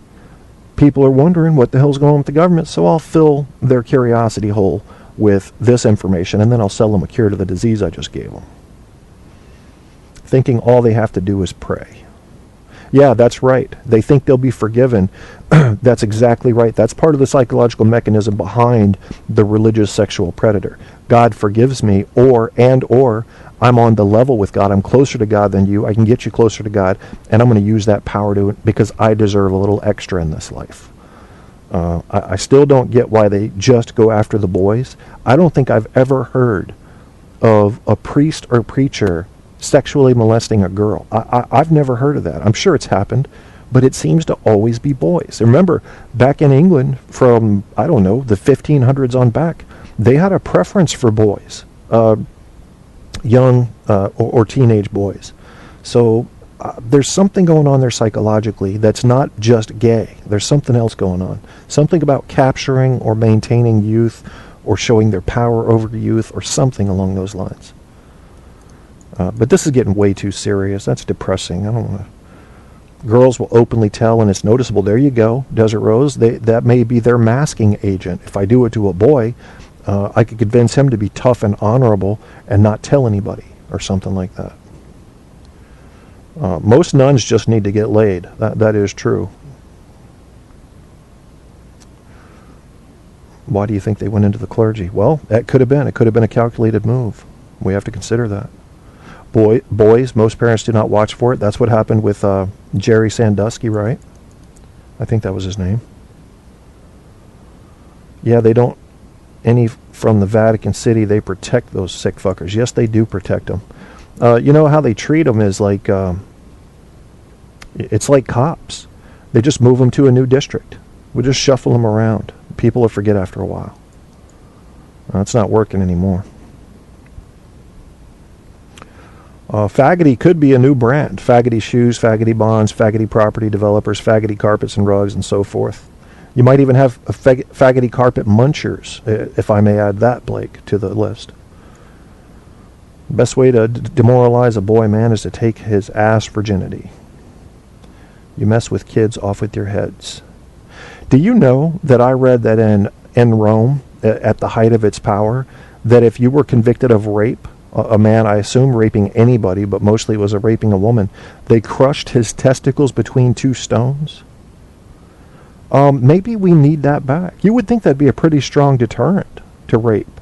People are wondering what the hell's going on with the government, so I'll fill their curiosity hole with this information, and then I'll sell them a cure to the disease I just gave them. Thinking all they have to do is pray. Yeah, that's right. They think they'll be forgiven. That's exactly right. That's part of the psychological mechanism behind the religious sexual predator. God forgives me, or I'm on the level with God. I'm closer to God than you. I can get you closer to God, and I'm going to use that power to it because I deserve a little extra in this life. I still don't get why they just go after the boys. I don't think I've ever heard of a priest or preacher sexually molesting a girl. I've never heard of that. I'm sure it's happened, but it seems to always be boys. Remember, back in England from, I don't know, the 1500s on back, they had a preference for boys, young or teenage boys. So there's something going on there psychologically that's not just gay. There's something else going on. Something about capturing or maintaining youth or showing their power over youth or something along those lines. But this is getting way too serious. That's depressing. I don't want to. Girls will openly tell, and it's noticeable. There you go, Desert Rose. That may be their masking agent. If I do it to a boy, I could convince him to be tough and honorable and not tell anybody or something like that. Most nuns just need to get laid. That is true. Why do you think they went into the clergy? Well, that could have been. It could have been a calculated move. We have to consider that. Boys, most parents do not watch for it. That's what happened with Jerry Sandusky, right? I think that was his name. Yeah, they don't. Any from the Vatican City, they protect those sick fuckers. Yes, they do protect them. You know how they treat them is like, it's like cops. They just move them to a new district. We just shuffle them around. People will forget after a while. It's not working anymore. Faggoty could be a new brand. Faggoty shoes, faggoty bonds, faggoty property developers, faggoty carpets and rugs, and so forth. You might even have a faggoty carpet munchers, if I may add that, Blake, to the list. Best way to demoralize a boy, man, is to take his ass virginity. You mess with kids, off with your heads. Do you know that I read that in Rome, at the height of its power, that if you were convicted of rape, a man, I assume, raping anybody, but mostly it was raping a woman, they crushed his testicles between two stones? Maybe we need that back. You would think that'd be a pretty strong deterrent to rape.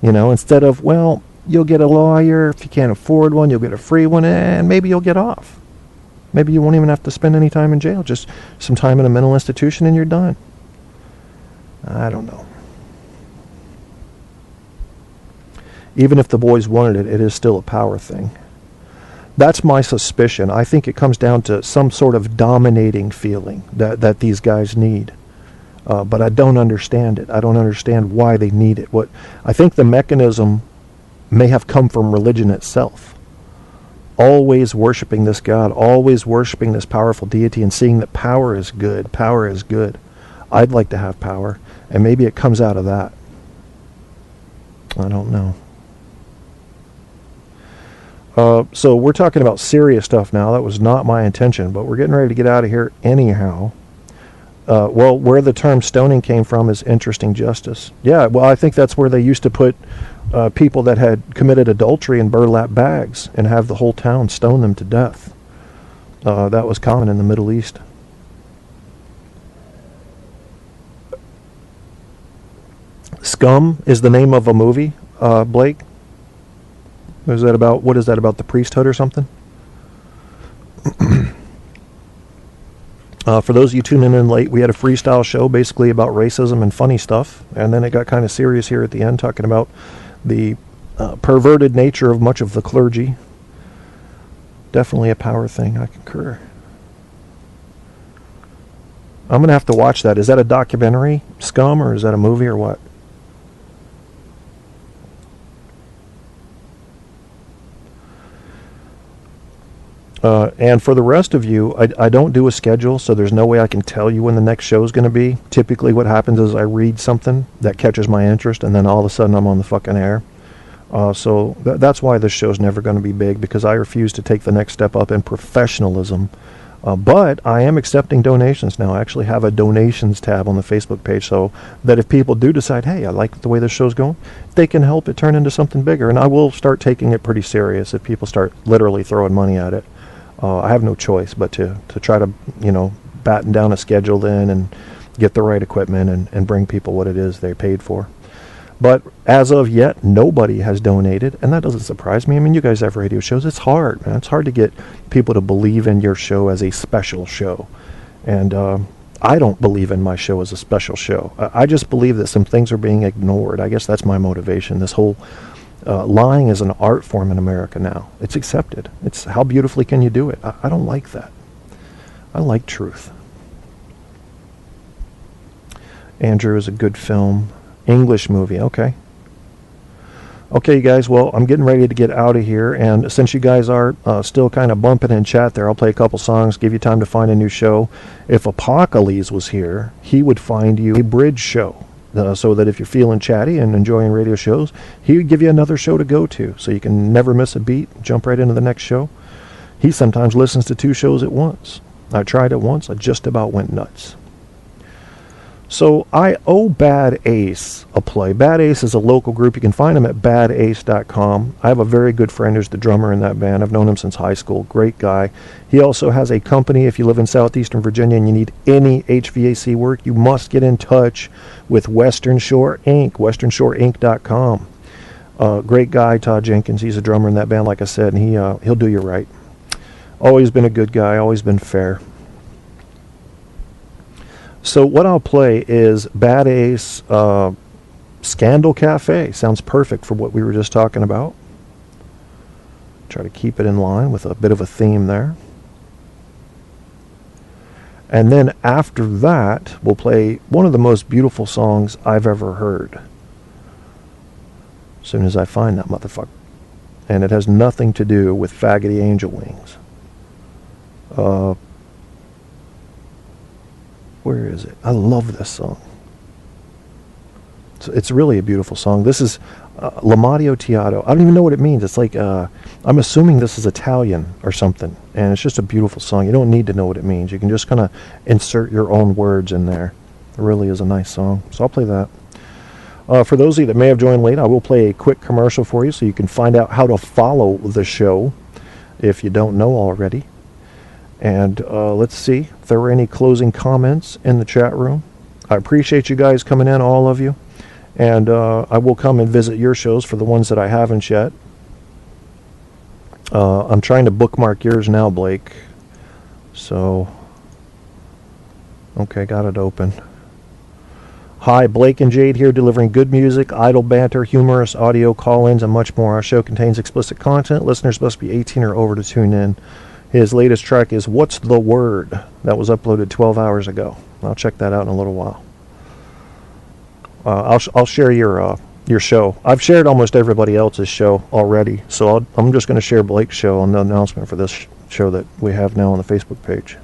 You know, instead of, well, you'll get a lawyer. If you can't afford one, you'll get a free one, and maybe you'll get off. Maybe you won't even have to spend any time in jail. Just some time in a mental institution and you're done. I don't know. Even if the boys wanted it, it is still a power thing. That's my suspicion. I think it comes down to some sort of dominating feeling that these guys need. But I don't understand it. I don't understand why they need it. I think the mechanism may have come from religion itself. Always worshiping this God, always worshiping this powerful deity and seeing that power is good. Power is good. I'd like to have power, and maybe it comes out of that. I don't know. So we're talking about serious stuff now. That was not my intention, but we're getting ready to get out of here anyhow. Well, where the term stoning came from is interesting justice. Yeah, well, I think that's where they used to put people that had committed adultery in burlap bags and have the whole town stone them to death. That was common in the Middle East. Scum is the name of a movie, Blake. What is that about the priesthood or something? For those of you tuning in late, we had a freestyle show basically about racism and funny stuff, and then it got kind of serious here at the end, talking about the perverted nature of much of the clergy. Definitely a power thing, I concur. I'm going to have to watch that. Is that a documentary, Scum, or is that a movie, or what? And for the rest of you, I don't do a schedule, so there's no way I can tell you when the next show is going to be. Typically what happens is I read something that catches my interest, and then all of a sudden I'm on the fucking air. So that's why this show's never going to be big, because I refuse to take the next step up in professionalism. But I am accepting donations now. I actually have a donations tab on the Facebook page, so that if people do decide, hey, I like the way this show's going, they can help it turn into something bigger. And I will start taking it pretty serious if people start literally throwing money at it. I have no choice but to try to, batten down a schedule then and get the right equipment and bring people what it is they paid for. But as of yet, nobody has donated, and that doesn't surprise me. I mean, you guys have radio shows. It's hard, man. It's hard to get people to believe in your show as a special show. And I don't believe in my show as a special show. I just believe that some things are being ignored. I guess that's my motivation. This whole lying is an art form in America now. It's accepted. It's how beautifully can you do it? I don't like that. I like truth. Andrew is a good film. English movie, okay. Okay, you guys, well, I'm getting ready to get out of here, and since you guys are still kind of bumping in chat there, I'll play a couple songs, give you time to find a new show. If Apocalypse was here, he would find you a bridge show. So that if you're feeling chatty and enjoying radio shows, he would give you another show to go to, so you can never miss a beat, jump right into the next show. He sometimes listens to 2 shows at once. I tried it once, I just about went nuts. So I owe Bad Ace a play. Bad Ace is a local group. You can find him at badace.com. I have a very good friend who's the drummer in that band. I've known him since high school. Great guy. He also has a company. If you live in southeastern Virginia and you need any HVAC work, you must get in touch with Western Shore Inc., westernshoreinc.com. Great guy, Todd Jenkins. He's a drummer in that band, like I said, and he'll do you right. Always been a good guy, always been fair. So what I'll play is Bad Ace Scandal Cafe. Sounds perfect for what we were just talking about. Try to keep it in line with a bit of a theme there. And then after that, we'll play one of the most beautiful songs I've ever heard. As soon as I find that motherfucker. And it has nothing to do with Faggoty Angel Wings. Where is it? I love this song. It's really a beautiful song. This is L'Amadio Teatro. I don't even know what it means. It's like, I'm assuming this is Italian or something. And it's just a beautiful song. You don't need to know what it means. You can just kind of insert your own words in there. It really is a nice song. So I'll play that. For those of you that may have joined late, I will play a quick commercial for you so you can find out how to follow the show if you don't know already. And let's see if there were any closing comments in the chat room. I appreciate you guys coming in, all of you. And I will come and visit your shows for the ones that I haven't yet. I'm trying to bookmark yours now, Blake. So, okay, got it open. Hi, Blake and Jade here, delivering good music, idle banter, humorous audio call-ins, and much more. Our show contains explicit content. Listeners must be 18 or over to tune in. His latest track is What's the Word? That was uploaded 12 hours ago. I'll check that out in a little while. I'll share your show. I've shared almost everybody else's show already, so I'm just going to share Blake's show on the announcement for this show that we have now on the Facebook page.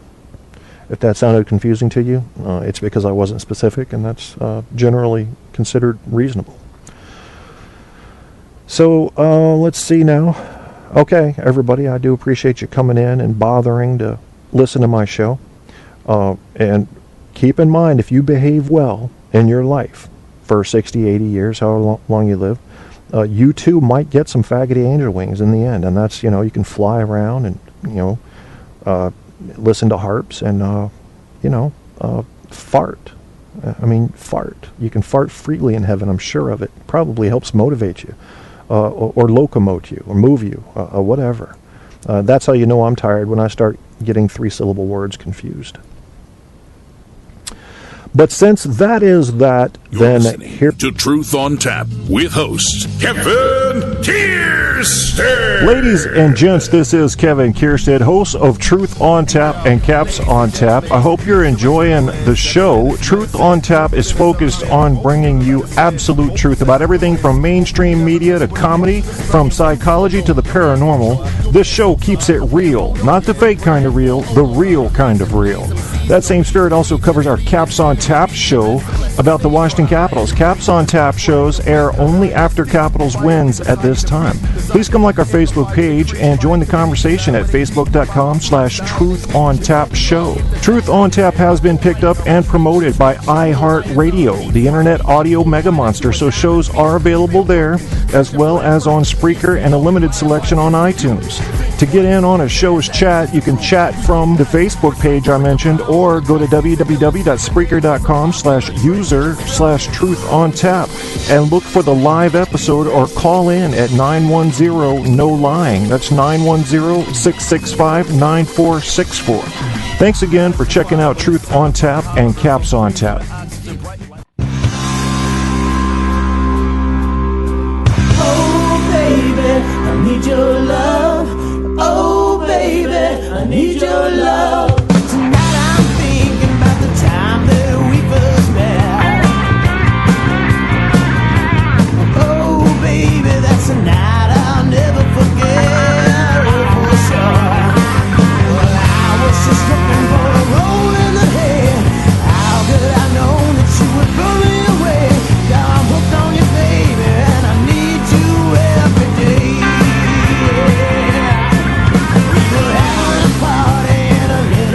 If that sounded confusing to you, it's because I wasn't specific, and that's generally considered reasonable. So let's see now. Okay, everybody, I do appreciate you coming in and bothering to listen to my show. And keep in mind, if you behave well in your life for 60, 80 years, however long you live, you too might get some Faggoty Angel Wings in the end. And that's, you can fly around and, listen to harps and, fart. Fart. You can fart freely in heaven, I'm sure of it. Probably helps motivate you. Or locomote you, or move you, whatever. That's how you know I'm tired, when I start getting three-syllable words confused. But since that is that, You're then here to Truth on Tap with host Kevin Kierstead. Ladies and gents, this is Kevin Kierstead, host of Truth on Tap and Caps on Tap. I hope you're enjoying the show. Truth on Tap is focused on bringing you absolute truth about everything from mainstream media to comedy, from psychology to the paranormal. This show keeps it real, not the fake kind of real, the real kind of real. That same spirit also covers our Caps on Tap show about the Washington Capitals. Caps on Tap shows air only after Capitals wins at this time. Please come like our Facebook page and join the conversation at facebook.com/Truth on Tap show. Truth on Tap has been picked up and promoted by iHeartRadio, the internet audio mega monster, so shows are available there as well as on Spreaker and a limited selection on iTunes. To get in on a show's chat, you can chat from the Facebook page I mentioned or go to www.spreaker.com/user/truth-on-tap and look for the live episode or call in at 910-NO-LYING. That's 910-665-9464. Thanks again for checking out Truth on Tap and Caps on Tap. Oh, baby, I need your love. Oh, baby, I need your love. Tonight I'm thinking about the time that we first met. Oh, baby, that's a night I'll never forget. Oh, for sure. Well, I was just looking for a roll in the head. How could I know that you would blow me away? Now I'm hooked on you, baby, and I need you every day. We were having a party in a little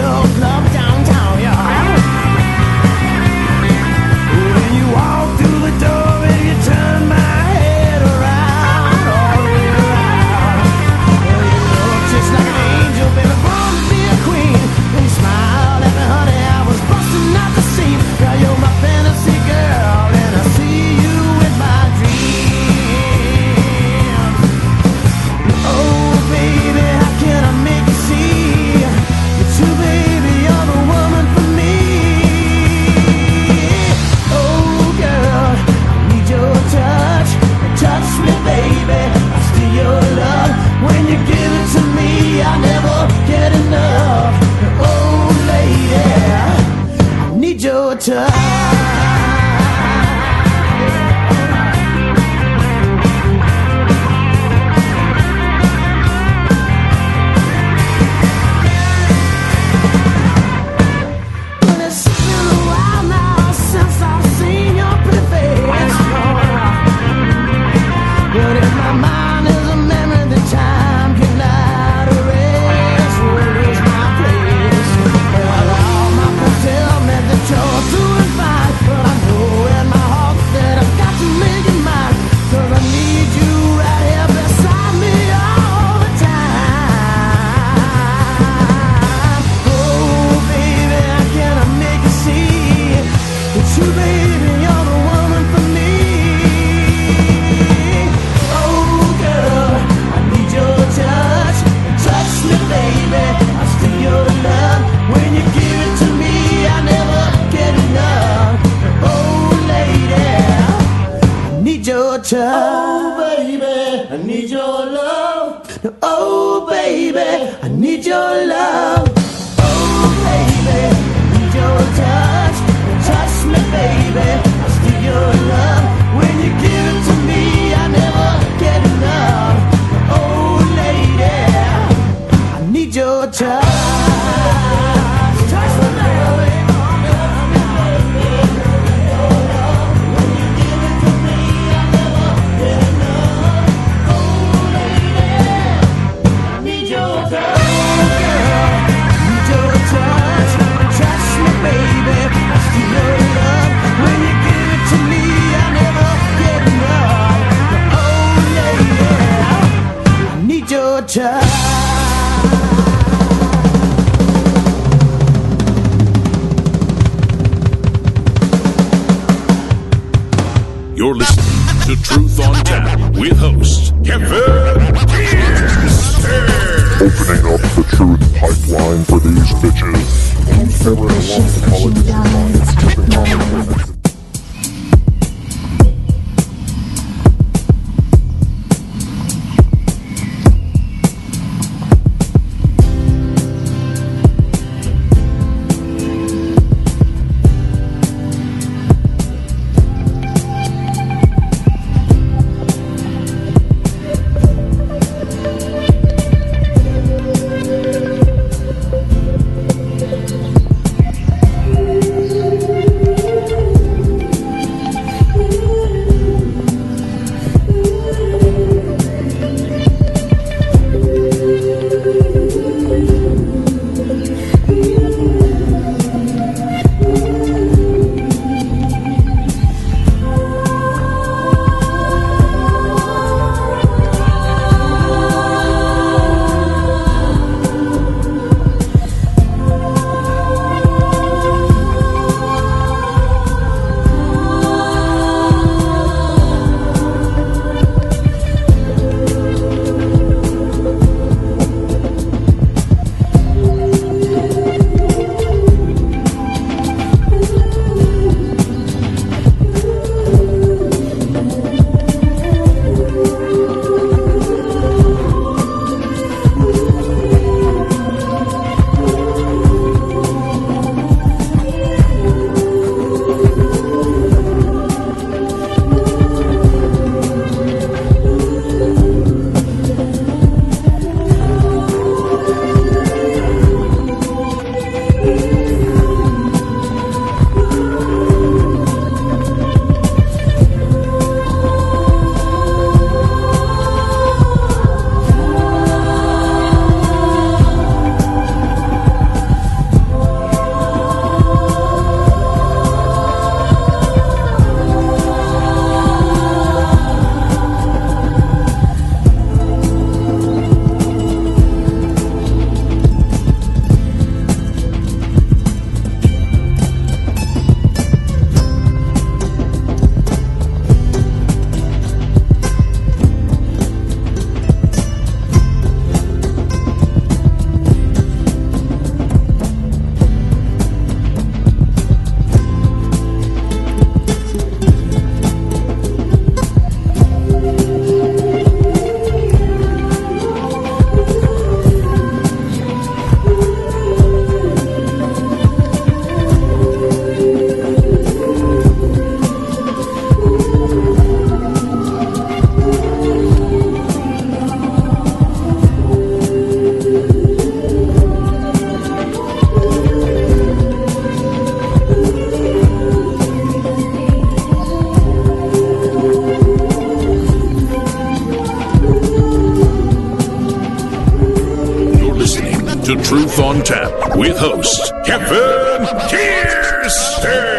touch. Oh baby, I need your love. Oh baby, I need your love. Oh baby, I need your touch. Touch me, baby, I steal your love. When you give it to me, I never get enough. Oh lady, I need your touch. Touch me, baby. You're listening to Truth on Tap with host Kevin Kierstead. Opening up the truth pipeline for these bitches. And so precious, pushing diamonds, technology. to Truth on Tap with host Kevin Kierstead.